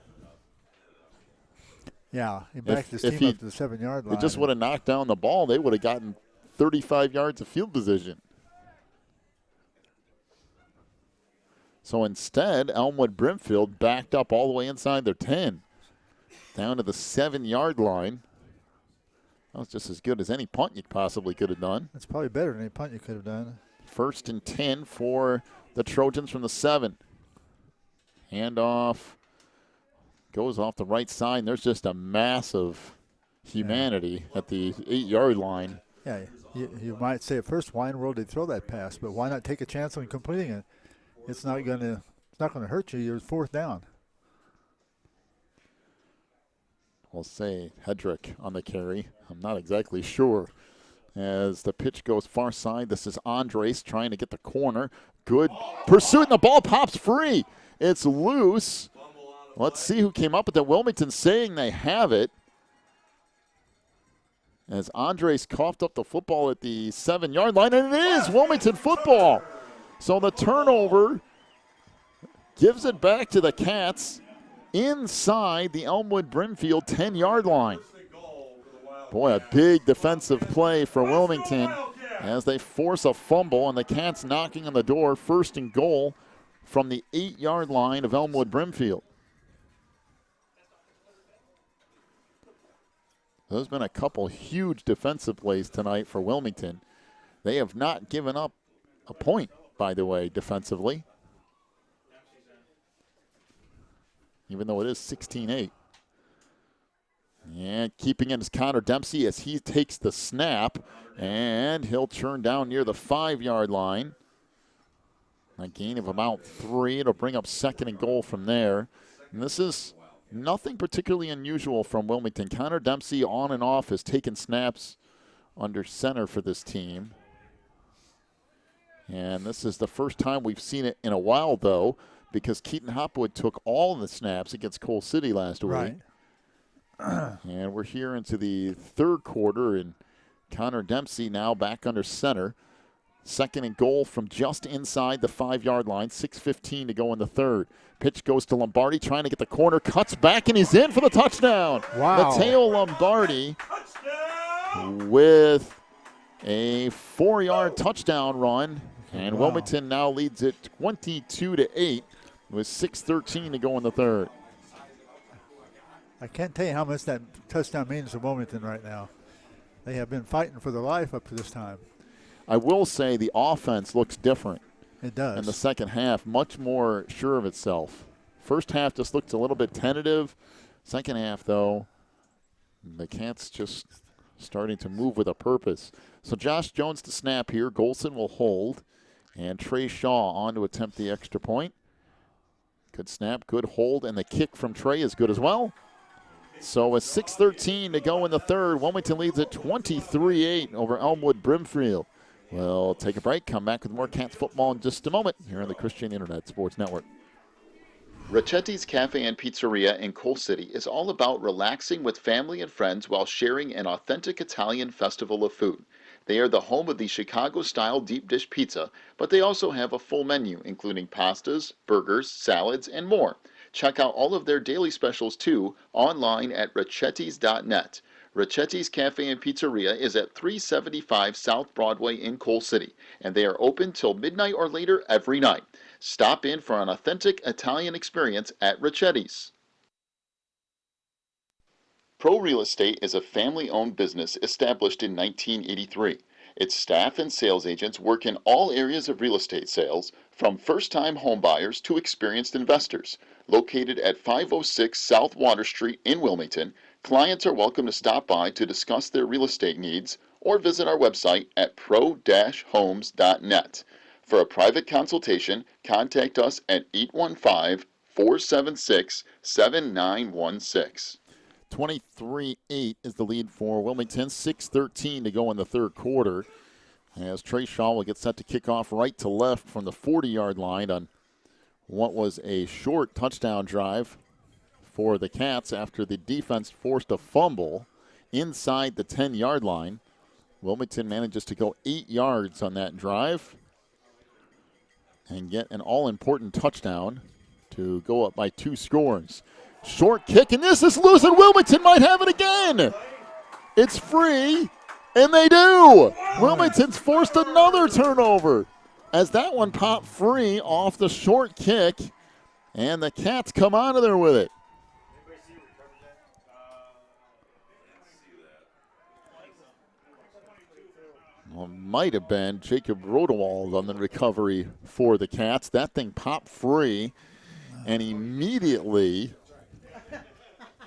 S2: Yeah, he backed his team up to the 7-yard line.
S1: They just would have knocked down the ball. They would have gotten 35 yards of field position. So instead, Elmwood Brimfield backed up all the way inside their 10, down to the 7-yard line. That was just as good as any punt you possibly could have done.
S2: That's probably better than any punt you could have done.
S1: 1st and 10 for the Trojans from the 7. Handoff goes off the right side, and there's just a mass of humanity at the 8-yard line.
S2: Yeah, you might say at first, why in the world did they throw that pass? But why not take a chance on completing it? It's not going to hurt you. You're 4th down.
S1: We'll say Hedrick on the carry. I'm not exactly sure. As the pitch goes far side, this is Andres trying to get the corner. Good pursuit, and the ball pops free. It's loose. Let's see who came up with that. Wilmington saying they have it. as Andres coughed up the football at the 7-yard line, and it is Wilmington football. So the turnover gives it back to the Cats inside the Elmwood Brimfield 10-yard line. Boy, a big defensive play for Wilmington as they force a fumble, and the Cats knocking on the door, 1st and goal from the 8-yard line of Elmwood Brimfield. There's been a couple huge defensive plays tonight for Wilmington. They have not given up a point, by the way, defensively, even though it is 16-8. And keeping in is Connor Dempsey as he takes the snap, and he'll turn down near the 5-yard line. A gain of about 3. It'll bring up 2nd and goal from there. And this is nothing particularly unusual from Wilmington. Connor Dempsey on and off has taken snaps under center for this team. And this is the first time we've seen it in a while, though, because Keaton Hopwood took all the snaps against Coal City last week. And we're here into the 3rd quarter, and Connor Dempsey now back under center. 2nd and goal from just inside the 5-yard line. 6:15 to go in the 3rd. Pitch goes to Lombardi, trying to get the corner, cuts back, and he's in for the touchdown.
S2: Wow.
S1: Mateo Lombardi with a 4-yard touchdown run, and Wilmington now leads it 22-8 with 6:13 to go in the 3rd.
S2: I can't tell you how much that touchdown means to Wilmington right now. They have been fighting for their life up to this time.
S1: I will say the offense looks different.
S2: It does.
S1: In the second half, much more sure of itself. First half just looked a little bit tentative. Second half, though, the Cats just starting to move with a purpose. So Josh Jones to snap here. Golson will hold. And Trey Shaw on to attempt the extra point. Good snap, good hold, and the kick from Trey is good as well. So with 6:13 to go in the 3rd, Wilmington leads at 23-8 over Elmwood Brimfield. We'll take a break, come back with more Cats football in just a moment here on the Christian Internet Sports Network.
S3: Racchetti's Cafe and Pizzeria in Coal City is all about relaxing with family and friends while sharing an authentic Italian festival of food. They are the home of the Chicago-style deep dish pizza, but they also have a full menu, including pastas, burgers, salads, and more. Check out all of their daily specials, too, online at racchettis.net. Racchetti's Cafe and Pizzeria is at 375 South Broadway in Coal City, and they are open till midnight or later every night. Stop in for an authentic Italian experience at Racchetti's. Pro Real Estate is a family-owned business established in 1983. Its staff and sales agents work in all areas of real estate sales, from first-time homebuyers to experienced investors. Located at 506 South Water Street in Wilmington, clients are welcome to stop by to discuss their real estate needs or visit our website at pro-homes.net. For a private consultation, contact us at 815-476-7916.
S1: 23-8 is the lead for Wilmington. 6:13 to go in the 3rd quarter. As Trey Shaw will get set to kick off right to left from the 40-yard line on what was a short touchdown drive for the Cats after the defense forced a fumble inside the 10-yard line. Wilmington manages to go 8 yards on that drive and get an all-important touchdown to go up by 2 scores. Short kick, and this is loose, and Wilmington might have it again. It's free, and they do. Wilmington's forced another turnover as that one popped free off the short kick, and the Cats come out of there with it. Well, might have been Jacob Rodewald on the recovery for the Cats. That thing popped free, and immediately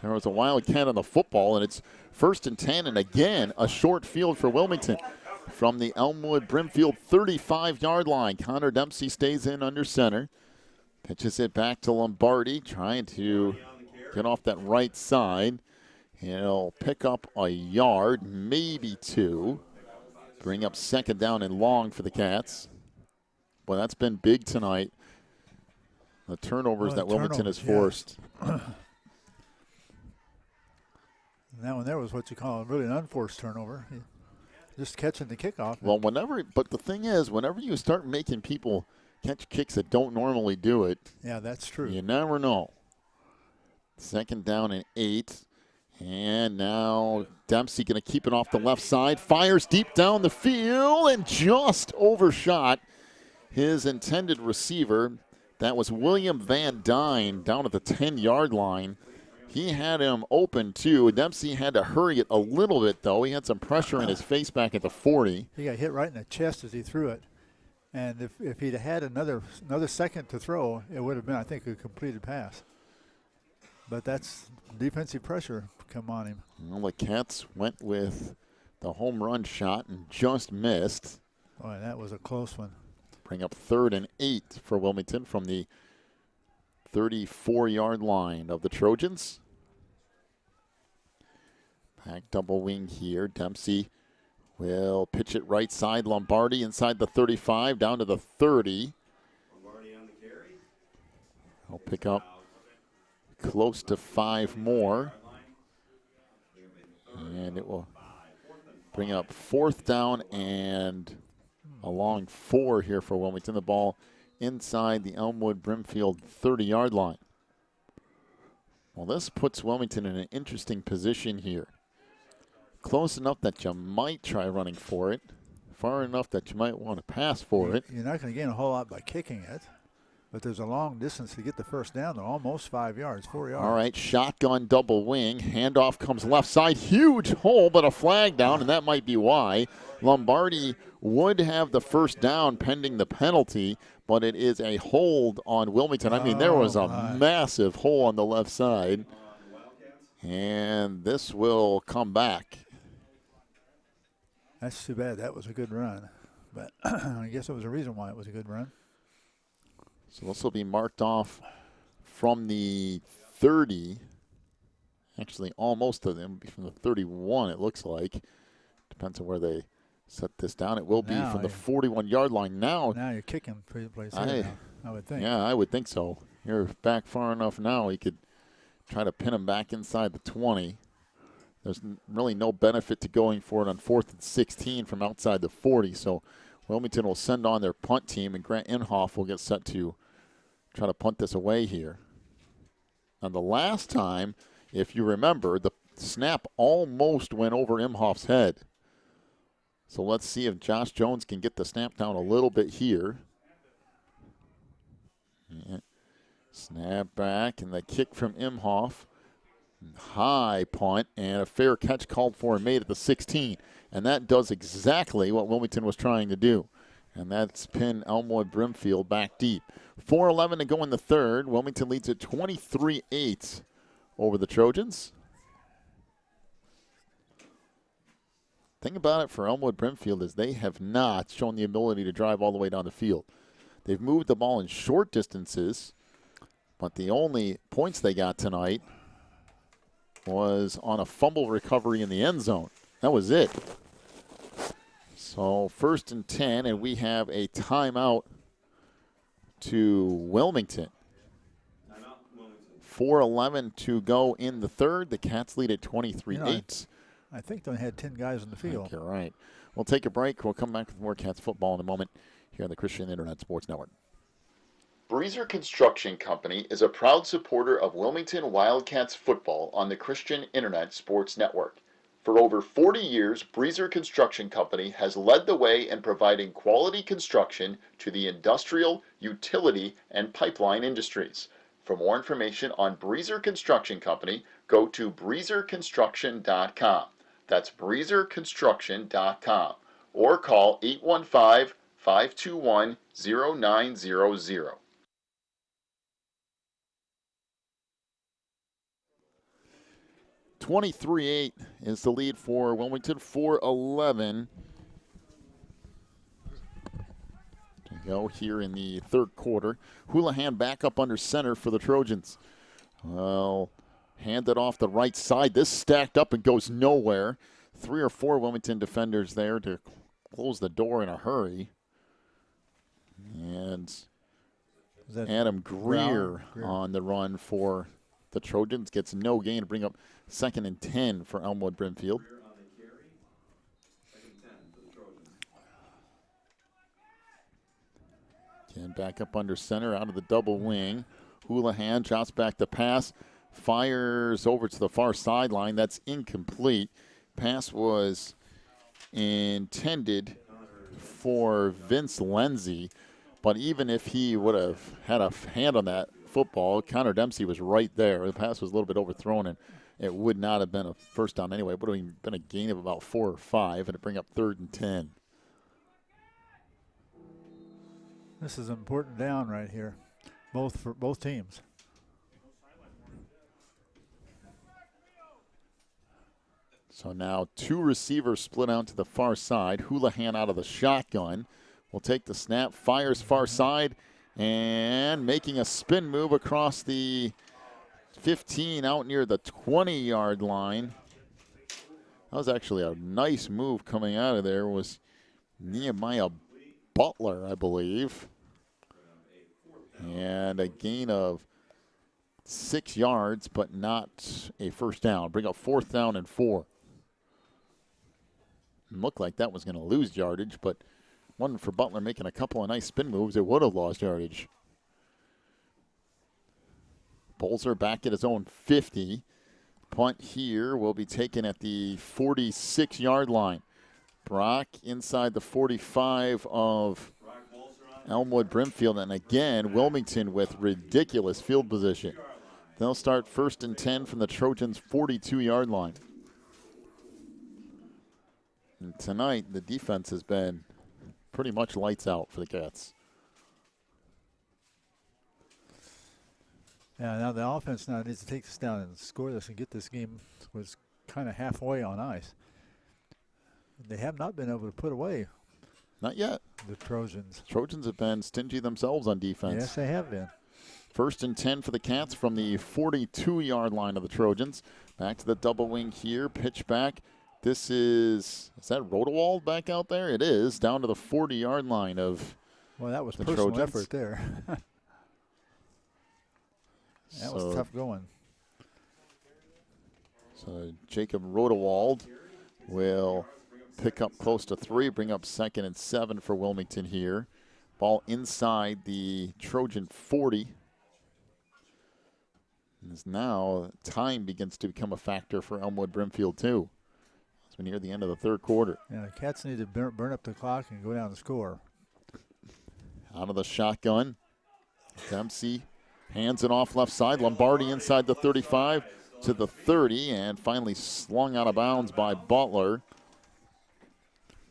S1: there was a Wildcat on the football, and it's 1st and 10, and again, a short field for Wilmington from the Elmwood Brimfield 35-yard line. Connor Dempsey stays in under center. Pitches it back to Lombardi, trying to get off that right side. He'll pick up a yard, maybe 2. Bring up 2nd down and long for the Cats. Well, that's been big tonight. The turnovers that Wilmington has forced.
S2: And that one there was what you call really an unforced turnover. Just catching the kickoff.
S1: Well, but the thing is, whenever you start making people catch kicks that don't normally do it.
S2: Yeah, that's true.
S1: You never know. 2nd down and 8. And now Dempsey going to keep it off the left side. Fires deep down the field and just overshot his intended receiver. That was William Van Dyne down at the 10-yard line. He had him open, too. Dempsey had to hurry it a little bit, though. He had some pressure in his face back at the 40.
S2: He got hit right in the chest as he threw it. And if he'd had another second to throw, it would have been, I think, a completed pass. But that's defensive pressure come on him.
S1: Well, the Cats went with the home run shot and just missed.
S2: Boy, that was a close one.
S1: Bring up 3rd and 8 for Wilmington from the 34-yard line of the Trojans. Back double wing here. Dempsey will pitch it right side. Lombardi inside the 35 down to the 30.
S4: Lombardi on the carry.
S1: He'll pick up close to 5 more. And it will bring up 4th down and a long 4 here for Wilmington. The ball inside the Elmwood Brimfield 30-yard line. Well, this puts Wilmington in an interesting position here. Close enough that you might try running for it. Far enough that you might want to pass for it.
S2: You're not going to gain a whole lot by kicking it. But there's a long distance to get the first down. They're almost 5 yards, 4 yards.
S1: All right, shotgun double wing. Handoff comes left side. Huge hole, but a flag down, and that might be why. Lombardi would have the first down pending the penalty, but it is a hold on Wilmington. I mean, there was a massive hole on the left side. And this will come back.
S2: That's too bad. That was a good run. But I guess there was a reason why it was a good run.
S1: So this will be marked off from the 30. Actually, almost to them from the 31, it looks like. Depends on where they set this down. It will be from the 41-yard line. Now
S2: you're kicking place here I would think.
S1: Yeah, I would think so. You're back far enough now. You could try to pin him back inside the 20. There's really no benefit to going for it on 4th and 16 from outside the 40. So Wilmington will send on their punt team, and Grant Inhofe will get set to try to punt this away here. And the last time, if you remember, the snap almost went over Imhoff's head. So let's see if Josh Jones can get the snap down a little bit here. Yeah. Snap back, and the kick from Imhoff. High punt, and a fair catch called for and made at the 16. And that does exactly what Wilmington was trying to do. And that's pin Elmwood Brimfield back deep. 4:11 to go in the third. Wilmington leads at 23-8 over the Trojans. Thing about it for Elmwood Brimfield is they have not shown the ability to drive all the way down the field. They've moved the ball in short distances, but the only points they got tonight was on a fumble recovery in the end zone. That was it. So 1st and 10, and we have a timeout to Wilmington. 4:11 to go in the third. The Cats lead at 23-8.
S2: I think they had 10 guys in the field.
S1: You're right. We'll take a break. We'll come back with more Cats football in a moment here on the Christian Internet Sports Network.
S3: Breezer Construction Company is a proud supporter of Wilmington Wildcats football on the Christian Internet Sports Network. For over 40 years, Breezer Construction Company has led the way in providing quality construction to the industrial, utility, and pipeline industries. For more information on Breezer Construction Company, go to breezerconstruction.com. That's breezerconstruction.com. Or call 815-521-0900.
S1: 23-8 is the lead for Wilmington. 4:11 to go here in the third quarter. Houlihan back up under center for the Trojans. Well, handed off the right side. This stacked up and goes nowhere. 3 or 4 Wilmington defenders there to close the door in a hurry. And Adam Greer on the run for the Trojans. Gets no gain to bring up 2nd and 10 for Elmwood Brimfield. Again, back up under center, out of the double wing. Houlihan drops back to pass, fires over to the far sideline. That's incomplete. Pass was intended for Vince Lenzi, but even if he would have had a hand on that football, Connor Dempsey was right there. The pass was a little bit overthrown, and it would not have been a first down anyway. It would have been a gain of about 4 or 5, and to bring up 3rd and 10.
S2: This is an important down right here, for both teams.
S1: So now 2 receivers split out to the far side. Houlihan out of the shotgun will take the snap, fires far side, and making a spin move across the 15 out near the 20-yard line. That was actually a nice move coming out of there. Was Nehemiah Butler, I believe. And a gain of 6 yards, but not a first down. Bring up 4th down and 4. Looked like that was going to lose yardage, but one for Butler making a couple of nice spin moves, it would have lost yardage. Bolzer back at his own 50. Punt here will be taken at the 46-yard line. Brock inside the 45 of Elmwood Brimfield, and again, Wilmington with ridiculous field position. They'll start 1st and 10 from the Trojans' 42-yard line. And tonight, the defense has been pretty much lights out for the Cats.
S2: Yeah, now the offense now needs to take this down and score this and get this game was kind of halfway on ice. They have not been able to put away.
S1: Not yet.
S2: The Trojans.
S1: Trojans have been stingy themselves on defense.
S2: Yes, they have been.
S1: 1st and 10 for the Cats from the 42-yard line of the Trojans. Back to the double wing here, pitch back. This is that Rodewald back out there? It is, down to the 40-yard line of
S2: well, that was
S1: the
S2: personal
S1: Trojans.
S2: effort there. That was tough going.
S1: So Jacob Rodewald will pick up close to 3, bring up 2nd and 7 for Wilmington here. Ball inside the Trojan 40. As now time begins to become a factor for Elmwood Brimfield too. As we're near the end of the 3rd quarter.
S2: Yeah, the Cats need to burn up the clock and go down and score.
S1: Out of the shotgun, Dempsey hands it off left side. Lombardi inside the 35 to the 30, and finally slung out of bounds by Butler.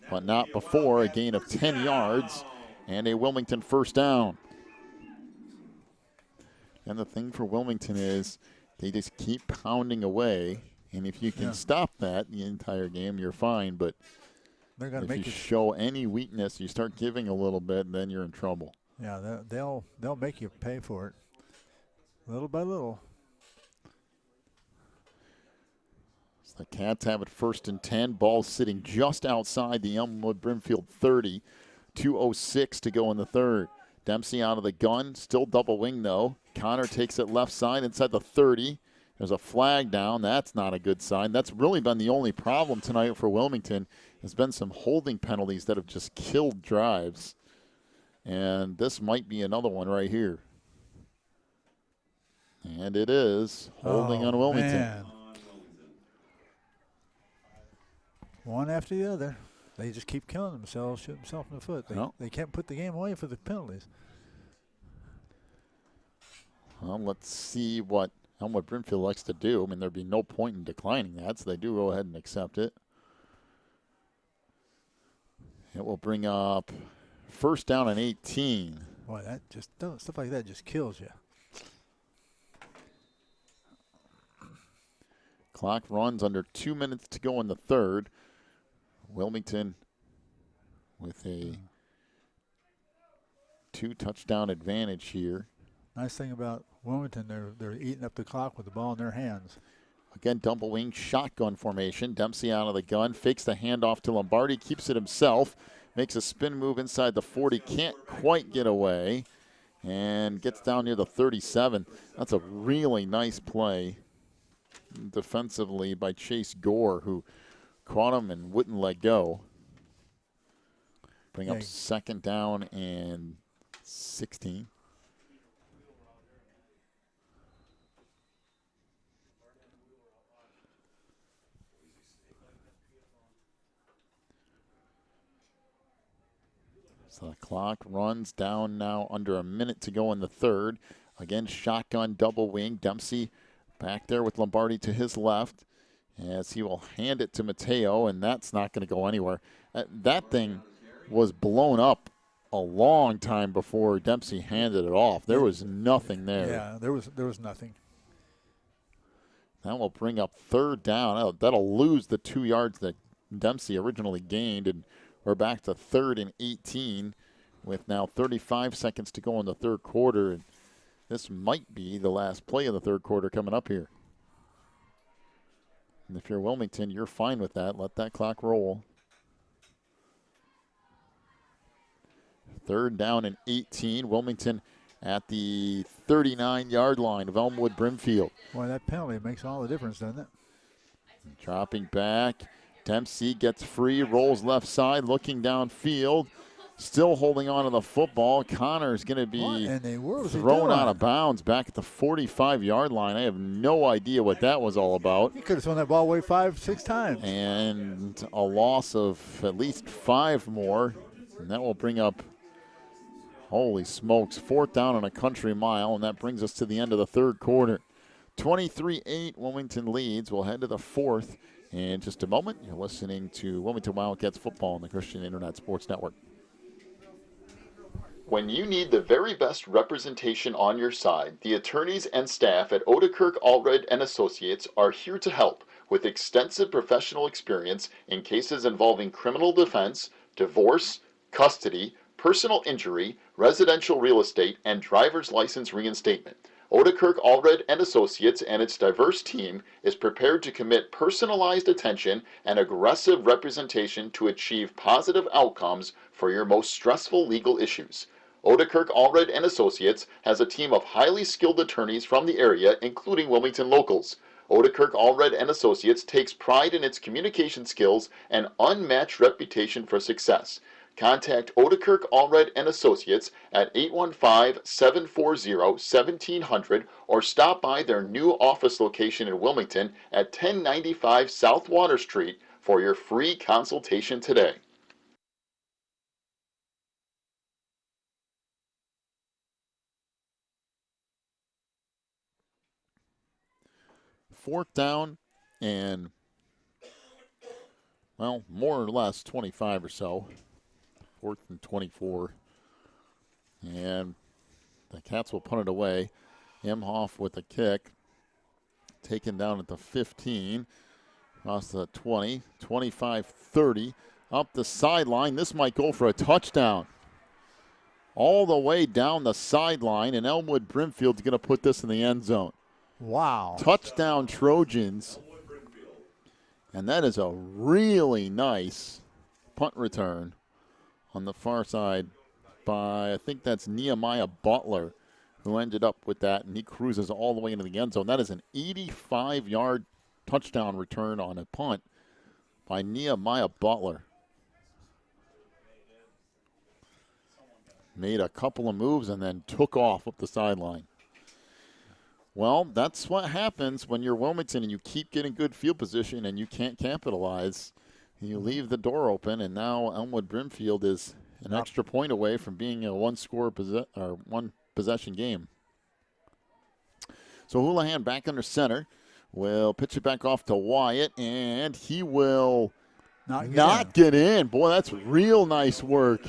S1: But not before a gain of 10 yards and a Wilmington first down. And the thing for Wilmington is they just keep pounding away, and if you can stop that the entire game, you're fine. But
S2: they're gonna
S1: if you show any weakness, you start giving a little bit, then you're in trouble.
S2: Yeah, they'll make you pay for it, little by little.
S1: So the Cats have it 1st and 10. Ball sitting just outside the Elmwood Brimfield 30. 2:06 to go in the 3rd. Dempsey out of the gun, still double wing though. Connor takes it left side inside the 30. There's a flag down. That's not a good sign. That's really been the only problem tonight for Wilmington. There's been some holding penalties that have just killed drives. And this might be another one right here. And it is holding on Wilmington.
S2: Man. One after the other. They just keep killing themselves, shooting themselves in the foot. They can't put the game away for the penalties.
S1: Well, let's see what Elmwood Brimfield likes to do. I mean, there'd be no point in declining that, so they do go ahead and accept it. It will bring up 1st down and 18.
S2: Boy, stuff like that just kills you.
S1: Clock runs under 2 minutes to go in the 3rd. Wilmington with a 2-touchdown advantage here.
S2: Nice thing about Wilmington, they're eating up the clock with the ball in their hands.
S1: Again, double wing shotgun formation. Dempsey out of the gun, fakes the handoff to Lombardi, keeps it himself, makes a spin move inside the 40, can't quite get away. and gets down near the 37. That's a really nice play defensively by Chase Gore, who caught him and wouldn't let go. Bring up second down and 16. So the clock runs down now, under a minute to go in the third. Again, shotgun double wing. Dempsey back there with Lombardi to his left as he will hand it to Mateo, and that's not going to go anywhere. That thing was blown up a long time before Dempsey handed it off. There was nothing there.
S2: Yeah, there was nothing.
S1: That will bring up third down. That'll lose the 2 yards that Dempsey originally gained, and we're back to 3rd and 18 with now 35 seconds to go in the third quarter. And this might be the last play of the third quarter coming up here. And if you're Wilmington, you're fine with that. Let that clock roll. 3rd down and 18. Wilmington at the 39-yard line of Elmwood Brimfield.
S2: Boy, that penalty makes all the difference, doesn't it?
S1: Dropping back. Dempsey gets free, rolls left side, looking downfield. Still holding on to the football. Connor's going to be thrown out of bounds back at the 45-yard line. I have no idea what that was all about.
S2: He could have thrown that ball away 5-6 times.
S1: And a loss of at least 5 more. And that will bring up, holy smokes, 4th down and a country mile. And that brings us to the end of the third quarter. 23-8, Wilmington leads. We'll head to the fourth in just a moment. You're listening to Wilmington Wildcats football on the Christian Internet Sports Network.
S3: When you need the very best representation on your side, the attorneys and staff at Odekirk Allred and Associates are here to help with extensive professional experience in cases involving criminal defense, divorce, custody, personal injury, residential real estate, and driver's license reinstatement. Odekirk Allred and Associates and its diverse team is prepared to commit personalized attention and aggressive representation to achieve positive outcomes for your most stressful legal issues. Odekirk Allred and Associates has a team of highly skilled attorneys from the area, including Wilmington locals. Odekirk Allred and Associates takes pride in its communication skills and unmatched reputation for success. Contact Odekirk Allred and Associates at 815-740-1700 or stop by their new office location in Wilmington at 1095 South Water Street for your free consultation today.
S1: Fourth down and, well, more or less 25 or so. 4th and 24. And the Cats will punt it away. Imhoff with a kick. Taken down at the 15. Across the 20. 25-30. Up the sideline. This might go for a touchdown. All the way down the sideline. And Elmwood Brimfield's going to put this in the end zone.
S2: Wow.
S1: Touchdown Trojans. And that is a really nice punt return on the far side by, I think that's Nehemiah Butler, who ended up with that, and he cruises all the way into the end zone. That is an 85-yard touchdown return on a punt by Nehemiah Butler. Made a couple of moves and then took off up the sideline. Well, that's what happens when you're Wilmington and you keep getting good field position and you can't capitalize. You leave the door open, and now Elmwood Brimfield is an extra point away from being a one-possession game. So Houlihan back under center. Will pitch it back off to Wyatt, and he will not get in. Boy, that's real nice work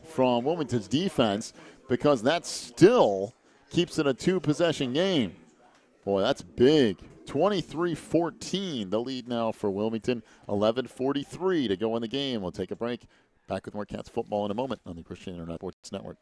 S1: from Wilmington's defense, because that still keeps it a 2-possession game. Boy, that's big. 23-14, the lead now for Wilmington. 11:43 to go in the game. We'll take a break. Back with more Cats football in a moment on the Christian Internet Sports Network.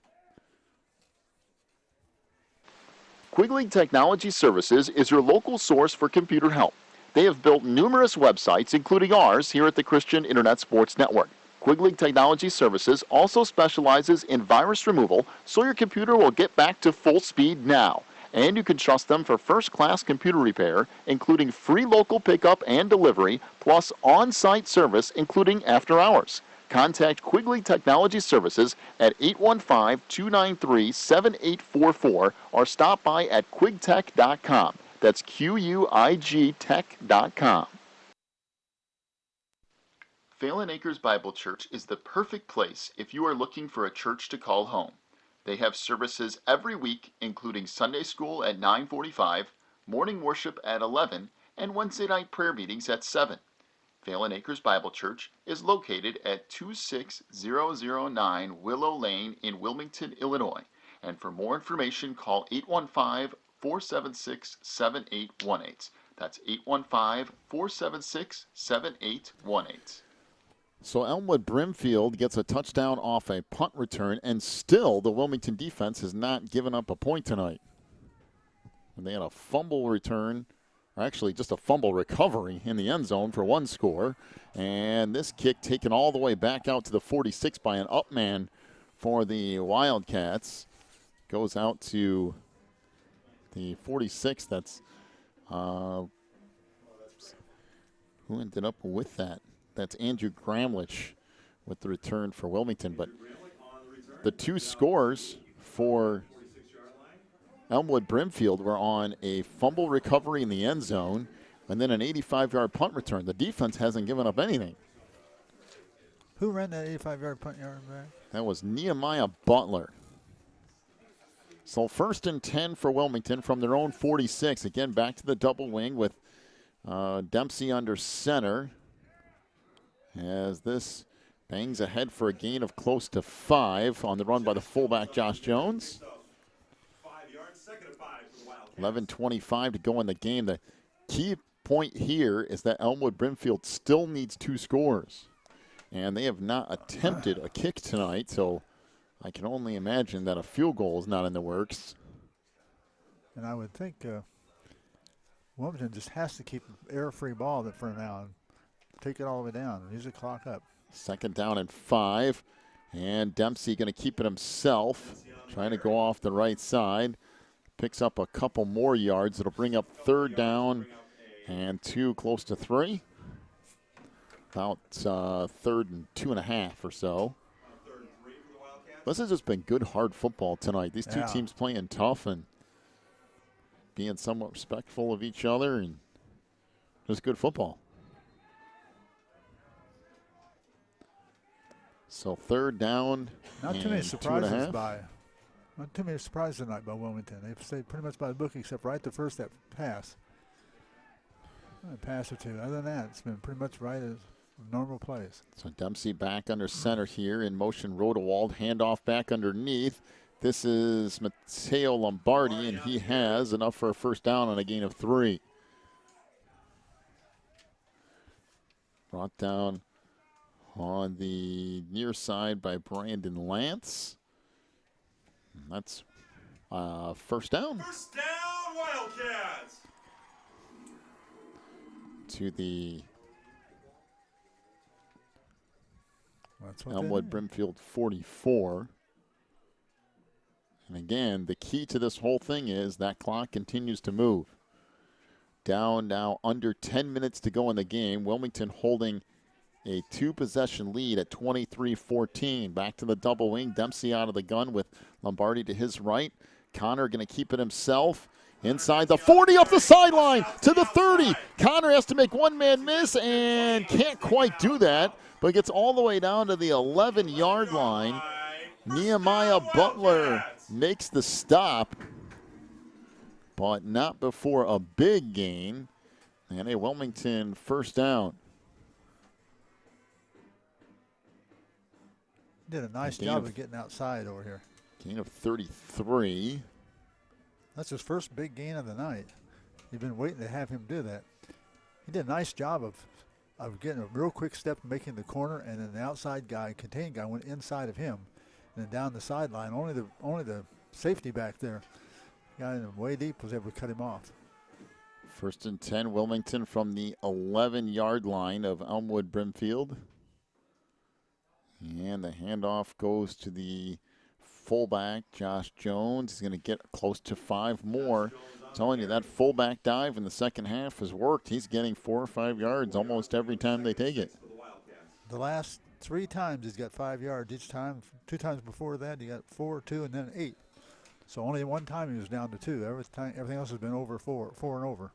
S3: Quigley Technology Services is your local source for computer help. They have built numerous websites, including ours, here at the Christian Internet Sports Network. Quigley Technology Services also specializes in virus removal, so your computer will get back to full speed now. And you can trust them for first-class computer repair, including free local pickup and delivery, plus on-site service, including after hours. Contact Quigley Technology Services at 815-293-7844 or stop by at quigtech.com. That's Q-U-I-G tech.com. Phelan Acres Bible Church is the perfect place if you are looking for a church to call home. They have services every week, including Sunday school at 9:45, morning worship at 11, and Wednesday night prayer meetings at 7. Phelan Acres Bible Church is located at 26009 Willow Lane in Wilmington, Illinois. And for more information, call 815-476-7818. That's 815-476-7818.
S1: So Elmwood Brimfield gets a touchdown off a punt return, and still the Wilmington defense has not given up a point tonight. And they had a fumble return, or actually just a fumble recovery in the end zone for one score. And this kick taken all the way back out to the 46 by an up man for the Wildcats. Goes out to the 46. That's who ended up with that? That's Andrew Gramlich with the return for Wilmington. But the two scores for Elmwood Brimfield were on a fumble recovery in the end zone and then an 85-yard punt return. The defense hasn't given up anything.
S2: Who ran that 85-yard punt yard back?
S1: That was Nehemiah Butler. So 1st and 10 for Wilmington from their own 46. Again, back to the double wing with Dempsey under center. As this bangs ahead for a gain of close to 5 on the run by the fullback Josh Jones. 11:25 to go in the game. The key point here is that Elmwood Brimfield still needs 2 scores. And they have not attempted a kick tonight, so I can only imagine that a field goal is not in the works.
S2: And I would think Wilmington just has to keep error-free ball for now and take it all the way down. Use the clock up.
S1: 2nd down and 5. And Dempsey going to keep it himself, trying to go off the right side. Picks up a couple more yards. It'll bring up 3rd down and 2, close to 3. About 3rd and 2.5 or so. This has just been good, hard football tonight. These two teams playing tough and being somewhat respectful of each other, and just good football. So 3rd down.
S2: Not too many surprises Not too many surprises tonight by Wilmington. They've stayed pretty much by the book except right the first that pass. A pass or two. Other than that, it's been pretty much right as normal plays.
S1: So Dempsey back under center here in motion. Rodewald, handoff back underneath. This is Matteo Lombardi, and he has enough for a 1st down on a gain of 3. Brought down on the near side by Brandon Lance. And that's 1st down.
S4: 1st down, Wildcats!
S1: To the Elmwood Brimfield 44. And again, the key to this whole thing is that clock continues to move. Down now under 10 minutes to go in the game. Wilmington holding a 2-possession lead at 23-14. Back to the double wing. Dempsey out of the gun with Lombardi to his right. Connor going to keep it himself. Inside the 40, up the sideline to the 30. Connor has to make one-man miss and can't quite do that, but gets all the way down to the 11-yard line. Nehemiah Butler makes the stop, but not before a big gain. And a Wilmington 1st down.
S2: Did a nice job of getting outside over here.
S1: Gain of 33.
S2: That's his first big gain of the night. You've been waiting to have him do that. He did a nice job of getting a real quick step, making the corner, and then the outside guy, contained guy, went inside of him, and then down the sideline. Only the safety back there, guy way deep, was able to cut him off.
S1: 1st and 10, Wilmington from the 11-yard line of Elmwood Brimfield. And the handoff goes to the fullback, Josh Jones. He's going to get close to 5 more. I'm telling you, that fullback dive in the second half has worked. He's getting 4 or 5 yards almost every time they take it.
S2: The last 3 times he's got 5 yards each time. 2 times before that he got 4, 2, and then 8. So only one time he was down to 2. Everything else has been over 4 and over.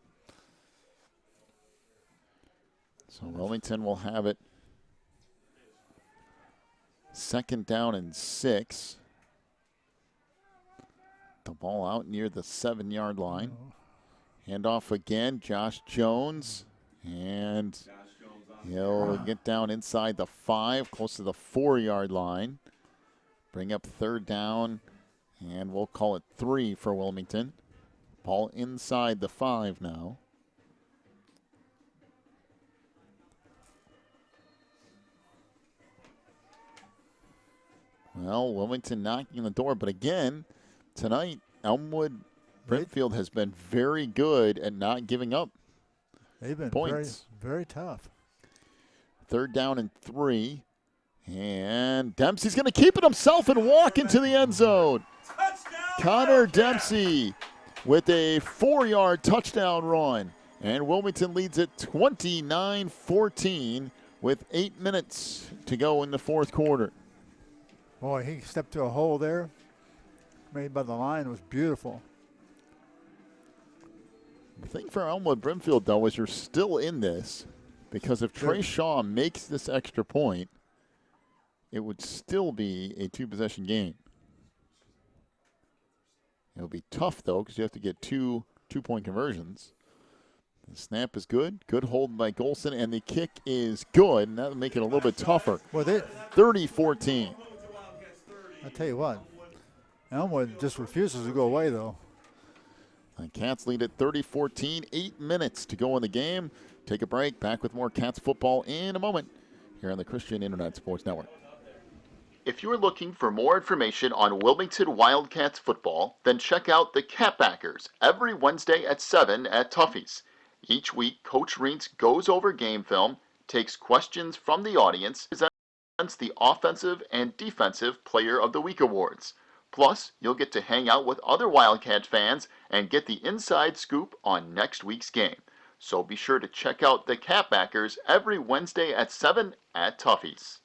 S1: So Wilmington will have it 2nd down and 6. The ball out near the 7-yard line. Handoff again, Josh Jones. And he'll get down inside the 5, close to the 4-yard line. Bring up 3rd down, and we'll call it 3 for Wilmington. Ball inside the 5 now. Well, Wilmington knocking on the door, but again, tonight, Elmwood Brimfield has been very good at not giving up.
S2: They've been
S1: points.
S2: Very, very tough.
S1: 3rd down and 3. And Dempsey's going to keep it himself and walk into the end zone. Connor Dempsey with a 4-yard touchdown run. And Wilmington leads it 29-14 with 8 minutes to go in the 4th quarter.
S2: Boy, he stepped to a hole there. Made by the line. It was beautiful.
S1: The thing for Elmwood Brimfield, though, is you're still in this because if Trey Shaw makes this extra point, it would still be a 2-possession game. It'll be tough, though, because you have to get 2 two-point conversions. The snap is good. Good hold by Golson, and the kick is good, and that'll make it a little bit tougher.
S2: Well,
S1: 30-14.
S2: I tell you what, Elmwood just refuses to go away, though.
S1: The Cats lead at 30-14. 8 minutes to go in the game. Take a break. Back with more Cats football in a moment here on the Christian Internet Sports Network.
S3: If you're looking for more information on Wilmington Wildcats football, then check out the Catbackers every Wednesday at 7 at Tuffy's. Each week, Coach Reentz goes over game film, takes questions from the audience, presents the Offensive and Defensive Player of the Week awards. Plus, you'll get to hang out with other Wildcat fans and get the inside scoop on next week's game. So be sure to check out the Catbackers every Wednesday at 7 at Tuffy's.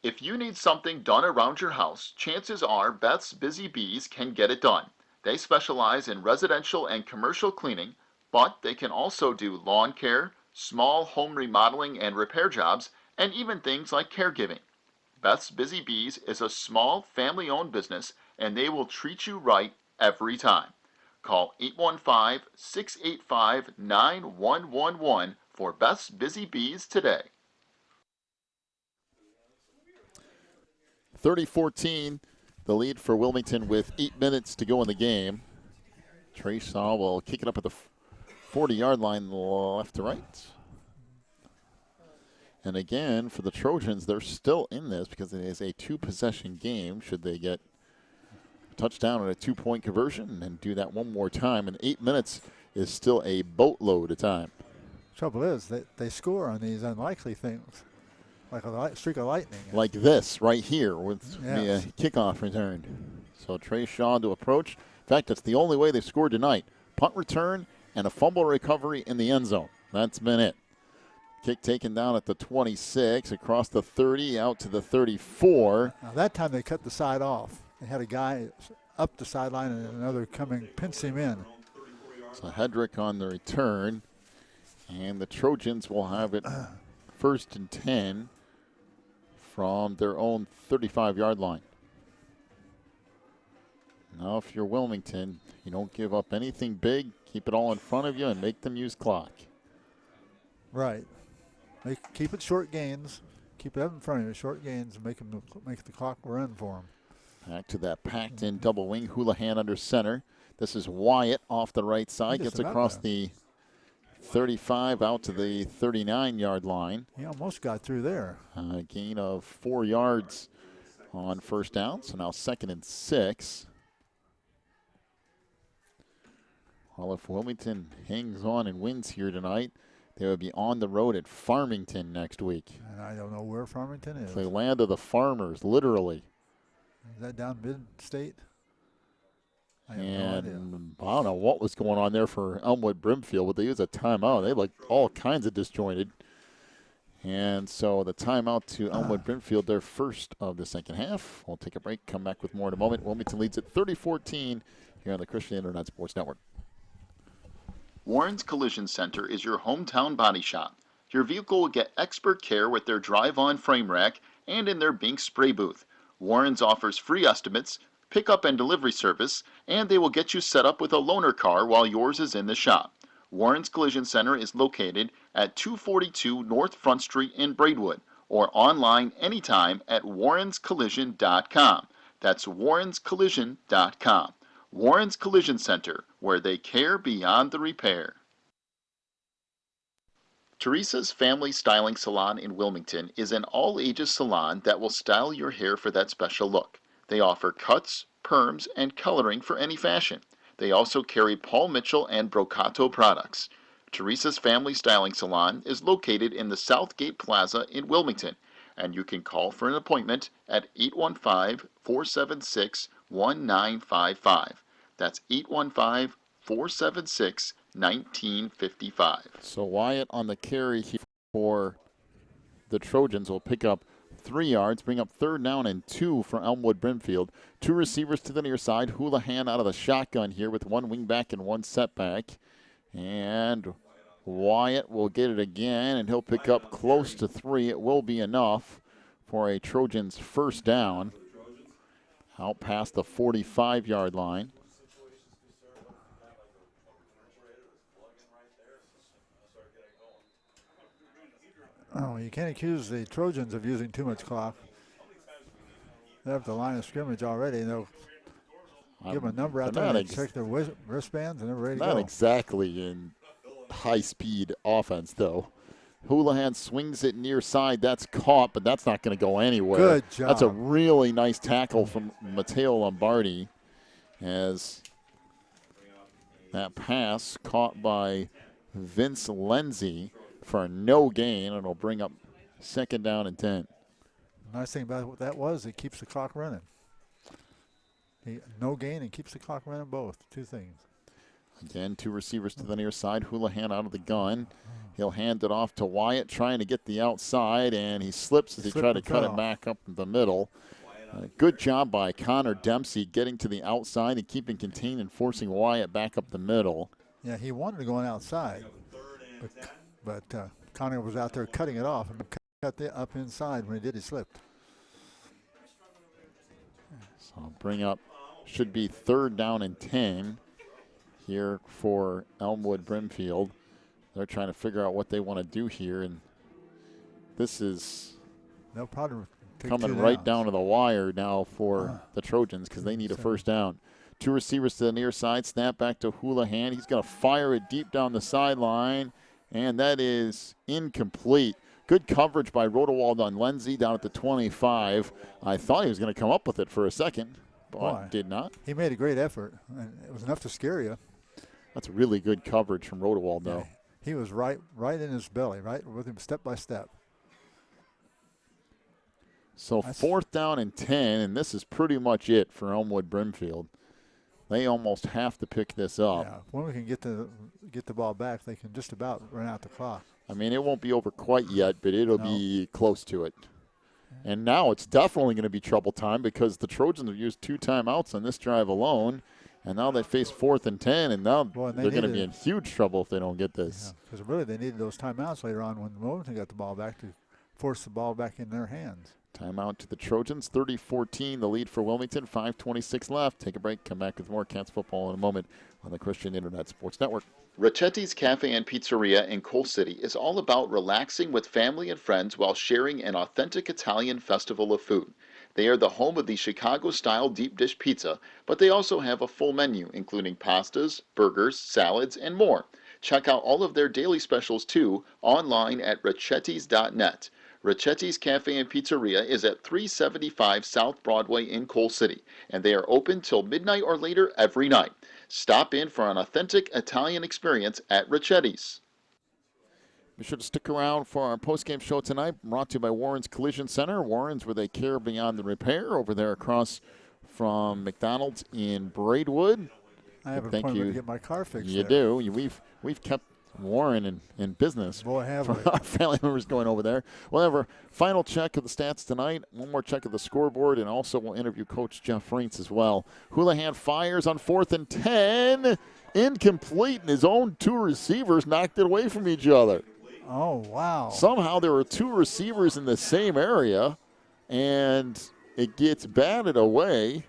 S3: If you need something done around your house, chances are Beth's Busy Bees can get it done. They specialize in residential and commercial cleaning, but they can also do lawn care, small home remodeling and repair jobs, and even things like caregiving. Beth's Busy Bees is a small family-owned business, and they will treat you right every time. Call 815-685-9111 for Beth's Busy Bees today.
S1: 30-14, the lead for Wilmington with 8 minutes to go in the game. Trey Shaw will kick it up at the 40-yard line left to right. And again, for the Trojans, they're still in this because it is a 2-possession game. Should they get a touchdown and a 2-point conversion and do that one more time, and 8 minutes is still a boatload of time.
S2: Trouble is that they score on these unlikely things, like a streak of lightning.
S1: Like this right here with the kickoff return. So Trey Shaw to approach. In fact, that's the only way they've scored tonight. Punt return and a fumble recovery in the end zone. That's been it. Kick taken down at the 26, across the 30, out to the 34.
S2: Now that time they cut the side off. They had a guy up the sideline and another coming, pinch him in.
S1: So Hedrick on the return. And the Trojans will have it 1st and 10 from their own 35-yard line. Now if you're Wilmington, you don't give up anything big. Keep it all in front of you and make them use clock.
S2: Right. Keep it short gains. Keep it up in front of you, short gains, and make the clock run for them.
S1: Back to that packed-in double wing. Houlihan under center. This is Wyatt off the right side. Gets across the 35 out to the 39-yard line.
S2: He almost got through there.
S1: A gain of 4 yards on 1st down. So now 2nd and 6. Well, if Wilmington hangs on and wins here tonight, They will be on the road at Farmington next week.
S2: And I don't know where Farmington is.
S1: It's the land of the farmers, literally.
S2: Is that down mid-state? I have no
S1: And
S2: idea.
S1: I don't know what was going on there for Elmwood Brimfield, but they used a timeout. They looked all kinds of disjointed. And so the timeout to Elmwood Brimfield, their first of the second half. We'll take a break, come back with more in a moment. Wilmington leads at 30-14 here on the Christian Internet Sports Network.
S3: Warren's Collision Center is your hometown body shop. Your vehicle will get expert care with their drive-on frame rack and in their Bink spray booth. Warren's offers free estimates, pickup and delivery service, and they will get you set up with a loaner car while yours is in the shop. Warren's Collision Center is located at 242 North Front Street in Braidwood, or online anytime at warrenscollision.com. That's warrenscollision.com. Warren's Collision Center, where they care beyond the repair. Teresa's Family Styling Salon in Wilmington is an all-ages salon that will style your hair for that special look. They offer cuts, perms, and coloring for any fashion. They also carry Paul Mitchell and Brocato products. Teresa's Family Styling Salon is located in the Southgate Plaza in Wilmington, and you can call for an appointment at 815-476-1955. That's 815-476-1955.
S1: So Wyatt on the carry here for the Trojans will pick up 3 yards, bring up 3rd down and 2 for Elmwood Brimfield. 2 receivers to the near side. Houlihan out of the shotgun here with 1 wingback and 1 setback. And Wyatt will get it again, and he'll pick up close to 3. It will be enough for a Trojans first down out past the 45-yard line.
S2: Oh, you can't accuse the Trojans of using too much clock. They have the line of scrimmage already. They'll give them a number out there and check their wristbands, and they're ready to go.
S1: Not exactly in high-speed offense, though. Houlihan swings it near side. That's caught, but that's not going to go anywhere.
S2: Good job.
S1: That's a really nice tackle from Matteo Lombardi, as that pass caught by Vince Lenzi for a no gain, and it'll bring up 2nd down and 10.
S2: The nice thing about what that was, it keeps the clock running. No gain and keeps the clock running, both. 2 things.
S1: Again, 2 receivers to the near side. Houlihan out of the gun. He'll hand it off to Wyatt, trying to get the outside, and he slips as he tried to cut it back up the middle. Good job by Connor Dempsey getting to the outside and keeping contained and forcing Wyatt back up the middle.
S2: Yeah, he wanted to go on outside, but Connor was out there cutting it off and cut the up inside. When he did, he slipped.
S1: So I'll bring up, should be 3rd down and 10 here for Elmwood Brimfield. They're trying to figure out what they want to do here, and this is
S2: no problem.
S1: Coming right down to the wire now for the Trojans, because they need a first down. 2 receivers to the near side, snap back to Houlihan. He's going to fire it deep down the sideline, and that is incomplete. Good coverage by Rodewald on Lenzi down at the 25. I thought he was going to come up with it for a second, but did not.
S2: He made a great effort, and it was enough to scare you.
S1: That's really good coverage from Rodewald, though.
S2: Yeah, he was right in his belly, right with him step by step.
S1: So 4th down and 10, and this is pretty much it for Elmwood Brimfield. They almost have to pick this up.
S2: Yeah, when we can get the ball back, they can just about run out the clock.
S1: I mean, it won't be over quite yet, but it'll be close to it. And now it's definitely going to be trouble time, because the Trojans have used 2 timeouts on this drive alone, and now they face 4th and 10, and now they're going to be in huge trouble if they don't get this.
S2: Because really they needed those timeouts later on when Wilmington got the ball back to force the ball back in their hands.
S1: Timeout to the Trojans, 30-14, the lead for Wilmington, 5:26 left. Take a break, come back with more Cats football in a moment on the Christian Internet Sports Network.
S3: Ricchetti's Cafe and Pizzeria in Coal City is all about relaxing with family and friends while sharing an authentic Italian festival of food. They are the home of the Chicago-style deep dish pizza, but they also have a full menu, including pastas, burgers, salads, and more. Check out all of their daily specials, too, online at ricchettis.net. Ricchetti's Cafe and Pizzeria is at 375 South Broadway in Coal City, and they are open till midnight or later every night. Stop in for an authentic Italian experience at Ricchetti's.
S1: Be sure to stick around for our postgame show tonight, brought to you by Warren's Collision Center. Warren's, where they care beyond the repair, over there across from McDonald's in Braidwood.
S2: I have an appointment to get my car fixed.
S1: You
S2: there.
S1: do. We've kept Warren in business.
S2: Boy, have we.
S1: Our family members going over there. We'll have our final check of the stats tonight, one more check of the scoreboard, and also we'll interview Coach Jeff Reintz as well. Houlihan fires on 4th and 10. Incomplete, and his own 2 receivers knocked it away from each other.
S2: Oh, wow.
S1: Somehow there were 2 receivers in the same area, and it gets batted away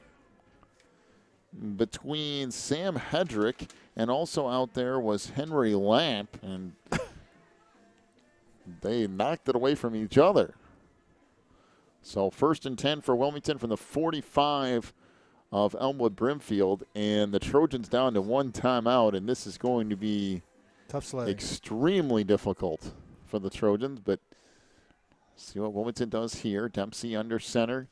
S1: between Sam Hedrick, and also out there was Henry Lamp, and they knocked it away from each other. So 1st and 10 for Wilmington from the 45 of Elmwood Brimfield, and the Trojans down to 1 timeout, and this is going to be
S2: tough sledding.
S1: Extremely difficult for the Trojans, but see what Wilmington does here. Dempsey under center.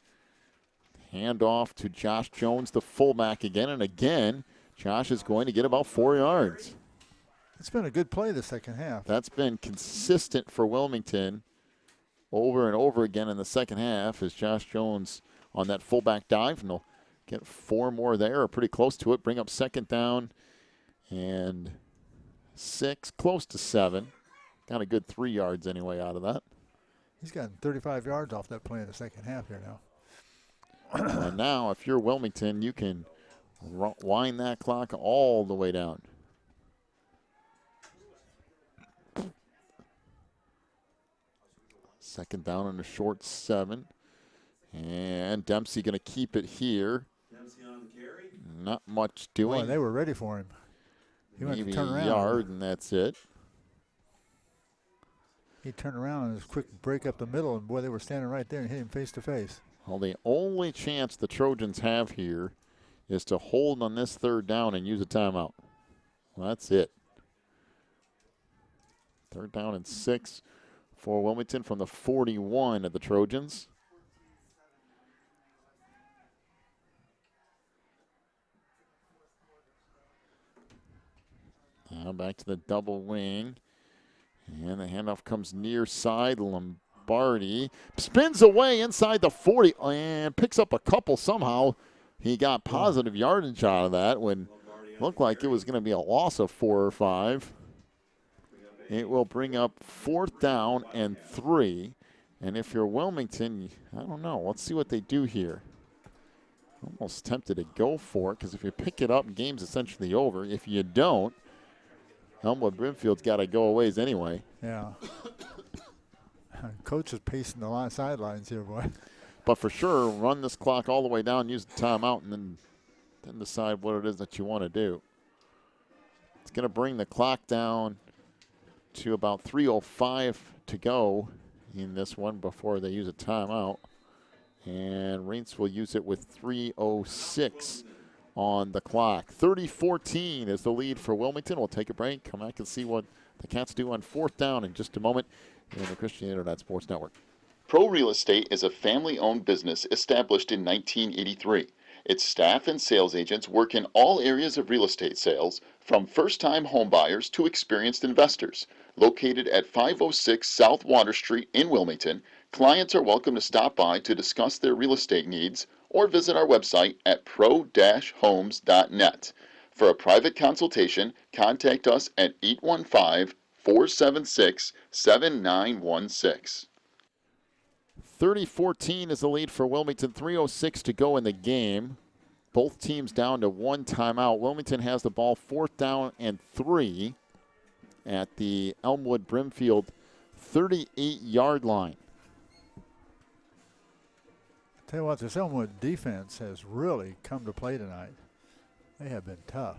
S1: Hand off to Josh Jones, the fullback again, and again, Josh is going to get about 4 yards.
S2: It's been a good play the second half.
S1: That's been consistent for Wilmington over and over again in the second half as Josh Jones on that fullback dive, and they'll get 4 more there, or pretty close to it, bring up 2nd down and 6, close to 7. Got a good 3 yards anyway out of that.
S2: He's gotten 35 yards off that play in the second half here now.
S1: And now, if you're Wilmington, you can wind that clock all the way down. Second down on a short 7. And Dempsey going to keep it here.
S4: Dempsey on the carry.
S1: Not much doing.
S2: Boy, they were ready for him. He went
S1: Maybe
S2: to turn
S1: a
S2: around.
S1: yard, and that's it.
S2: He turned around and his quick break up the middle, and boy, they were standing right there and hit him face to face.
S1: Well, the only chance the Trojans have here is to hold on this 3rd down and use a timeout. Well, that's it. 3rd down and 6 for Wilmington from the 41 of the Trojans. Now back to the double wing. And the handoff comes near side. Lombardi spins away inside the 40 and picks up a couple somehow. He got positive yardage out of that when it looked like it was going to be a loss of 4 or 5. It will bring up 4th down and 3. And if you're Wilmington, I don't know. Let's see what they do here. Almost tempted to go for it because if you pick it up, game's essentially over. If you don't, Elmwood Brimfield's got to go a ways anyway.
S2: Yeah. Coach is pacing the sidelines here, boy.
S1: But for sure, run this clock all the way down, use the timeout, and then decide what it is that you want to do. It's going to bring the clock down to about 3:05 to go in this one before they use a timeout. And Reintz will use it with 3:06 on the clock. 30-14 is the lead for Wilmington. We'll take a break, come back and see what the Cats do on 4th down in just a moment in the Christian Internet Sports Network.
S3: Pro Real Estate is a family-owned business established in 1983. Its staff and sales agents work in all areas of real estate sales, from first-time home buyers to experienced investors. Located at 506 South Water Street in Wilmington, clients are welcome to stop by to discuss their real estate needs or visit our website at pro-homes.net. For a private consultation, contact us at 815-476-7916.
S1: 30-14 is the lead for Wilmington. 3:06 to go in the game. Both teams down to 1 timeout. Wilmington has the ball 4th down and 3 at the Elmwood Brimfield 38-yard line.
S2: Tell you what, this Elmwood defense has really come to play tonight. They have been tough.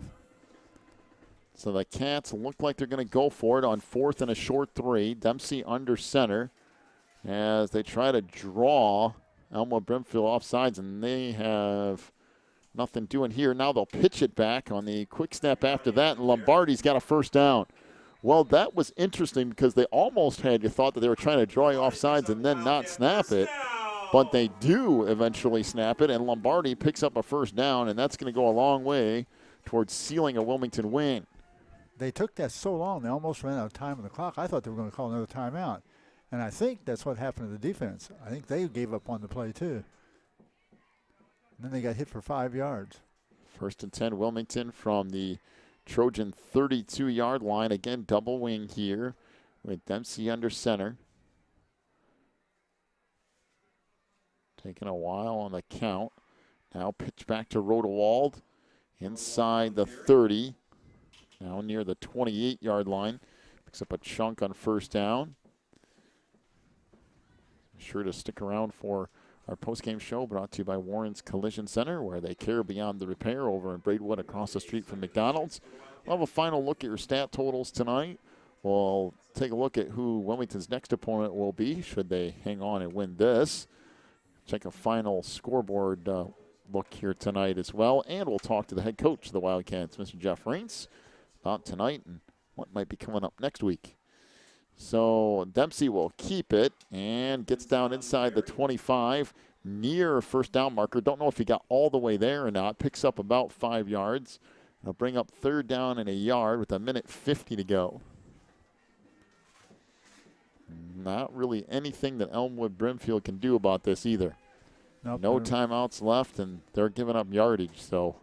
S1: So the Cats look like they're going to go for it on 4th and a short 3. Dempsey under center as they try to draw Elmwood Brimfield off sides, and they have nothing doing here. Now they'll pitch it back on the quick snap after that, and Lombardi's got a 1st down. Well, that was interesting because they almost had you thought that they were trying to draw you off sides and then not snap it. But they do eventually snap it, and Lombardi picks up a 1st down, and that's going to go a long way towards sealing a Wilmington win.
S2: they took that so long, they almost ran out of time on the clock. I thought they were going to call another timeout. And I think that's what happened to the defense. I think they gave up on the play, too. And then they got hit for 5 yards.
S1: 1st and 10, Wilmington from the Trojan 32-yard line. Again, double wing here with Dempsey under center. Taking a while on the count. Now pitch back to Rodewald inside the 30. Now near the 28-yard line. Picks up a chunk on 1st down. Be sure to stick around for our postgame show brought to you by Warren's Collision Center, where they care beyond the repair over in Braidwood across the street from McDonald's. We'll have a final look at your stat totals tonight. We'll take a look at who Wilmington's next opponent will be, should they hang on and win this. Check a final scoreboard look here tonight as well. And we'll talk to the head coach of the Wildcats, Mr. Jeff Raines, about tonight and what might be coming up next week. So Dempsey will keep it and gets down inside the 25, near 1st down marker. Don't know if he got all the way there or not. Picks up about 5 yards. He'll bring up 3rd down and a yard with 1:50 to go. Not really anything that Elmwood Brimfield can do about this either.
S2: Nope,
S1: no timeouts left, and they're giving up yardage. So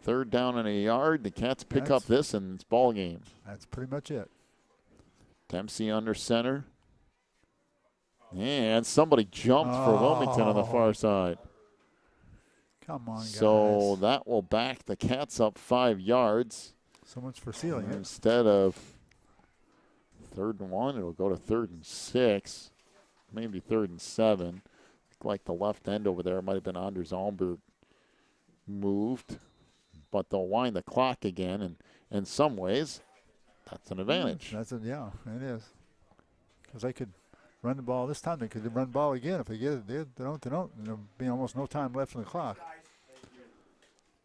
S1: 3rd down and a yard. The Cats pick up this, and it's ball game.
S2: That's pretty much it.
S1: Dempsey under center. And somebody jumped for Wilmington on the far side.
S2: Come on, guys.
S1: So that will back the Cats up 5 yards.
S2: So much for sealing it.
S1: Instead of 3rd and 1, it'll go to 3rd and 6. Maybe 3rd and 7. Like the left end over there might have been Anders Almberg moved. But they'll wind the clock again, and in some ways, that's an advantage.
S2: Yeah, it is. Because they could run the ball this time. They could run the ball again. If they get it, they don't. There'll be almost no time left in the clock.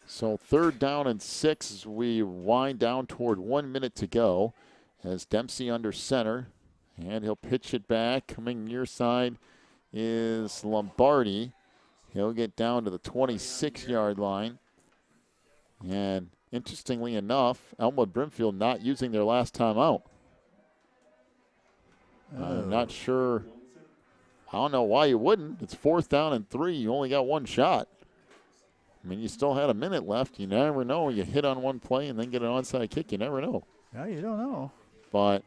S1: So 3rd down and 6 as we wind down toward 1 minute to go. As Dempsey under center, and he'll pitch it back. Coming near side is Lombardi. He'll get down to the 26-yard line. And interestingly enough, Elmwood Brimfield not using their last time out. I'm not sure. I don't know why you wouldn't. It's 4th down and 3. You only got 1 shot. I mean, you still had a minute left. You never know. You hit on one play and then get an onside kick. You never know.
S2: Yeah, you don't know.
S1: But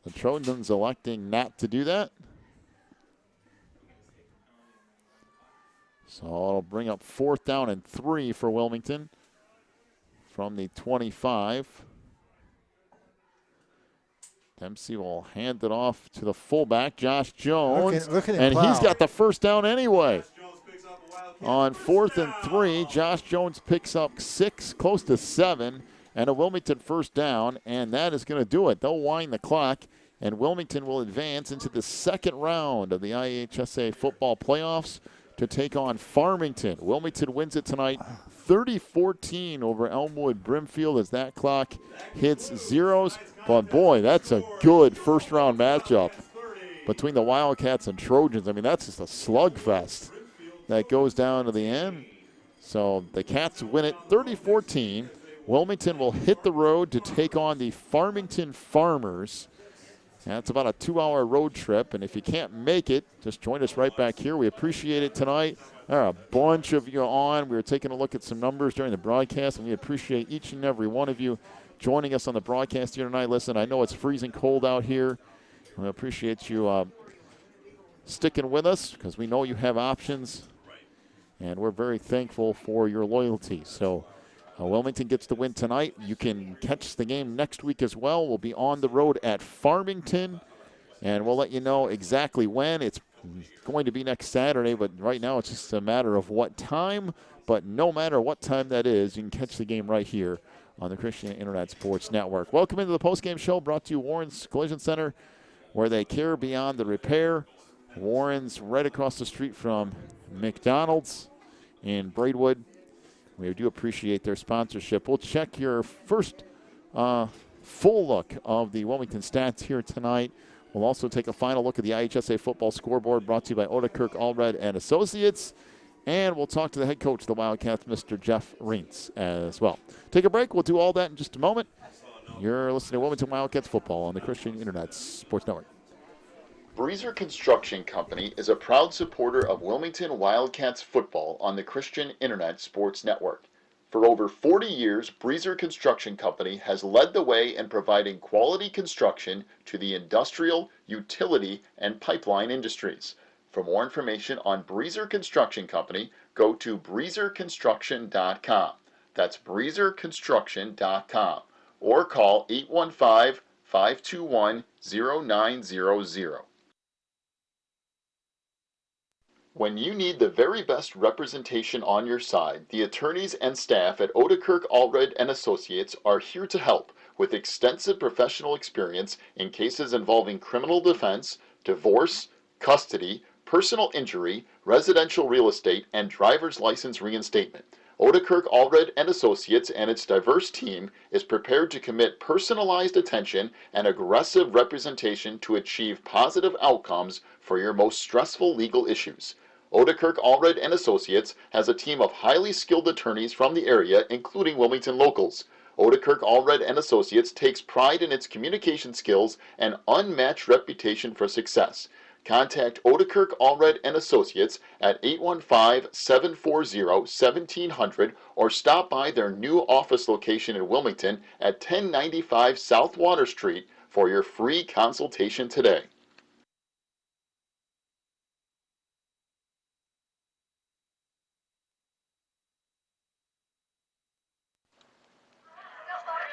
S1: the Trojans electing not to do that. So it'll bring up 4th down and 3 for Wilmington from the 25. Dempsey will hand it off to the fullback, Josh Jones.
S2: Look at him
S1: and
S2: plow.
S1: He's got the 1st down anyway. On 4th and 3, Josh Jones picks up 6, close to 7, and a Wilmington 1st down, and that is going to do it. They'll wind the clock, and Wilmington will advance into the 2nd round of the IHSA football playoffs to take on Farmington. Wilmington wins it tonight 30-14 over Elmwood Brimfield as that clock hits zeros. But boy, that's a good 1st round matchup between the Wildcats and Trojans. I mean, that's just a slugfest that goes down to the end. So the Cats win it 30-14. Wilmington will hit the road to take on the Farmington Farmers. That's about a 2-hour road trip, and if you can't make it, just join us right back here. We appreciate it tonight. There are a bunch of you on. We were taking a look at some numbers during the broadcast, and we appreciate each and every one of you joining us on the broadcast here tonight. Listen, I know it's freezing cold out here. We appreciate you sticking with us because we know you have options, and we're very thankful for your loyalty. So Wilmington gets the win tonight. You can catch the game next week as well. We'll be on the road at Farmington, and we'll let you know exactly when. It's going to be next Saturday, but right now it's just a matter of what time. But no matter what time that is, you can catch the game right here on the Christian Internet Sports Network. Welcome into the postgame show brought to you Warren's Collision Center, where they care beyond the repair. Warren's right across the street from McDonald's in Braidwood. We do appreciate their sponsorship. We'll check your first full look of the Wilmington stats here tonight. We'll also take a final look at the IHSA football scoreboard brought to you by Odekirk Allred and Associates. And we'll talk to the head coach of the Wildcats, Mr. Jeff Reintz, as well. Take a break. We'll do all that in just a moment. You're listening to Wilmington Wildcats football on the Christian Internet Sports Network.
S3: Breezer Construction Company is a proud supporter of Wilmington Wildcats football on the Christian Internet Sports Network. For over 40 years, Breezer Construction Company has led the way in providing quality construction to the industrial, utility, and pipeline industries. For more information on Breezer Construction Company, go to breezerconstruction.com. That's breezerconstruction.com. Or call 815-521-0900. When you need the very best representation on your side, the attorneys and staff at Odekirk Allred & Associates are here to help with extensive professional experience in cases involving criminal defense, divorce, custody, personal injury, residential real estate, and driver's license reinstatement. Odekirk Allred & Associates and its diverse team is prepared to commit personalized attention and aggressive representation to achieve positive outcomes for your most stressful legal issues. Odekirk Allred & Associates has a team of highly skilled attorneys from the area, including Wilmington locals. Odekirk Allred & Associates takes pride in its communication skills and unmatched reputation for success. Contact Odekirk Allred & Associates at 815-740-1700 or stop by their new office location in Wilmington at 1095 South Water Street for your free consultation today.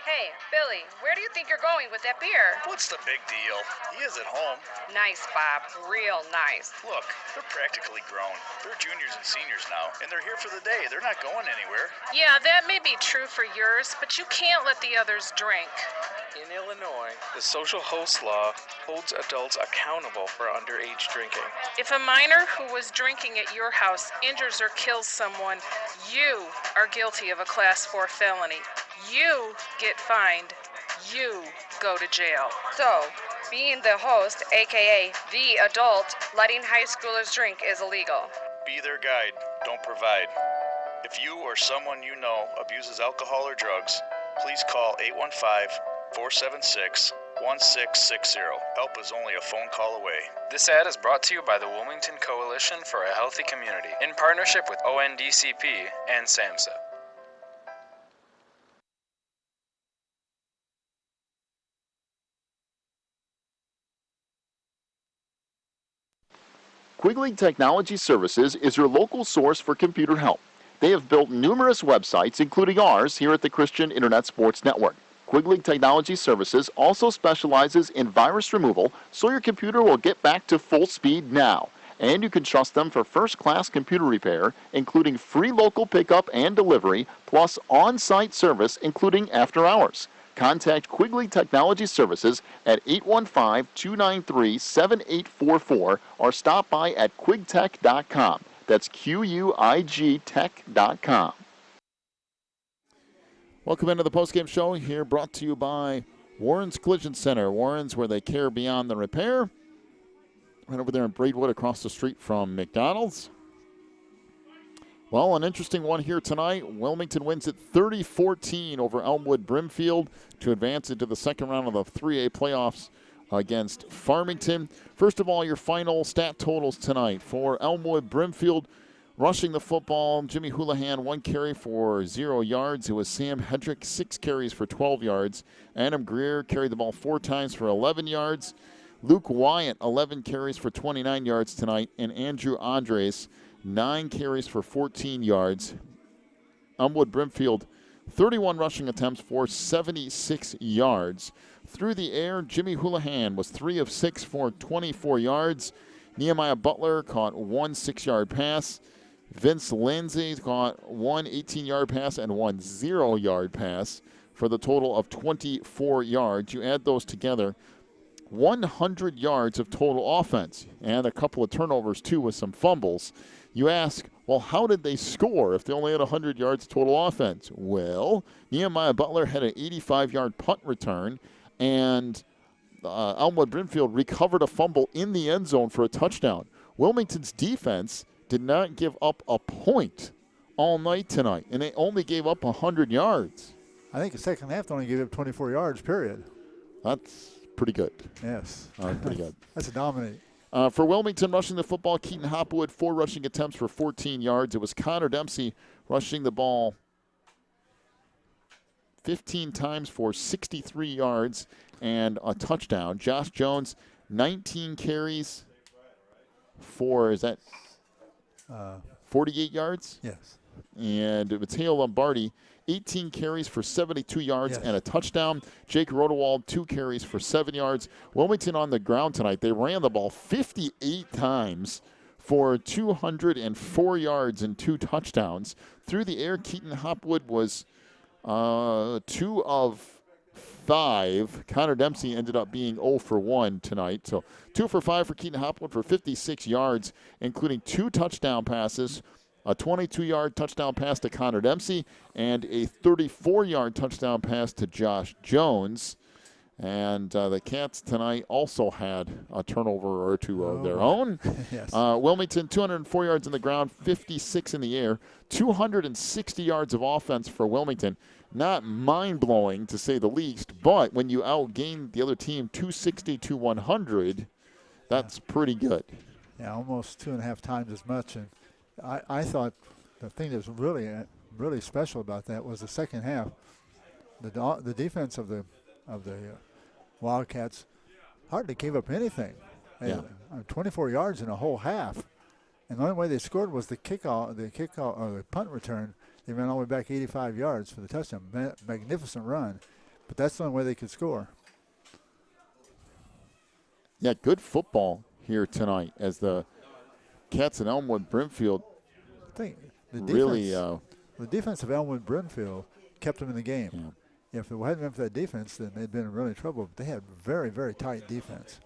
S11: Hey, Billy, where do you think you're going with that beer?
S12: What's the big deal? He is at home.
S11: Nice, Bob. Real nice.
S12: Look, they're practically grown. They're juniors and seniors now, and they're here for the day. They're not going anywhere.
S9: Yeah, that may be true for yours, but you can't let the others drink.
S10: In Illinois, the social host law holds adults accountable for underage drinking.
S9: If a minor who was drinking at your house injures or kills someone, you are guilty of a Class 4 felony. You get fined. You go to jail.
S11: So, being the host, aka the adult, letting high schoolers drink is illegal.
S12: Be their guide. Don't provide. If you or someone you know abuses alcohol or drugs, please call 815-476-1660. Help is only a phone call away.
S10: This ad is brought to you by the Wilmington Coalition for a Healthy Community in partnership with ONDCP and SAMHSA.
S3: Quigley Technology Services is your local source for computer help. They have built numerous websites, including ours here at the Christian Internet Sports Network. Quigley Technology Services also specializes in virus removal, so your computer will get back to full speed now. And you can trust them for first-class computer repair, including free local pickup and delivery, plus on-site service, including after hours. Contact Quigley Technology Services at 815-293-7844 or stop by at quigtech.com. That's QUIG tech.com.
S1: Welcome into the postgame show here, brought to you by Warren's Collision Center. Warren's, where they care beyond the repair. Right over there in Braidwood across the street from McDonald's. Well, an interesting one here tonight. Wilmington wins it 30-14 over Elmwood Brimfield to advance into the second round of the 3A playoffs against Farmington. First of all, your final stat totals tonight. For Elmwood Brimfield, rushing the football, Jimmy Houlihan, 1 carry for 0 yards. It was Sam Hedrick, 6 carries for 12 yards. Adam Greer carried the ball 4 times for 11 yards. Luke Wyatt, 11 carries for 29 yards tonight. And Andrew Andres, 9 carries for 14 yards. Elmwood Brimfield, 31 rushing attempts for 76 yards. Through the air, Jimmy Houlihan was 3 of 6 for 24 yards. Nehemiah Butler caught 1 6-yard pass. Vince Lindsay caught 1 18-yard pass and 1 0-yard pass for the total of 24 yards. You add those together, 100 yards of total offense and a couple of turnovers, too, with some fumbles. You ask, well, how did they score if they only had 100 yards total offense? Well, Nehemiah Butler had an 85-yard punt return, and Elmwood Brimfield recovered a fumble in the end zone for a touchdown. Wilmington's defense did not give up a point all night tonight, and they only gave up 100 yards.
S2: I think the second half they only gave up 24 yards, period.
S1: That's pretty good.
S2: Yes.
S1: Pretty good.
S2: That's a dominate.
S1: For Wilmington rushing the football, Keaton Hopwood, 4 rushing attempts for 14 yards. It was Connor Dempsey rushing the ball 15 times for 63 yards and a touchdown. Josh Jones, 19 carries for, 48 yards?
S2: Yes.
S1: And Mateo Lombardi, 18 carries for 72 yards and a touchdown. Jake Rodewald, 2 carries for 7 yards. Wilmington on the ground tonight. They ran the ball 58 times for 204 yards and 2 touchdowns. Through the air, Keaton Hopwood was 2 of 5. Connor Dempsey ended up being 0 for 1 tonight. So 2 for 5 for Keaton Hopwood for 56 yards, including 2 touchdown passes, a 22-yard touchdown pass to Connor Dempsey, and a 34-yard touchdown pass to Josh Jones. And the Cats tonight also had a turnover or 2 of their own.
S2: Yes.
S1: Wilmington, 204 yards in the ground, 56 in the air, 260 yards of offense for Wilmington. Not mind-blowing, to say the least, but when you outgain the other team 260 to 100, that's pretty good.
S2: Yeah, almost 2.5 times as much. And I thought the thing that was really special about that was the second half. The defense of the Wildcats hardly gave up anything. 24 yards in a whole half, and the only way they scored was the kickoff or the punt return. They ran all the way back 85 yards for the touchdown. Magnificent run, but that's the only way they could score.
S1: Yeah, good football here tonight as the Cats and Elmwood Brimfield
S2: The defense of Elmwood Brimfield kept them in the game.
S1: Yeah.
S2: If it hadn't been for that defense, then they'd been in really trouble. They had very, very tight defense.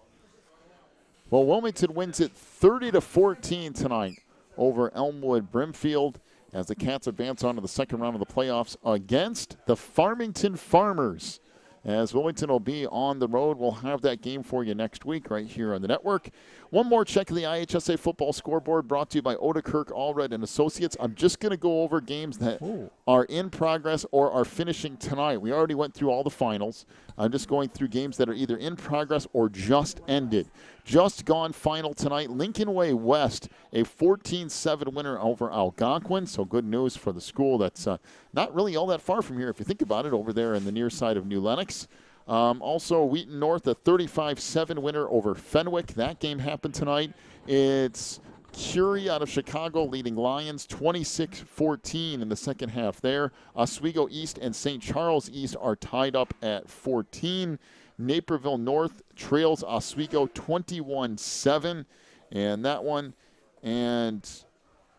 S1: Well, Wilmington wins it 30-14 tonight over Elmwood Brimfield as the Cats advance on to the second round of the playoffs against the Farmington Farmers. As Wilmington will be on the road, we'll have that game for you next week right here on the network. One more check of the IHSA football scoreboard brought to you by Odekirk, Allred, and Associates. I'm just going to go over games that are in progress or are finishing tonight. We already went through all the finals. I'm just going through games that are either in progress or just ended. Just gone final tonight, Lincoln Way West, a 14-7 winner over Algonquin. So good news for the school that's not really all that far from here if you think about it, over there in the near side of New Lenox. Also, Wheaton North, a 35-7 winner over Fenwick. That game happened tonight. It's Curie out of Chicago leading Lions 26-14 in the second half there. Oswego East and St. Charles East are tied up at 14. Naperville North trails Oswego 21-7 in that one. And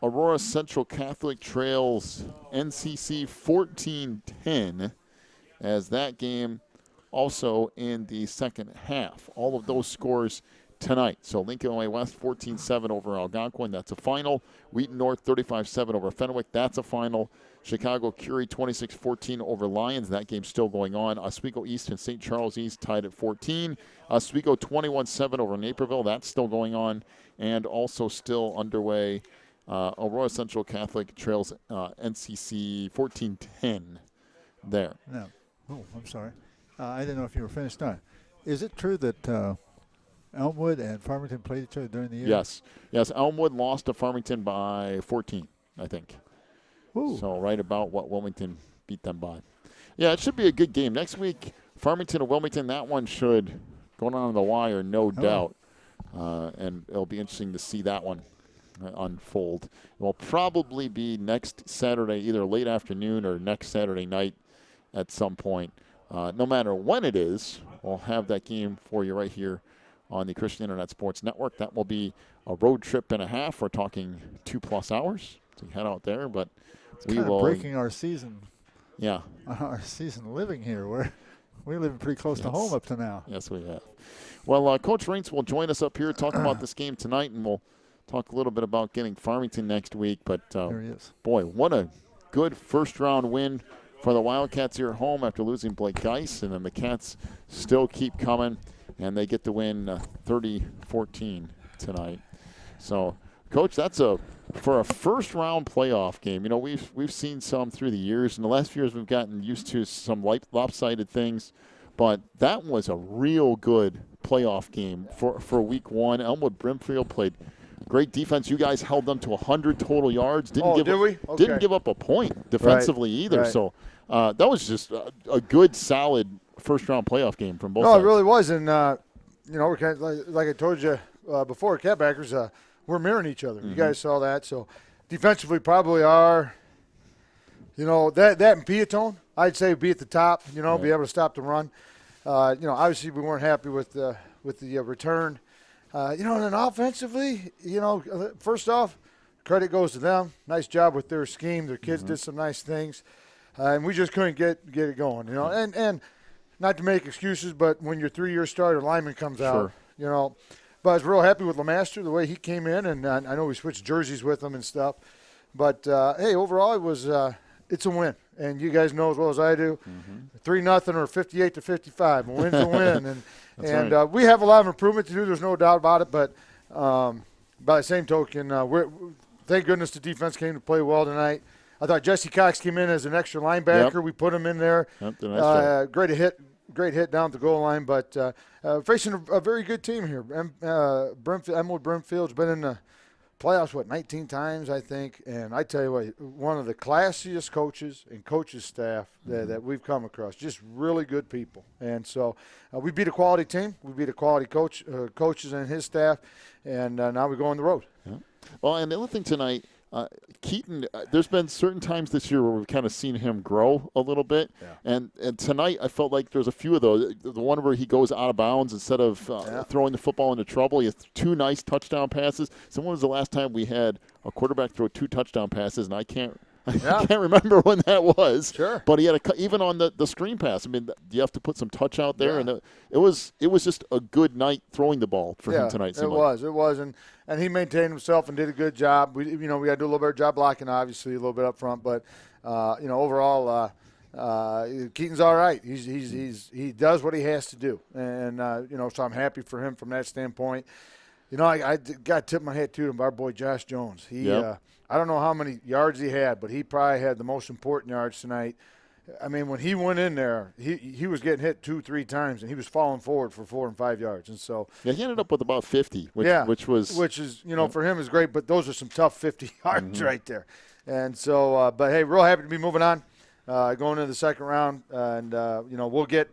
S1: Aurora Central Catholic trails NCC 14-10 as that game also in the second half. All of those scores tonight. So Lincoln Way West 14-7 over Algonquin. That's a final. Wheaton North 35-7 over Fenwick. That's a final. Chicago Curie 26-14 over Lions. That game's still going on. Oswego East and St. Charles East tied at 14. Oswego 21-7 over Naperville. That's still going on. And also still underway, Aurora Central Catholic trails NCC 14-10 there.
S2: No. Oh, I'm sorry. I didn't know if you were finished. No. Is it true that Elmwood and Farmington played each other during the year?
S1: Yes. Yes, Elmwood lost to Farmington by 14, I think.
S2: Ooh.
S1: So right about what Wilmington beat them by. Yeah, it should be a good game. Next week, Farmington and Wilmington, that one should go down the wire, no doubt. And it'll be interesting to see that one unfold. It will probably be next Saturday, either late afternoon or next Saturday night at some point. No matter when it is, we'll have that game for you right here on the Christian Internet Sports Network. That will be a road trip and a half. We're talking 2+ hours to head out there, but
S2: we will breaking our season.
S1: Yeah,
S2: our season living here. We live pretty close to home up to now.
S1: Yes, we have. Well, Coach Rinks will join us up here, talk about this game tonight, and we'll talk a little bit about getting Farmington next week. But
S2: there he is.
S1: Boy, what a good first-round win for the Wildcats here at home after losing Blake Geis, and then the Cats still keep coming, and they get to win 30-14 tonight. So, Coach, that's a for a first-round playoff game, we've seen some through the years. In the last few years, we've gotten used to some lopsided things, but that was a real good playoff game for Week 1. Elmwood Brimfield played great defense. You guys held them to 100 total yards. Didn't give up a point defensively either.
S13: Right.
S1: So that was just a good, solid first-round playoff game from both sides.
S13: No, it really was. And, we're kind of, like I told you before, Catbackers, we're mirroring each other. You guys saw that. So defensively probably are, that and Piatone, I'd say be at the top, be able to stop the run. Obviously we weren't happy with the return. And then offensively, first off, credit goes to them. Nice job with their scheme. Their kids did some nice things. And we just couldn't get it going, And not to make excuses, but when your 3-year starter lineman comes out, But I was real happy with LeMaster, the way he came in, and I know we switched jerseys with him and stuff. But, hey, overall it's a win. And you guys know as well as I do, 3-0 or 58-55. A win's a win. And right. We have a lot of improvement to do. There's no doubt about it. But by the same token, thank goodness the defense came to play well tonight. I thought Jesse Cox came in as an extra linebacker. Yep. We put him in there. Yep, nice great hit down at the goal line. But facing a very good team here. Elmwood Brimfield's been in the playoffs, 19 times, I think. And I tell you what, one of the classiest coaches and coaches staff that we've come across. Just really good people. And so we beat a quality team. We beat a quality coaches and his staff. And now we go on the road.
S1: Yeah. Well, and the other thing tonight, Keaton, there's been certain times this year where we've kind of seen him grow a little bit. Yeah. And tonight I felt like there's a few of those. The one where he goes out of bounds instead of throwing the football into trouble. He has 2 nice touchdown passes. So when was the last time we had a quarterback throw 2 touchdown passes? And I can't remember when that was.
S13: Sure.
S1: But he had even on the screen pass. I mean, you have to put some touch out there, and it was just a good night throwing the ball for him tonight.
S13: It was, and he maintained himself and did a good job. We got to do a little better job blocking, obviously, a little bit up front, but overall, Keaton's all right. He does what he has to do, and so I'm happy for him from that standpoint. I got to tip my hat to our boy Josh Jones. I don't know how many yards he had, but he probably had the most important yards tonight. I mean, when he went in there, he was getting hit 2-3 times, and he was falling forward for 4 and 5 yards. And so
S1: he ended up with about 50, which is for him is great. But those are some tough 50 yards right there. And so, but hey, real happy to be moving on, going into the second round, and we'll get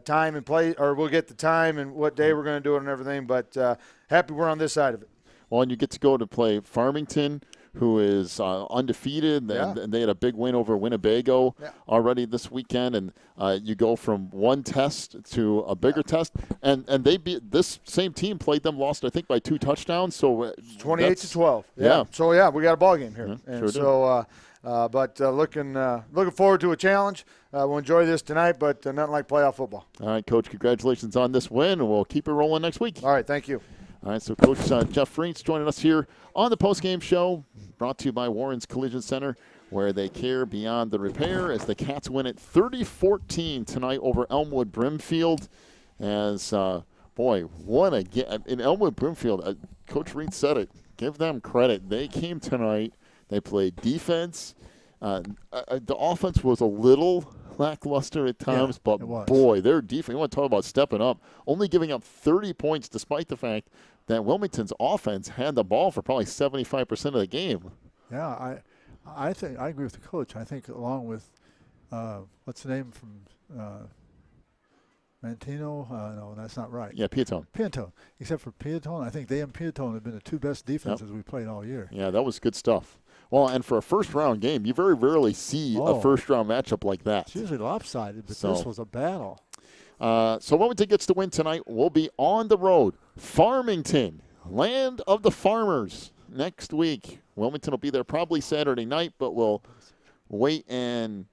S1: time and play, or we'll get the time and what day we're going to do it and everything. But happy we're on this side of it. Well, and you get to go to play Farmington, who is undefeated, and they had a big win over Winnebago already this weekend. And you go from one test to a bigger test, and this same team played them, lost I think by 2 touchdowns. So
S13: 28-12. Yeah. So we got a ball game here, and
S1: sure
S13: but looking forward to a challenge. We'll enjoy this tonight, but nothing like playoff football.
S1: All right, Coach. Congratulations on this win, and we'll keep it rolling next week.
S13: All right, thank you.
S1: All right, so Coach Jeff Freentz joining us here on the postgame show, brought to you by Warren's Collision Center, where they care beyond the repair, as the Cats win it 30-14 tonight over Elmwood Brimfield. As, what a game. In Elmwood Brimfield, Coach Freentz said it, give them credit. They came tonight, they played defense. The offense was a little lackluster at times, but boy, their defense, you want to talk about stepping up, only giving up 30 points despite the fact that Wilmington's offense had the ball for probably 75% of the game.
S2: Yeah, I think I agree with the coach. I think along with what's the name from Mantino? No, that's not right.
S1: Yeah, Piatone.
S2: Except for Piatone, I think they and Piatone have been the 2 best defenses we played all year.
S1: Yeah, that was good stuff. Well, and for a first-round game, you very rarely see a first-round matchup like that.
S2: It's usually lopsided, but this was a battle.
S1: So Wilmington gets the win tonight. We'll be on the road. Farmington, land of the farmers, next week. Wilmington will be there probably Saturday night, but we'll wait and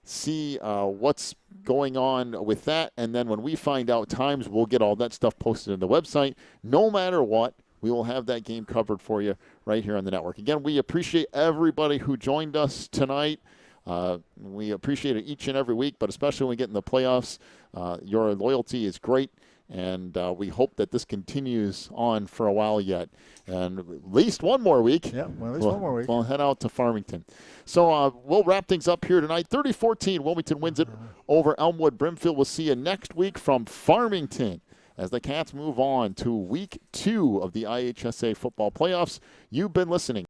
S1: see what's going on with that. And then when we find out times, we'll get all that stuff posted on the website. No matter what, we will have that game covered for you right here on the network. Again, we appreciate everybody who joined us tonight. We appreciate it each and every week, but especially when we get in the playoffs. Your loyalty is great, And we hope that this continues on for a while yet. And at least one more week.
S2: Yeah, well, at least one more week.
S1: We'll head out to Farmington. So we'll wrap things up here tonight. 30-14, Wilmington wins it over Elmwood Brimfield. We'll see you next week from Farmington as the Cats move on to Week 2 of the IHSA football playoffs. You've been listening